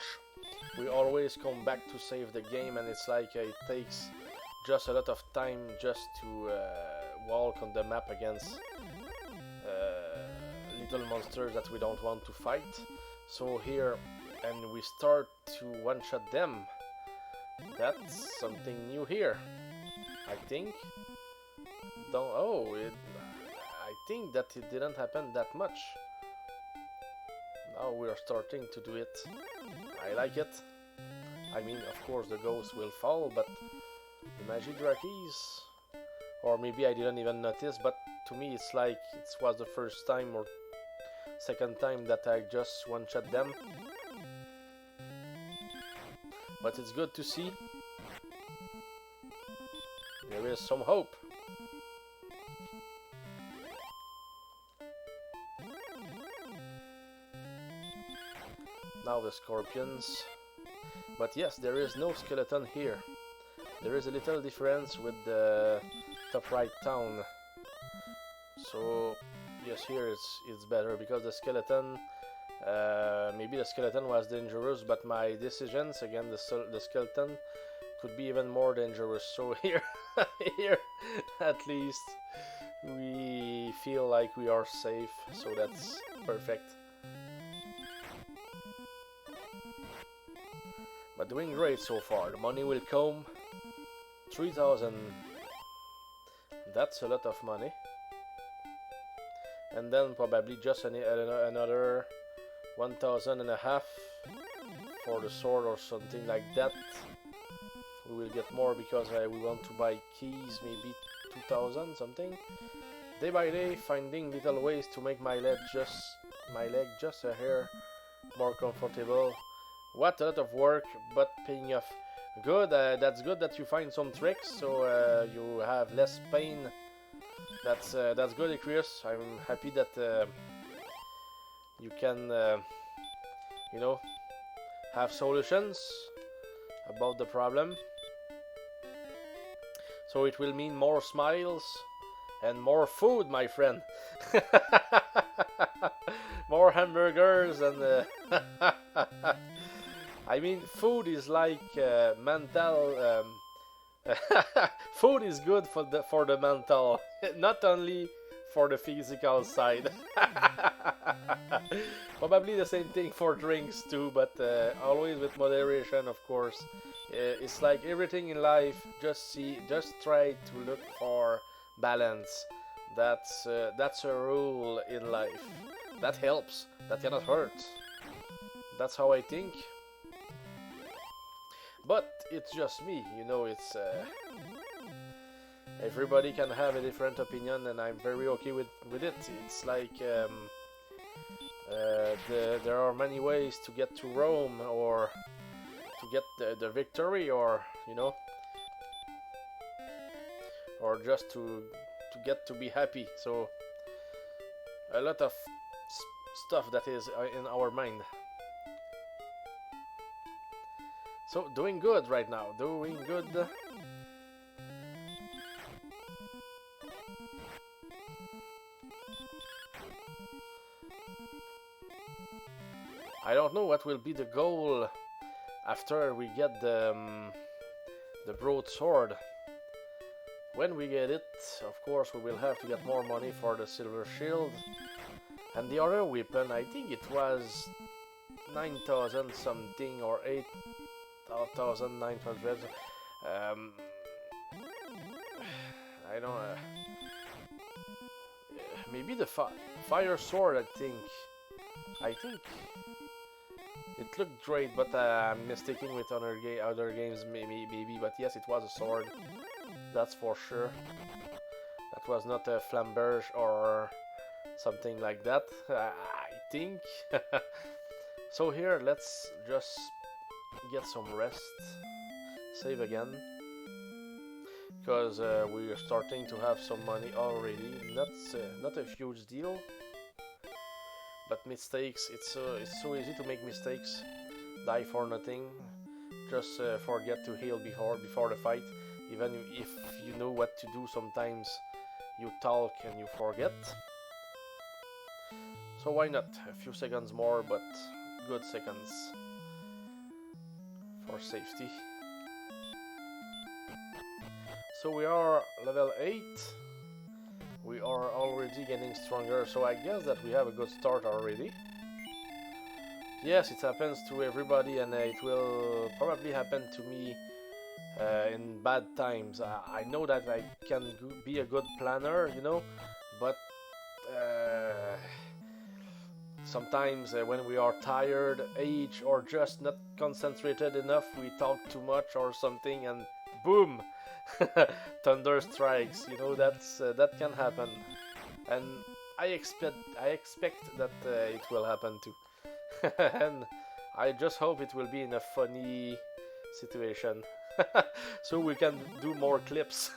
we always come back to save the game, and it's like it takes just a lot of time just to walk on the map against little monsters that we don't want to fight. So here, and we start to one-shot them. That's something new here, I think. I think that it didn't happen that much. Now we are starting to do it. I like it. I mean, of course the ghosts will fall, but the magic drackies, or maybe I didn't even notice, but to me it's like it was the first time or second time that I just one-shot them. But it's good to see there is some hope. Now the scorpions. But yes, there is no skeleton here. There is a little difference with the top right town. So yes, here it's better because the skeleton, maybe the skeleton was dangerous, but my decisions against the skeleton could be even more dangerous. So here, here at least we feel like we are safe. So that's perfect. But doing great so far. The money will come. 3,000. That's a lot of money. And then probably just another 1,000 and a half for the sword or something like that. We will get more because we want to buy keys, maybe 2,000 something. Day by day, finding little ways to make my leg just a hair more comfortable. What a lot of work, but paying off. Good. That's good that you find some tricks, so you have less pain. That's good, Chris. I'm happy that you can, you know, have solutions about the problem. So it will mean more smiles and more food, my friend. More hamburgers and. I mean, food is like mental. Food is good for the mental, not only for the physical side. Probably the same thing for drinks too, but always with moderation, of course. It's like everything in life. Just try to look for balance. That's a rule in life. That helps. That cannot hurt. That's how I think. But it's just me, you know, it's everybody can have a different opinion, and I'm very okay with it. It's like there are many ways to get to Rome, or to get the victory, or you know, or just to get to be happy. So a lot of stuff that is in our mind. So, doing good right now, doing good. I don't know what will be the goal after we get the broadsword. When we get it, of course, we will have to get more money for the silver shield. And the other weapon, I think it was 9,000 something or 8,900. I don't know. Maybe the fire sword. I think It looked great, but I'm mistaken with other games, maybe. But yes, it was a sword. That's for sure. That was not a flamberge or something like that. I think. So here, let's just get some rest. Save again. Because we are starting to have some money already. Not a huge deal. But mistakes, it's so easy to make mistakes. Die for nothing. Just forget to heal before the fight. Even if you know what to do, sometimes you talk and you forget. So why not? A few seconds more, but good seconds for safety. So we are level 8. We are already getting stronger, so I guess that we have a good start already. Yes, it happens to everybody, and it will probably happen to me in bad times. I know that I can be a good planner, you know, but sometimes when we are tired, age, or just not concentrated enough, we talk too much or something, and boom, thunder strikes. You know, that can happen, and I expect that it will happen too. And I just hope it will be in a funny situation, so we can do more clips.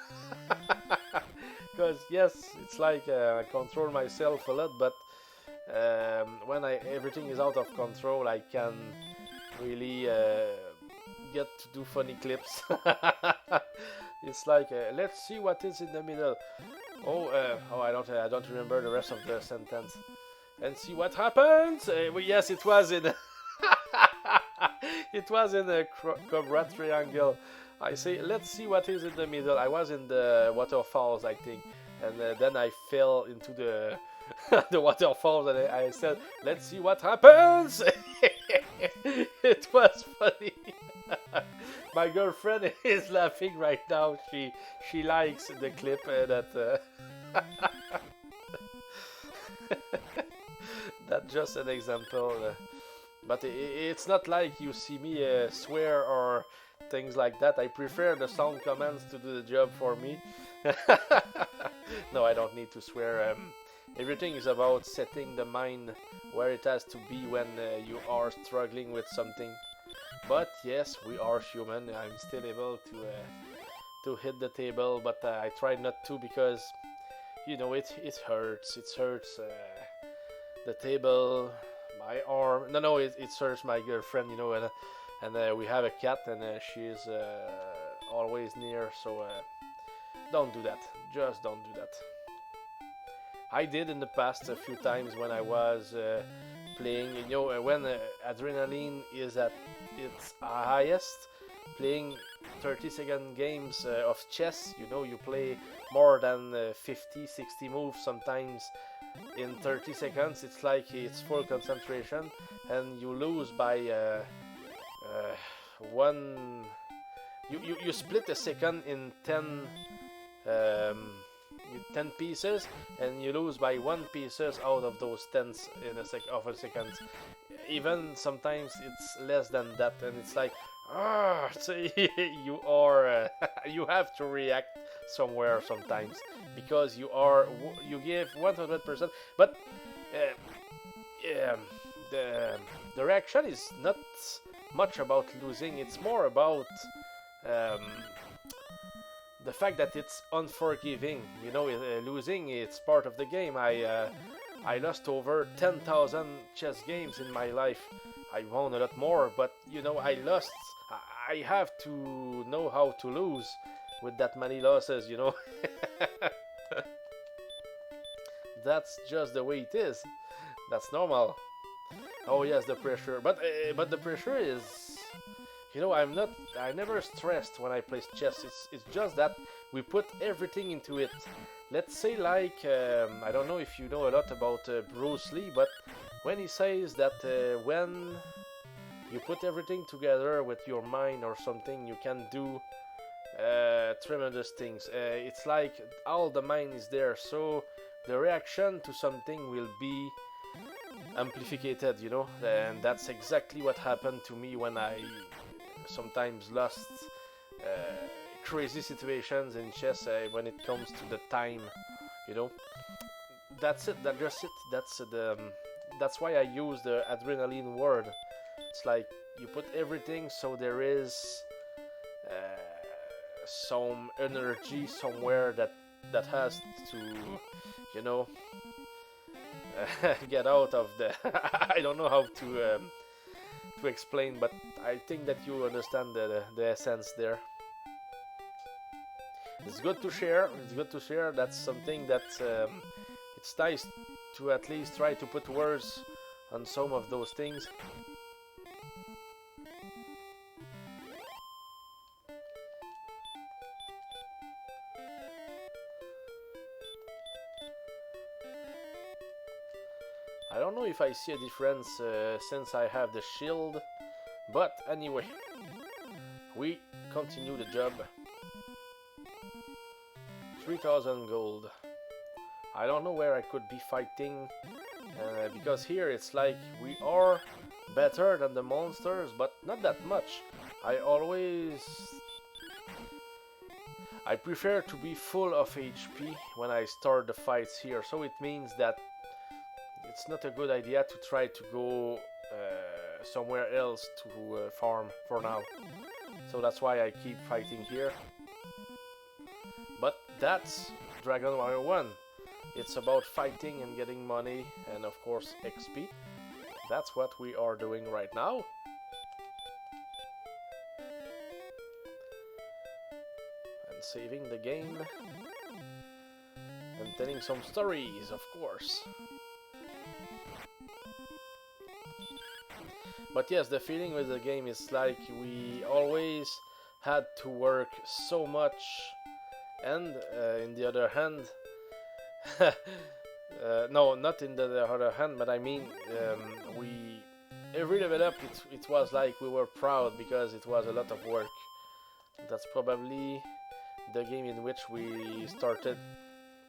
Because yes, it's like I control myself a lot, but when everything is out of control, I can really get to do funny clips. It's like let's see what is in the middle. I don't remember the rest of the sentence. And see what happens. Well, yes, it was in it was in a quadrat triangle. I say, let's see what is in the middle. I was in the waterfalls, I think, and then I fell into the the waterfalls, and I said, let's see what happens. It was funny. My girlfriend is laughing right now. She likes the clip that. That's just an example, but it's not like you see me swear or things like that. I prefer the sound commands to do the job for me. No, I don't need to swear. Everything is about setting the mind where it has to be when you are struggling with something. But yes, we are human. I'm still able to hit the table, but I try not to because you know it hurts. It hurts. The table, my arm. No, it hurts my girlfriend, you know, and we have a cat, and she's always near. So don't do that. Just don't do that. I did in the past a few times when I was playing. You know, when adrenaline is at its highest, playing 30-second games of chess. You know, you play more than 50, 60 moves sometimes in 30 seconds. It's like it's full concentration, and you lose by one. You split a second in 10 pieces, and you lose by 1 pieces out of those tenths in a second. Even sometimes it's less than that, and it's like so you are you have to react somewhere sometimes because you give 100%, but the reaction is not much about losing. It's more about the fact that it's unforgiving. You know, losing, it's part of the game. I lost over 10,000 chess games in my life. I won a lot more, but you know, I lost. I have to know how to lose with that many losses, you know. That's just the way it is. That's normal. Oh yes, the pressure, but the pressure is, you know, I never stressed when I play chess. It's just that we put everything into it. Let's say like I don't know if you know a lot about Bruce Lee, but when he says that when you put everything together with your mind or something, you can do tremendous things. It's like all the mind is there, so the reaction to something will be amplified, you know, and that's exactly what happened to me when I sometimes lost crazy situations in chess when it comes to the time, you know. That's it. That's just it. That's why I use the adrenaline word. It's like you put everything, so there is some energy somewhere that has to, you know, get out of the. I don't know how to explain, but I think that you understand the essence there. It's good to share. It's good to share. That's something that it's nice to at least try to put words on some of those things. I don't know if I see a difference since I have the shield, but anyway, we continue the job. 3000 gold. I don't know where I could be fighting because here it's like we are better than the monsters, but not that much. I prefer to be full of HP when I start the fights here, so it means that it's not a good idea to try to go somewhere else to farm for now. So that's why I keep fighting here. But that's Dragon Warrior 1. It's about fighting and getting money and of course XP. That's what we are doing right now. And saving the game. And telling some stories, of course. But yes, the feeling with the game is like we always had to work so much, and in the other hand, no, not in the other hand, but I mean, we every level up, it was like we were proud because it was a lot of work. That's probably the game in which we started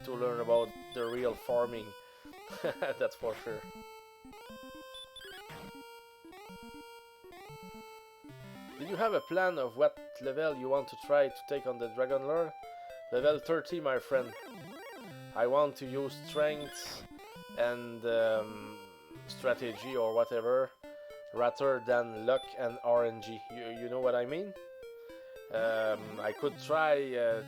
to learn about the real farming. That's for sure. Did you have a plan of what level you want to try to take on the Dragon Lord? Level 30, my friend. I want to use strength and strategy or whatever rather than luck and RNG. You know what I mean? I could try, you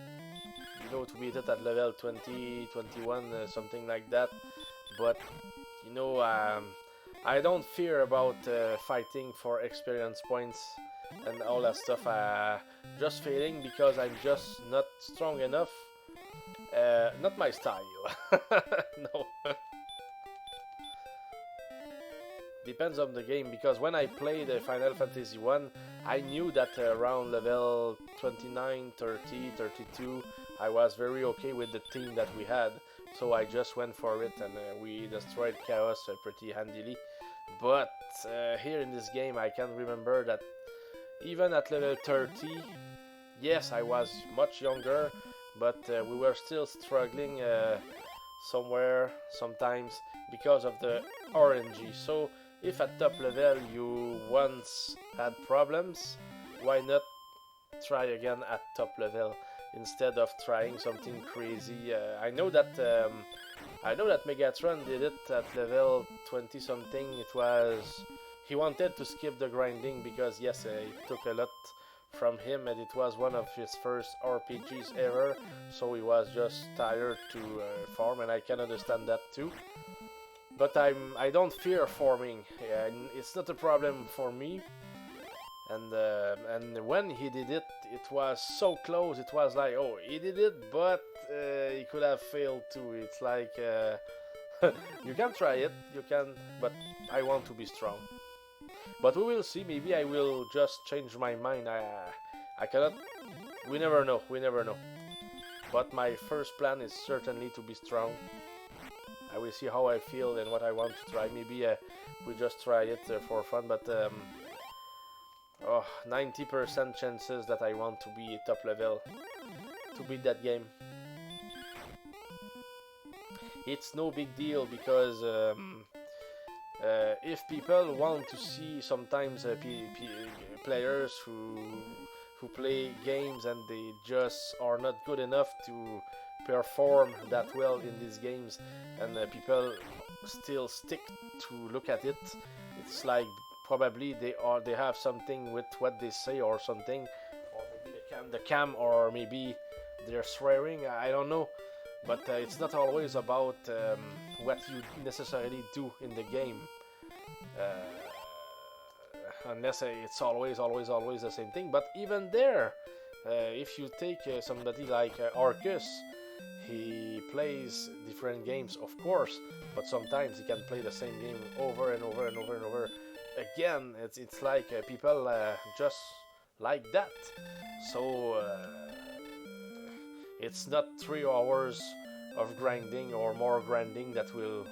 know, to beat it at level 20, 21, something like that. But, you know, I don't fear about fighting for experience points and all that stuff. Just failing because I'm just not strong enough. Not my style. No. Depends on the game, because when I played Final Fantasy 1, I knew that around level 29, 30, 32, I was very okay with the team that we had. So I just went for it and we destroyed Chaos pretty handily. But here in this game I can remember that even at level 30, yes, I was much younger, but we were still struggling somewhere, sometimes, because of the RNG. So if at top level you once had problems, why not try again at top level instead of trying something crazy? I know that Megatron did it at level 20 something. He wanted to skip the grinding because yes, it took a lot from him and it was one of his first RPGs ever, so he was just tired to farm, and I can understand that too. But I don't fear farming. It's not a problem for me. And when he did it, it was so close. It was like, oh, he did it, but he could have failed too. It's like you can try it, you can, but I want to be strong. But we will see. Maybe I will just change my mind. I cannot. We never know. We never know. But my first plan is certainly to be strong. I will see how I feel and what I want to try. Maybe we just try it for fun. But 90% chances that I want to be top level to beat that game. It's no big deal because if people want to see sometimes players who play games and they just are not good enough to perform that well in these games, and people still stick to look at it, it's like probably they have something with what they say or something, or maybe the cam, or maybe they're swearing. I don't know, but it's not always about what you necessarily do in the game. Unless it's always the same thing. But even there, if you take somebody like Arcus, he plays different games, of course, but sometimes he can play the same game over and over and over and over again. It's like people just like that. So it's not 3 hours of grinding or more grinding that will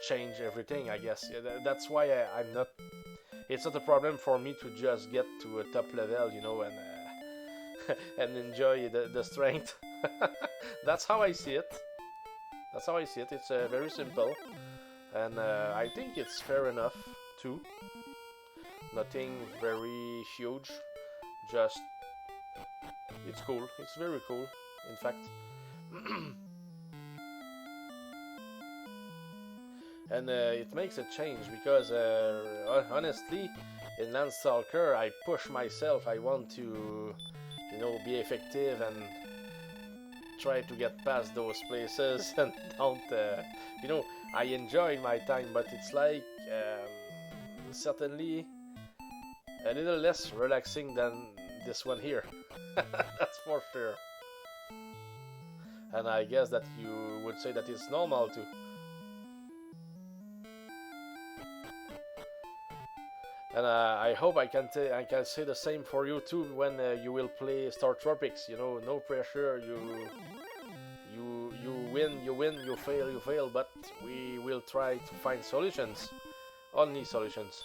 change everything, I guess. Yeah, that's why I'm not. It's not a problem for me to just get to a top level, you know, and and enjoy the strength. That's how I see it. That's how I see it. It's very simple, and I think it's fair enough too. Nothing very huge. Just it's cool. It's very cool, in fact. And it makes a change because honestly, in Landstalker I push myself. I want to, you know, be effective and try to get past those places and don't, you know, I enjoy my time, but it's like certainly a little less relaxing than this one here. That's for sure. And I guess that you would say that it's normal too. And I hope I can say the same for you too when you will play Star Tropics. You know, no pressure. You win, you fail. But we will try to find solutions, only solutions.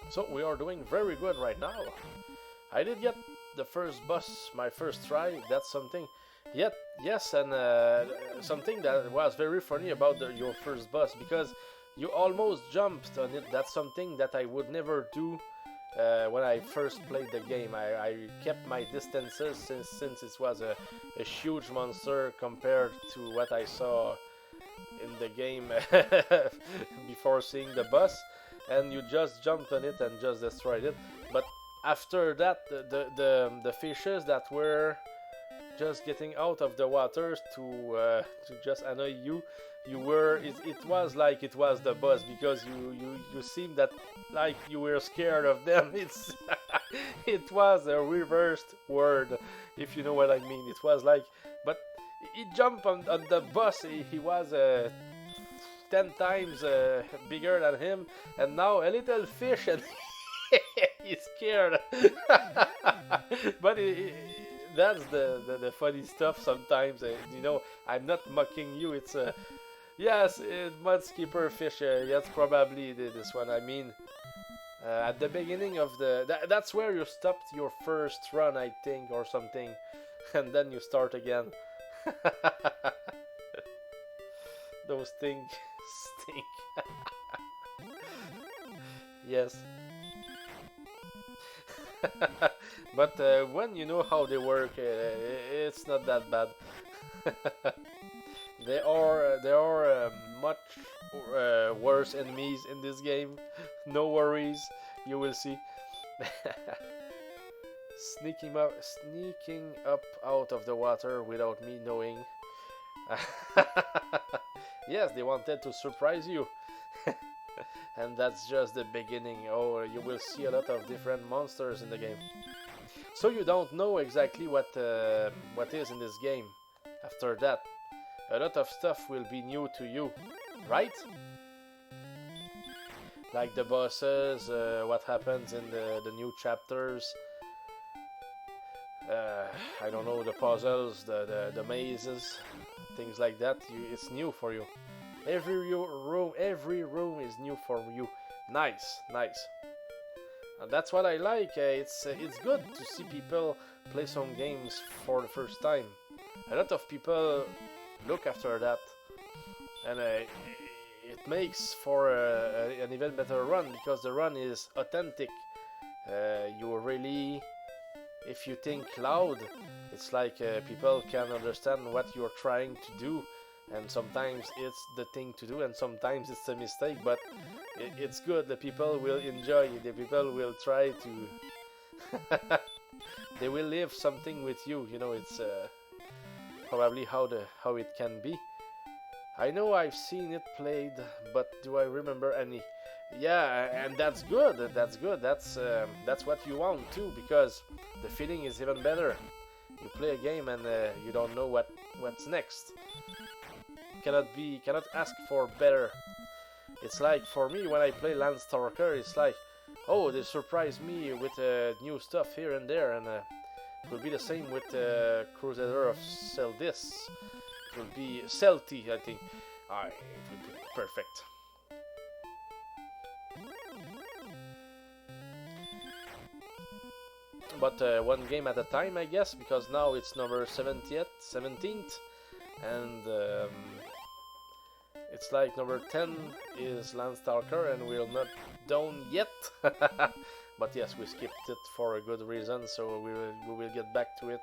So we are doing very good right now. I did get the first boss, my first try. That's something. Yet, yes, and something that was very funny about your first boss, because you almost jumped on it. That's something that I would never do when I first played the game. I kept my distances since it was a huge monster compared to what I saw in the game before seeing the boss. And you just jumped on it and just destroyed it. But after that, the fishes that were just getting out of the waters to just annoy you, it was like it was the boss, because you seemed that like you were scared of them. It's it was a reversed word, if you know what I mean. It was like, but he jumped on the boss. He was 10 times bigger than him, and now a little fish, and he's scared. But that's the funny stuff sometimes. You know, I'm not mocking you. It's yes, mudskipper fish. Yes, probably this one. I mean, at the beginning of that's where you stopped your first run, I think, or something, and then you start again. Those things stink. Yes. But when you know how they work, it's not that bad. There are much worse enemies in this game. No worries, you will see. Sneaking up out of the water without me knowing. Yes, they wanted to surprise you. And that's just the beginning. Oh, you will see a lot of different monsters in the game. So you don't know exactly what is in this game. After that, a lot of stuff will be new to you, right? Like the bosses, what happens in the new chapters. I don't know, the puzzles, the mazes, things like that. It's new for you. Every room is new for you. Nice, nice. That's what I like. It's good to see people play some games for the first time. A lot of people look after that, and it makes for an even better run because the run is authentic. You really, if you think loud, it's like people can understand what you're trying to do, and sometimes it's the thing to do, and sometimes it's a mistake. But it's good. The people will enjoy it. The people will try to. They will live something with you. You know, it's probably how it can be. I know I've seen it played, but do I remember any? Yeah, and that's good. That's good. That's what you want too, because the feeling is even better. You play a game and you don't know what's next. Cannot ask for better. It's like for me when I play Landstalker, it's like, oh, they surprise me with new stuff here and there, and it will be the same with Crusader of Celdis. It will be Celti, I think. It will be perfect. But one game at a time, I guess, because now it's number 17th, and it's like number 10 is Landstalker, and we're not done yet. But yes, we skipped it for a good reason, so we will get back to it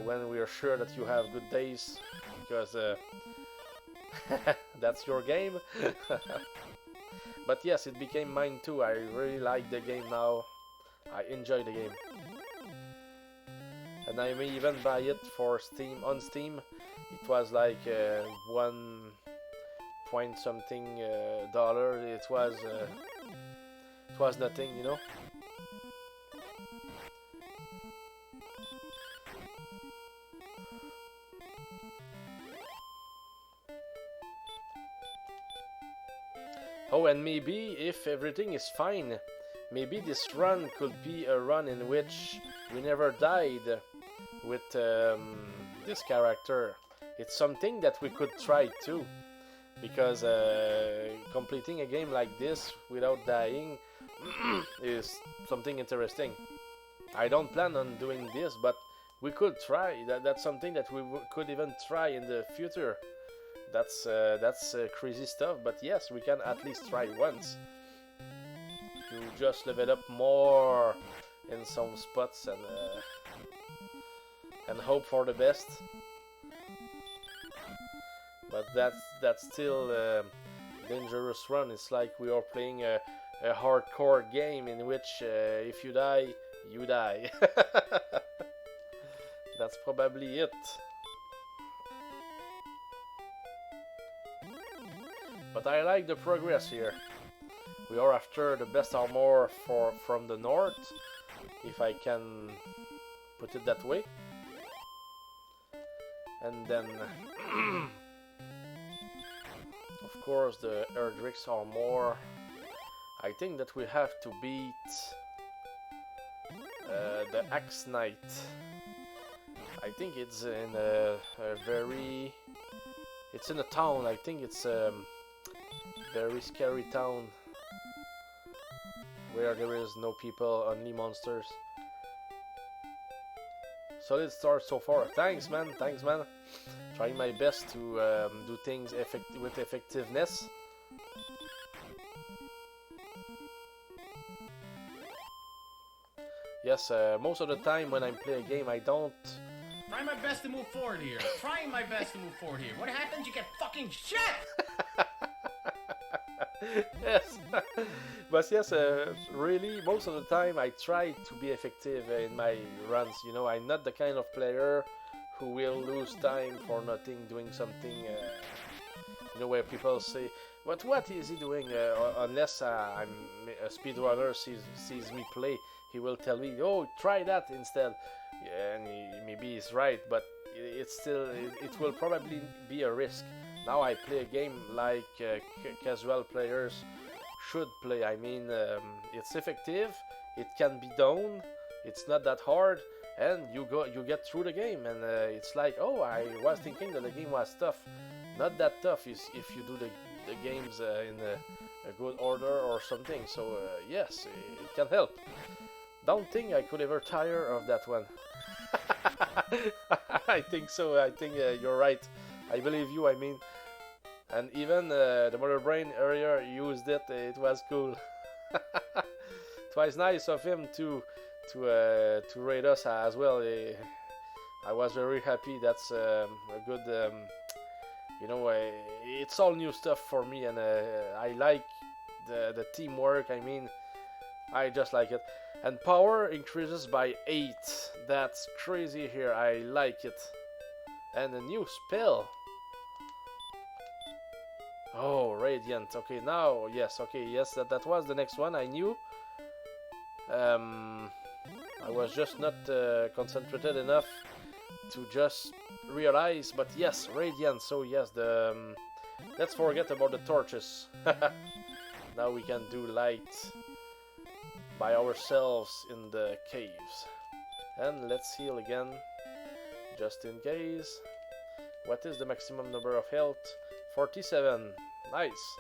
when we are sure that you have good days, because that's your game. But yes, it became mine too. I really like the game now. I enjoy the game, and I may even buy it for Steam on Steam. It was like 1 point something dollar. It was nothing, you know. Oh, and maybe if everything is fine, maybe this run could be a run in which we never died with this character. It's something that we could try too, because completing a game like this without dying is something interesting. I don't plan on doing this, but we could try. That's something that we could even try in the future. That's crazy stuff, but yes, we can at least try once. You just level up more in some spots and hope for the best. But that's still a dangerous run. It's like we are playing a hardcore game in which if you die, you die. That's probably it. But I like the progress here. We are after the best armor from the north, if I can put it that way. And then, of course, the Erdrick's armor. I think that we have to beat the Axe Knight. I think it's in a very... It's in a town. I think it's a very scary town where there is no people, only monsters. Solid start so far. Thanks, man. Thanks, man. Trying my best to do things with effectiveness. Yes, most of the time when I play a game, I don't... Trying my best to move forward here. Trying my best to move forward here. What happens? You get fucking shit! Yes. But yes, really, most of the time I try to be effective in my runs. You know, I'm not the kind of player who will lose time for nothing, doing something, you know, where people say, but what is he doing? Unless I'm a speedrunner sees me play, he will tell me, oh, try that instead. Yeah, and maybe he's right, but it's still, it will probably be a risk. Now I play a game like casual players should play. I mean, it's effective, it can be done, it's not that hard, and you get through the game, and it's like, oh, I was thinking that the game was tough. Not that tough if you do the games in a good order or something. So yes, it can help. Don't think I could ever tire of that one. I think so. I think you're right. I believe you. I mean, and even the Mother Brain earlier used it. It was cool. It was nice of him to rate us as well. I was very happy. That's a good. You know, it's all new stuff for me, and I like the teamwork. I mean, I just like it. And power increases by 8. That's crazy here. I like it. And a new spell. Oh, Radiant. Okay, now, yes, okay, yes, that was the next one. I knew. I was just not concentrated enough to just realize, but yes, Radiant. So yes, the let's forget about the torches. Now we can do light by ourselves in the caves. And let's heal again, just in case. What is the maximum number of health? 47. Nice.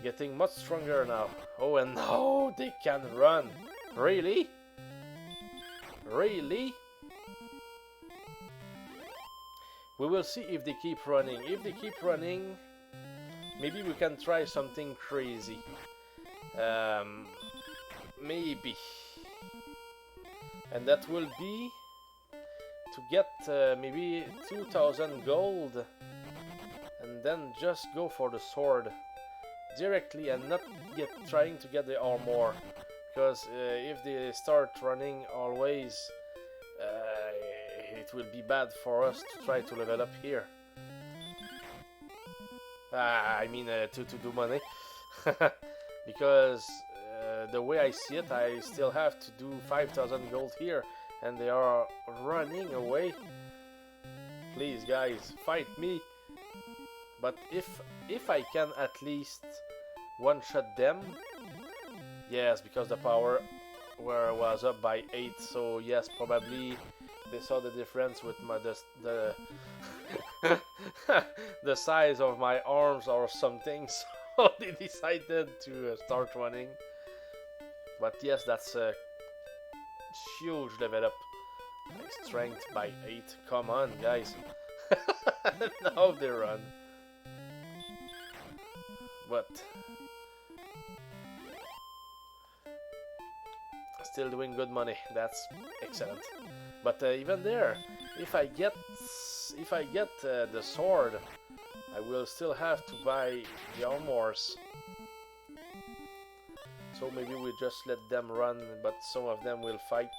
Getting much stronger now. Oh, and now they can run. Really? Really? We will see if they keep running. If they keep running, maybe we can try something crazy. Maybe. And that will be to get maybe 2000 gold and then just go for the sword directly and not trying to get the armor, because if they start running always, it will be bad for us to try to level up here. I mean to do money. Because the way I see it, I still have to do 5000 gold here, and they are running away. Please guys, fight me. But if I can at least one-shot them, yes, because the power was up by 8, so yes, probably they saw the difference with the the size of my arms or something, so they decided to start running. But yes, that's a huge level up. Strength by 8. Come on, guys. Now they run. But still doing good money. That's excellent. But even there, if I get the sword, I will still have to buy the armors. So maybe we just let them run, but some of them will fight.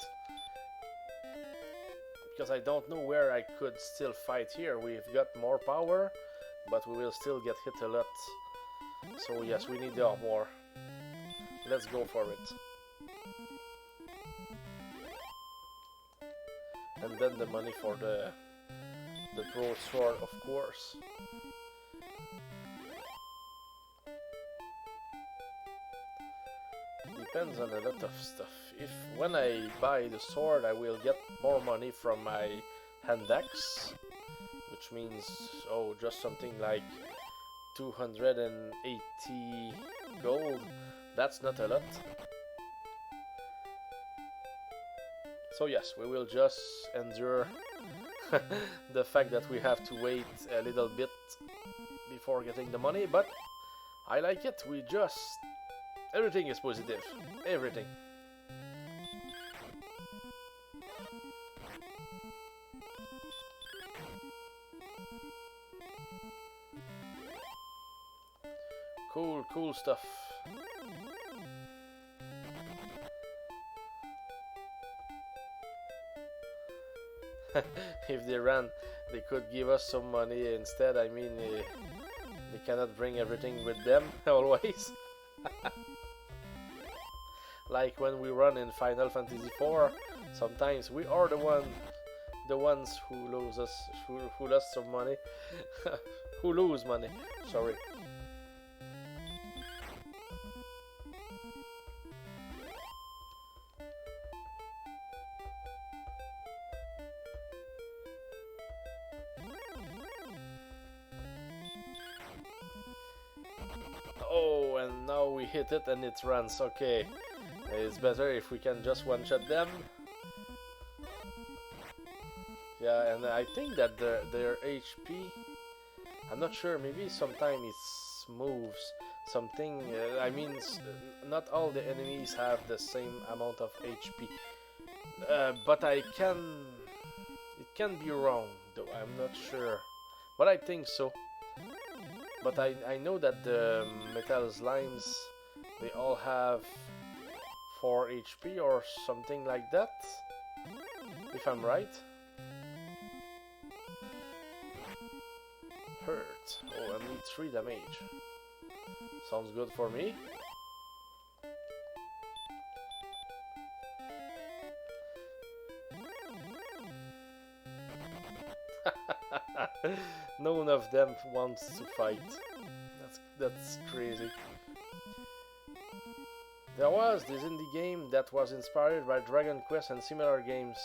Because I don't know where I could still fight here. We've got more power, but we will still get hit a lot. So yes, we need the armor. Let's go for it. And then the money for the broad sword, of course. Depends on a lot of stuff. If when I buy the sword, I will get more money from my hand axe, which means just something like 280 gold. That's not a lot. So yes, we will just endure the fact that we have to wait a little bit before getting the money, but I like it. Everything is positive. Everything. Cool stuff. If they ran, they could give us some money instead. I mean, they cannot bring everything with them always. Like when we run in Final Fantasy IV, sometimes we are the ones who who lost some money, who lose money. Sorry. and now we hit it and it runs. Okay, it's better if we can just one-shot them. Yeah, and I think that their HP, I'm not sure, maybe sometimes it moves something. I mean, not all the enemies have the same amount of HP. But it can be wrong, though, I'm not sure. But I think so. But I know that the metal slimes, they all have 4 HP or something like that, if I'm right. Hurt. Oh, I need 3 damage. Sounds good for me. None of them wants to fight. That's crazy. There was this indie game that was inspired by Dragon Quest and similar games.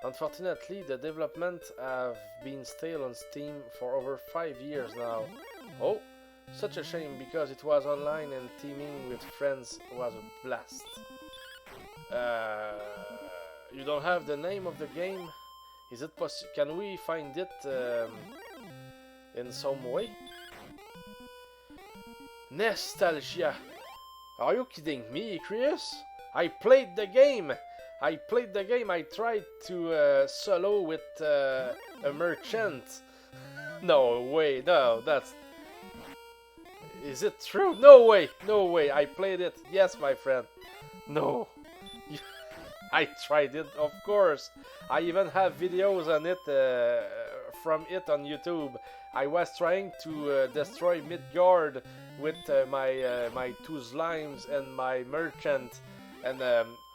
Unfortunately, the development have been stale on Steam for over 5 years now. Oh, such a shame because it was online and teaming with friends was a blast. You don't have the name of the game? Is it possible? Can we find it in some way? Nostalgia. Are you kidding me, Chris? I played the game. I tried to solo with a merchant. No way. No, that's... Is it true? No way. No way. I played it. Yes, my friend. No. I tried it, of course. I even have videos on it from it on YouTube. I was trying to destroy Midgard with my 2 slimes and my merchant, and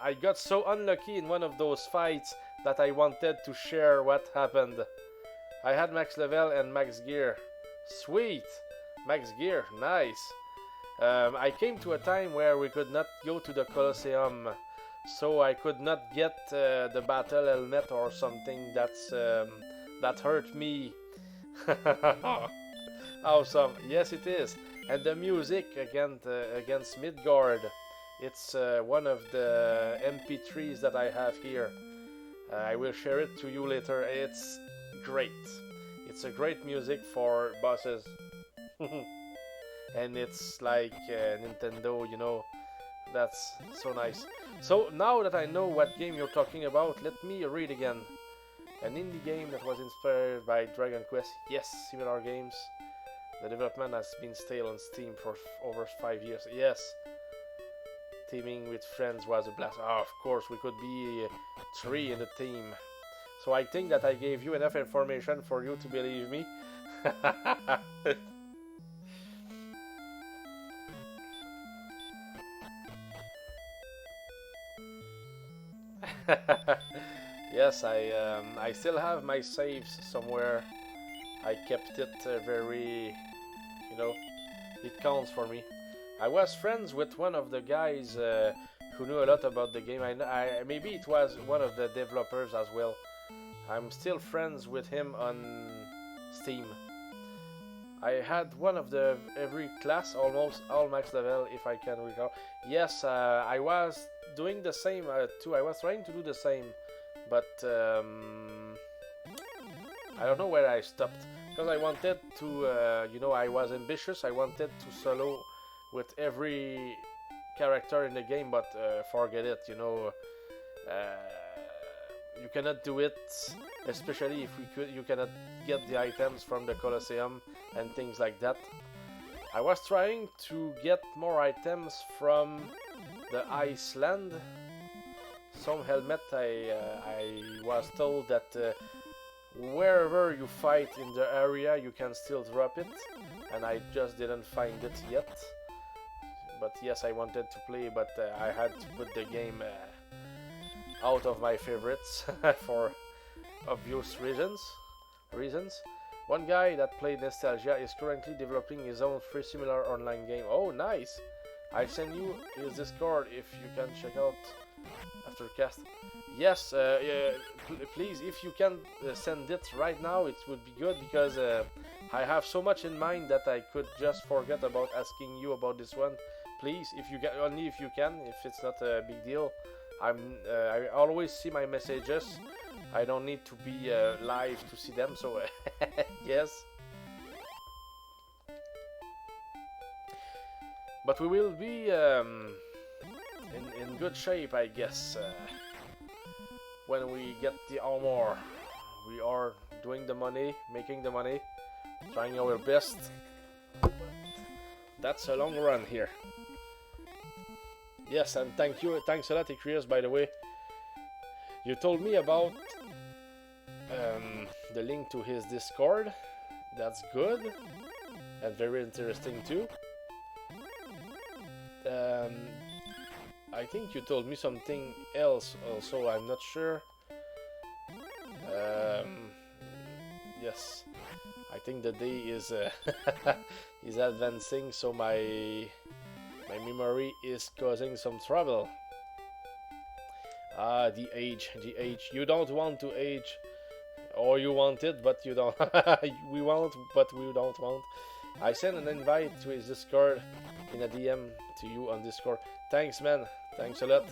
I got so unlucky in one of those fights that I wanted to share what happened. I had max level and max gear. Sweet! Max gear, nice. I came to a time where we could not go to the Colosseum, so I could not get the battle helmet or something that hurt me. Awesome, yes it is. And the music against Midgard, it's one of the MP3s that I have here. I will share it to you later. It's great. It's a great music for bosses. And it's like Nintendo, you know. That's so nice. So now that I know what game you're talking about, let me read again. An indie game that was inspired by Dragon Quest. Yes, similar games. The development has been stale on Steam for over 5 years. Yes. Teaming with friends was a blast. Oh, of course, we could be 3 in the team. So I think that I gave you enough information for you to believe me. Yes, I still have my saves somewhere. I kept it very, you know, it counts for me. I was friends with one of the guys who knew a lot about the game. Maybe it was one of the developers as well. I'm still friends with him on Steam. I had one of every class, almost all max level, if I can recall. Yes, I was doing the same too. I was trying to do the same, but I don't know where I stopped because I wanted to, you know, I was ambitious. I wanted to solo with every character in the game, but forget it. You know, you cannot do it, especially if you cannot get the items from the Colosseum and things like that. I was trying to get more items from the Iceland. Some helmet, I was told that wherever you fight in the area you can still drop it, and I just didn't find it yet. But yes, I wanted to play, but I had to put the game out of my favorites for obvious reasons. One guy that played Nostalgia is currently developing his own free similar online game. Oh, nice! I send you his Discord if you can check out after cast. Yes, please, if you can send it right now, it would be good, because I have so much in mind that I could just forget about asking you about this one. please, if you can, only if you can, if it's not a big deal. I always see my messages. I don't need to be live to see them, so yes. But we will be in good shape, I guess, when we get the armor. We are doing the money, making the money, trying our best. That's a long run here. Yes, and thanks a lot, Icrius, by the way. You told me about the link to his Discord. That's good and very interesting too. I think you told me something else also, I'm not sure. Yes, I think the day is is advancing, so my memory is causing some trouble. Ah, the age. You don't want to age, or you want it, but you don't. We want, but we don't want. I sent an invite to his Discord in a DM to you on Discord. Thanks, man. Thanks a lot.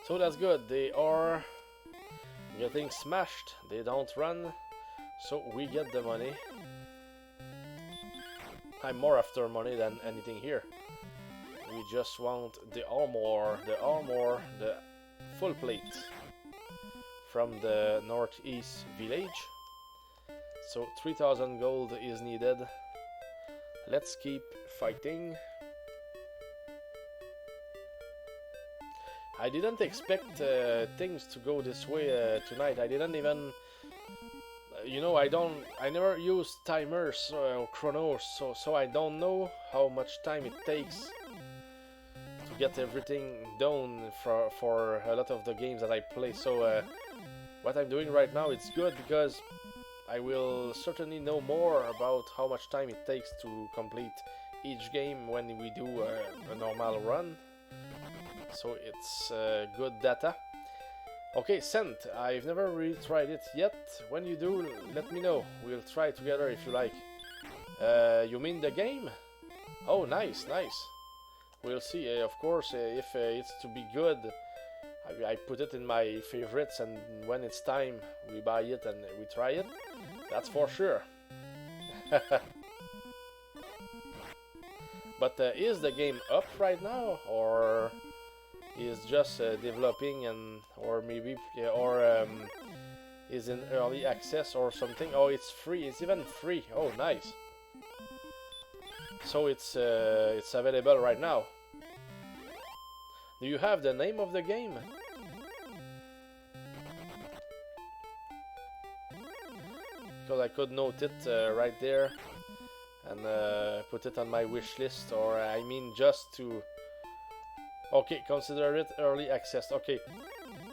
So that's good. They are getting smashed. They don't run, so we get the money. I'm more after money than anything here. We just want the armor, the full plate from the northeast village. So 3000 gold is needed. Let's keep fighting. I didn't expect things to go this way tonight. I didn't even, you know, I never use timers or chronos, so I don't know how much time it takes to get everything done for a lot of the games that I play. So what I'm doing right now, it's good because I will certainly know more about how much time it takes to complete each game when we do a normal run. So it's good data. Okay, Scent. I've never really tried it yet. When you do, let me know. We'll try together if you like. You mean the game? Oh, nice. We'll see. Of course, if it's to be good, I put it in my favorites, and when it's time, we buy it and we try it. That's for sure. But is the game up right now, or is just developing, and or maybe is in early access or something? Oh, it's free. It's even free. Oh, nice. So it's available right now. Do you have the name of the game? Because I could note it right there and put it on my wish list, or I mean just to. Okay, consider it early access. Okay,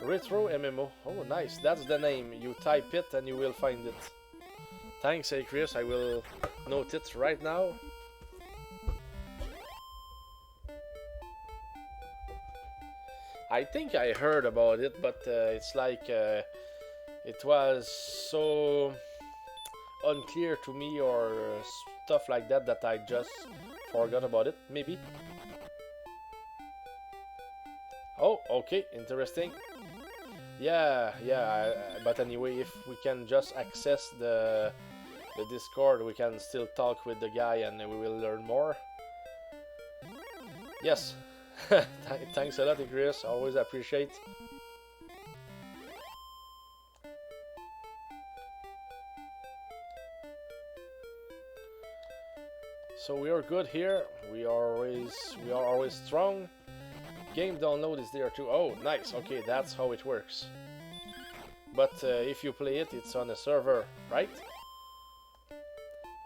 Retro MMO. Oh, nice. That's the name. You type it and you will find it. Thanks, Chris. I will note it right now. I think I heard about it, but it's like it was so unclear to me or stuff like that that I just forgot about it. Maybe. Oh, okay, interesting. Yeah, but anyway, if we can just access the Discord, we can still talk with the guy and we will learn more. Yes. Thanks a lot, Chris. Always appreciate. So we are good here. We are always strong. Game download is there too. Oh, nice. Okay, that's how it works. But if you play it, it's on a server, right?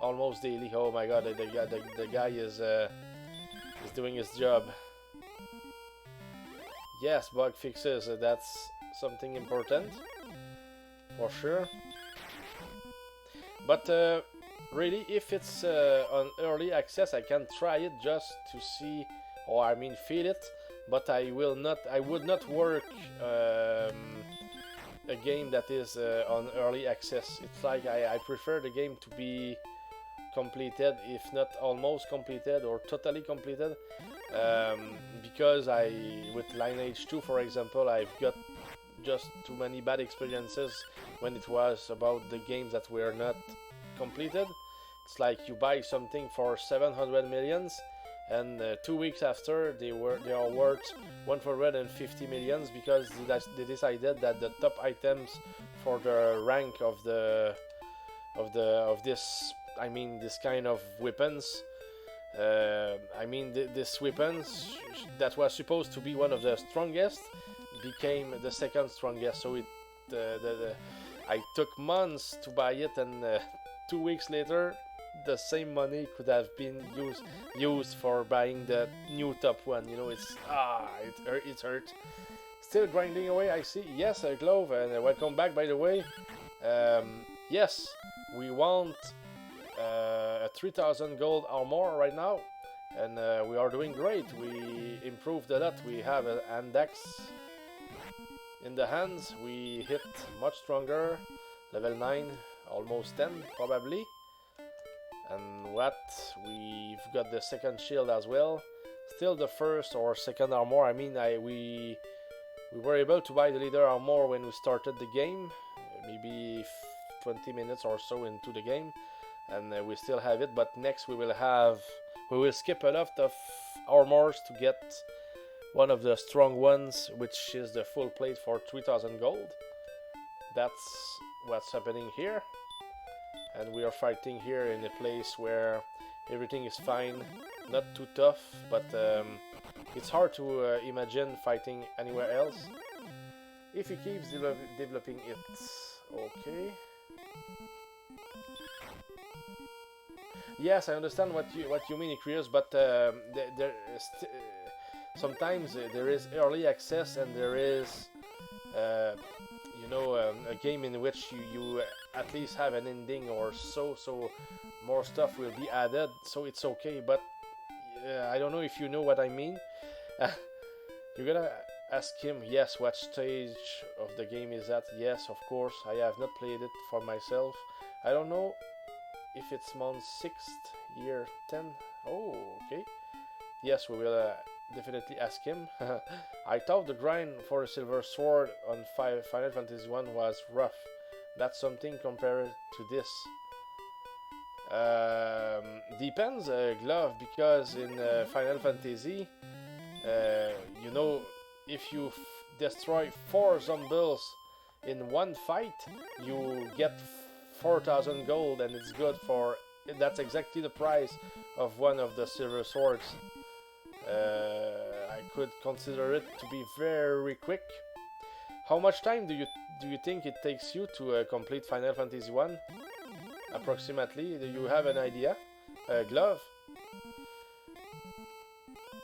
Almost daily. Oh my God, the guy is doing his job. Yes, bug fixes. That's something important, for sure. But really, if it's on early access, I can try it just to see, or I mean feel it. but I would not work a game that is on early access. It's like I prefer the game to be completed, if not almost completed or totally completed, because with Lineage 2, for example, I've got just too many bad experiences when it was about the games that were not completed. It's like you buy something for 700 millions, and 2 weeks after they are worth 150 millions because they decided that the top items for the rank of this, I mean, this kind of weapons, this weapons that was supposed to be one of the strongest became the second strongest. So I took months to buy it, and 2 weeks later the same money could have been used for buying the new top one. You know, it hurt. Still grinding away, I see. Yes, Glove, and welcome back, by the way. Yes, we want a 3000 gold or more right now, and we are doing great. We improved a lot. We have an index in the hands. We hit much stronger, level 9, almost 10 probably. And we've got the second shield as well. Still the first or second armor. I mean, we were able to buy the leader armor when we started the game, maybe 20 minutes or so into the game, and we still have it. But next we will skip a lot of armors to get one of the strong ones, which is the full plate for 3000 gold. That's what's happening here. And we are fighting here in a place where everything is fine, not too tough, but it's hard to imagine fighting anywhere else. If he keeps developing it, okay. Yes, I understand what you mean, Icarius, but sometimes there is early access, and there is a game in which you at least have an ending or so more stuff will be added, so it's okay. But I don't know if you know what I mean. You're gonna ask him, yes, what stage of the game is that? Yes, of course, I have not played it for myself. I don't know if it's month 6th, year 10. Oh, okay. Yes, we will definitely ask him. I thought the grind for a silver sword on Final Fantasy 1 was rough. That's something compared to this. Depends, Glove, because in Final Fantasy, if you destroy 4 zombies in one fight, you get 4000 gold, and it's good for. That's exactly the price of one of the silver swords. I could consider it to be very quick. How much time do you think it takes you to complete Final Fantasy 1? Approximately, do you have an idea? Glove?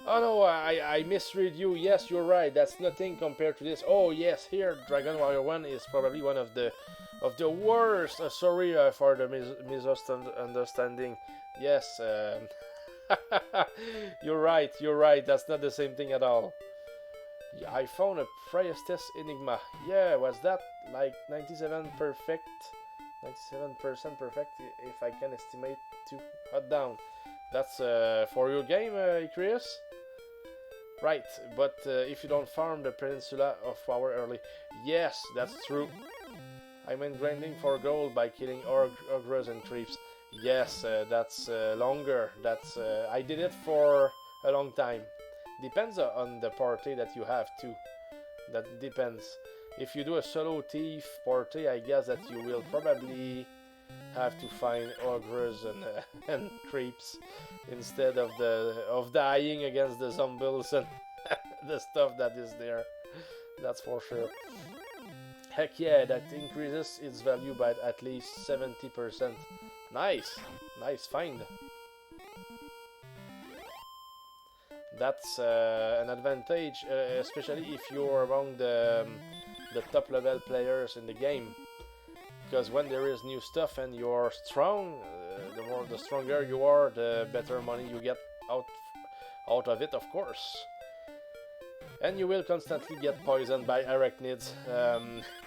Oh no, I misread you. Yes, you're right. That's nothing compared to this. Oh yes, here Dragon Warrior 1 is probably one of the worst. Sorry for the misunderstanding. Yes, you're right. That's not the same thing at all. Yeah, I found a Priestess Enigma. Yeah, was that like 97% perfect, if I can estimate to hot down. That's for your game, Icarius? Right, but if you don't farm the Peninsula of Power early. Yes, that's true. I mean grinding for gold by killing ogres and creeps. Yes, that's longer. I did it for a long time. Depends on the party that you have too. That depends. If you do a solo thief party, I guess that you will probably have to find ogres and creeps instead of dying against the zombies and the stuff that is there. That's for sure. Heck yeah, that increases its value by at least 70%. Nice find. That's an advantage, especially if you're among the top level players in the game. Because when there is new stuff and you're strong, the stronger you are, the better money you get out of it, of course. and you will constantly get poisoned by arachnids.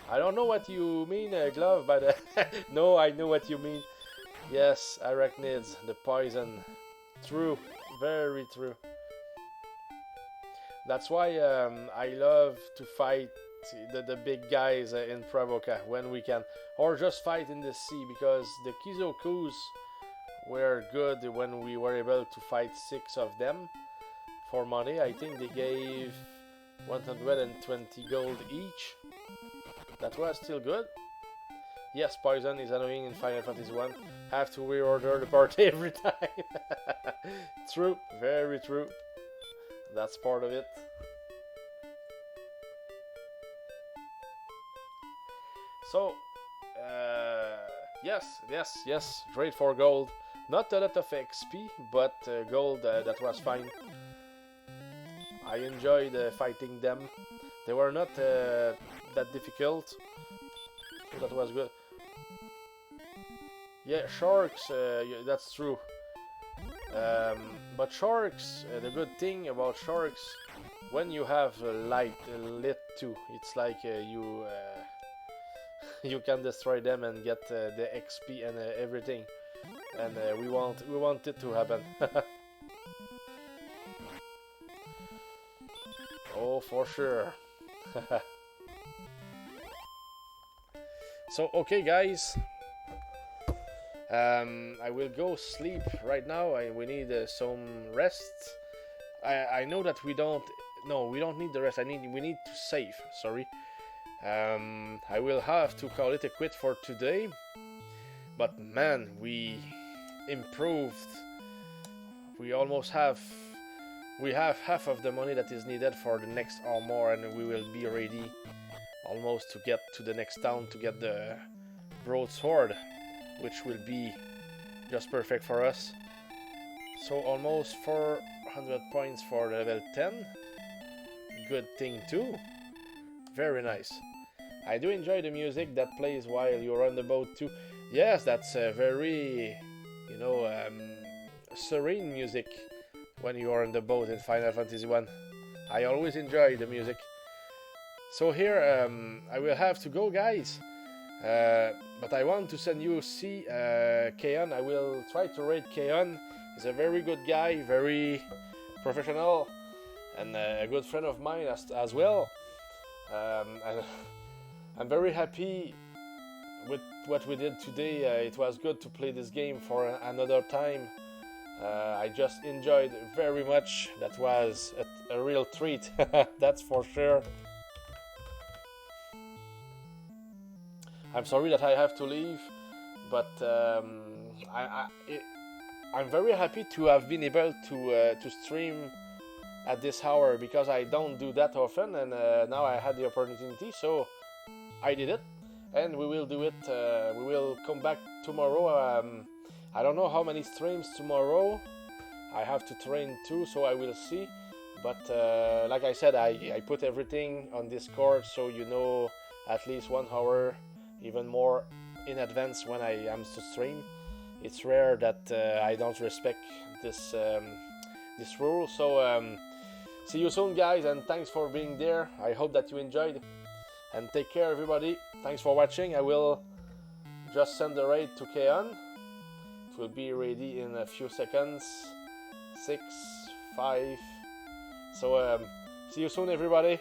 I don't know what you mean, Glove, but no, I know what you mean. Yes, arachnids, the poison. True, very true. That's why I love to fight the big guys in Pravoka when we can, or just fight in the sea, because the Kizokus were good when we were able to fight 6 of them for money. I think they gave 120 gold each. That was still good. Yes, poison is annoying in Final Fantasy 1. Have to reorder the party every time. True, very true. That's part of it. So, yes, great for gold. Not a lot of XP, but gold, that was fine. I enjoyed fighting them. They were not that difficult, so that was good. Yeah, sharks, that's true. But sharks, the good thing about sharks, when you have light lit too, it's like you you can destroy them and get the XP and everything. And we want it to happen. Oh, for sure. So, okay, guys. I will go sleep right now. We need some rest. I know that we don't. No, we don't need the rest. We need to save. Sorry. I will have to call it a quit for today. But man, we improved. We almost have. We have half of the money that is needed for the next armor, and we will be ready almost to get to the next town to get the broadsword, which will be just perfect for us. So almost 400 points for level 10. Good thing too. Very nice. I do enjoy the music that plays while you're on the boat too. Yes, that's a very, serene music when you are on the boat in Final Fantasy 1. I always enjoy the music. So here, I will have to go, guys. But I want to send you see Keon. I will try to rate Keon. He's a very good guy, very professional, and a good friend of mine as well. And I'm very happy with what we did today. It was good to play this game for another time. I just enjoyed very much. That was a real treat. That's for sure. I'm sorry that I have to leave, but I'm very happy to have been able to stream at this hour, because I don't do that often, and now I had the opportunity, so I did it, and we will do it. We will come back tomorrow. I don't know how many streams tomorrow. I have to train too, so I will see. But like I said, I put everything on Discord, so you know at least 1 hour, even more in advance when I am to stream. It's rare that I don't respect this rule. So see you soon, guys, and thanks for being there. I hope that you enjoyed, and take care, everybody. Thanks for watching. I will just send the raid to Keon. It will be ready in a few seconds. 6, 5. So see you soon, everybody.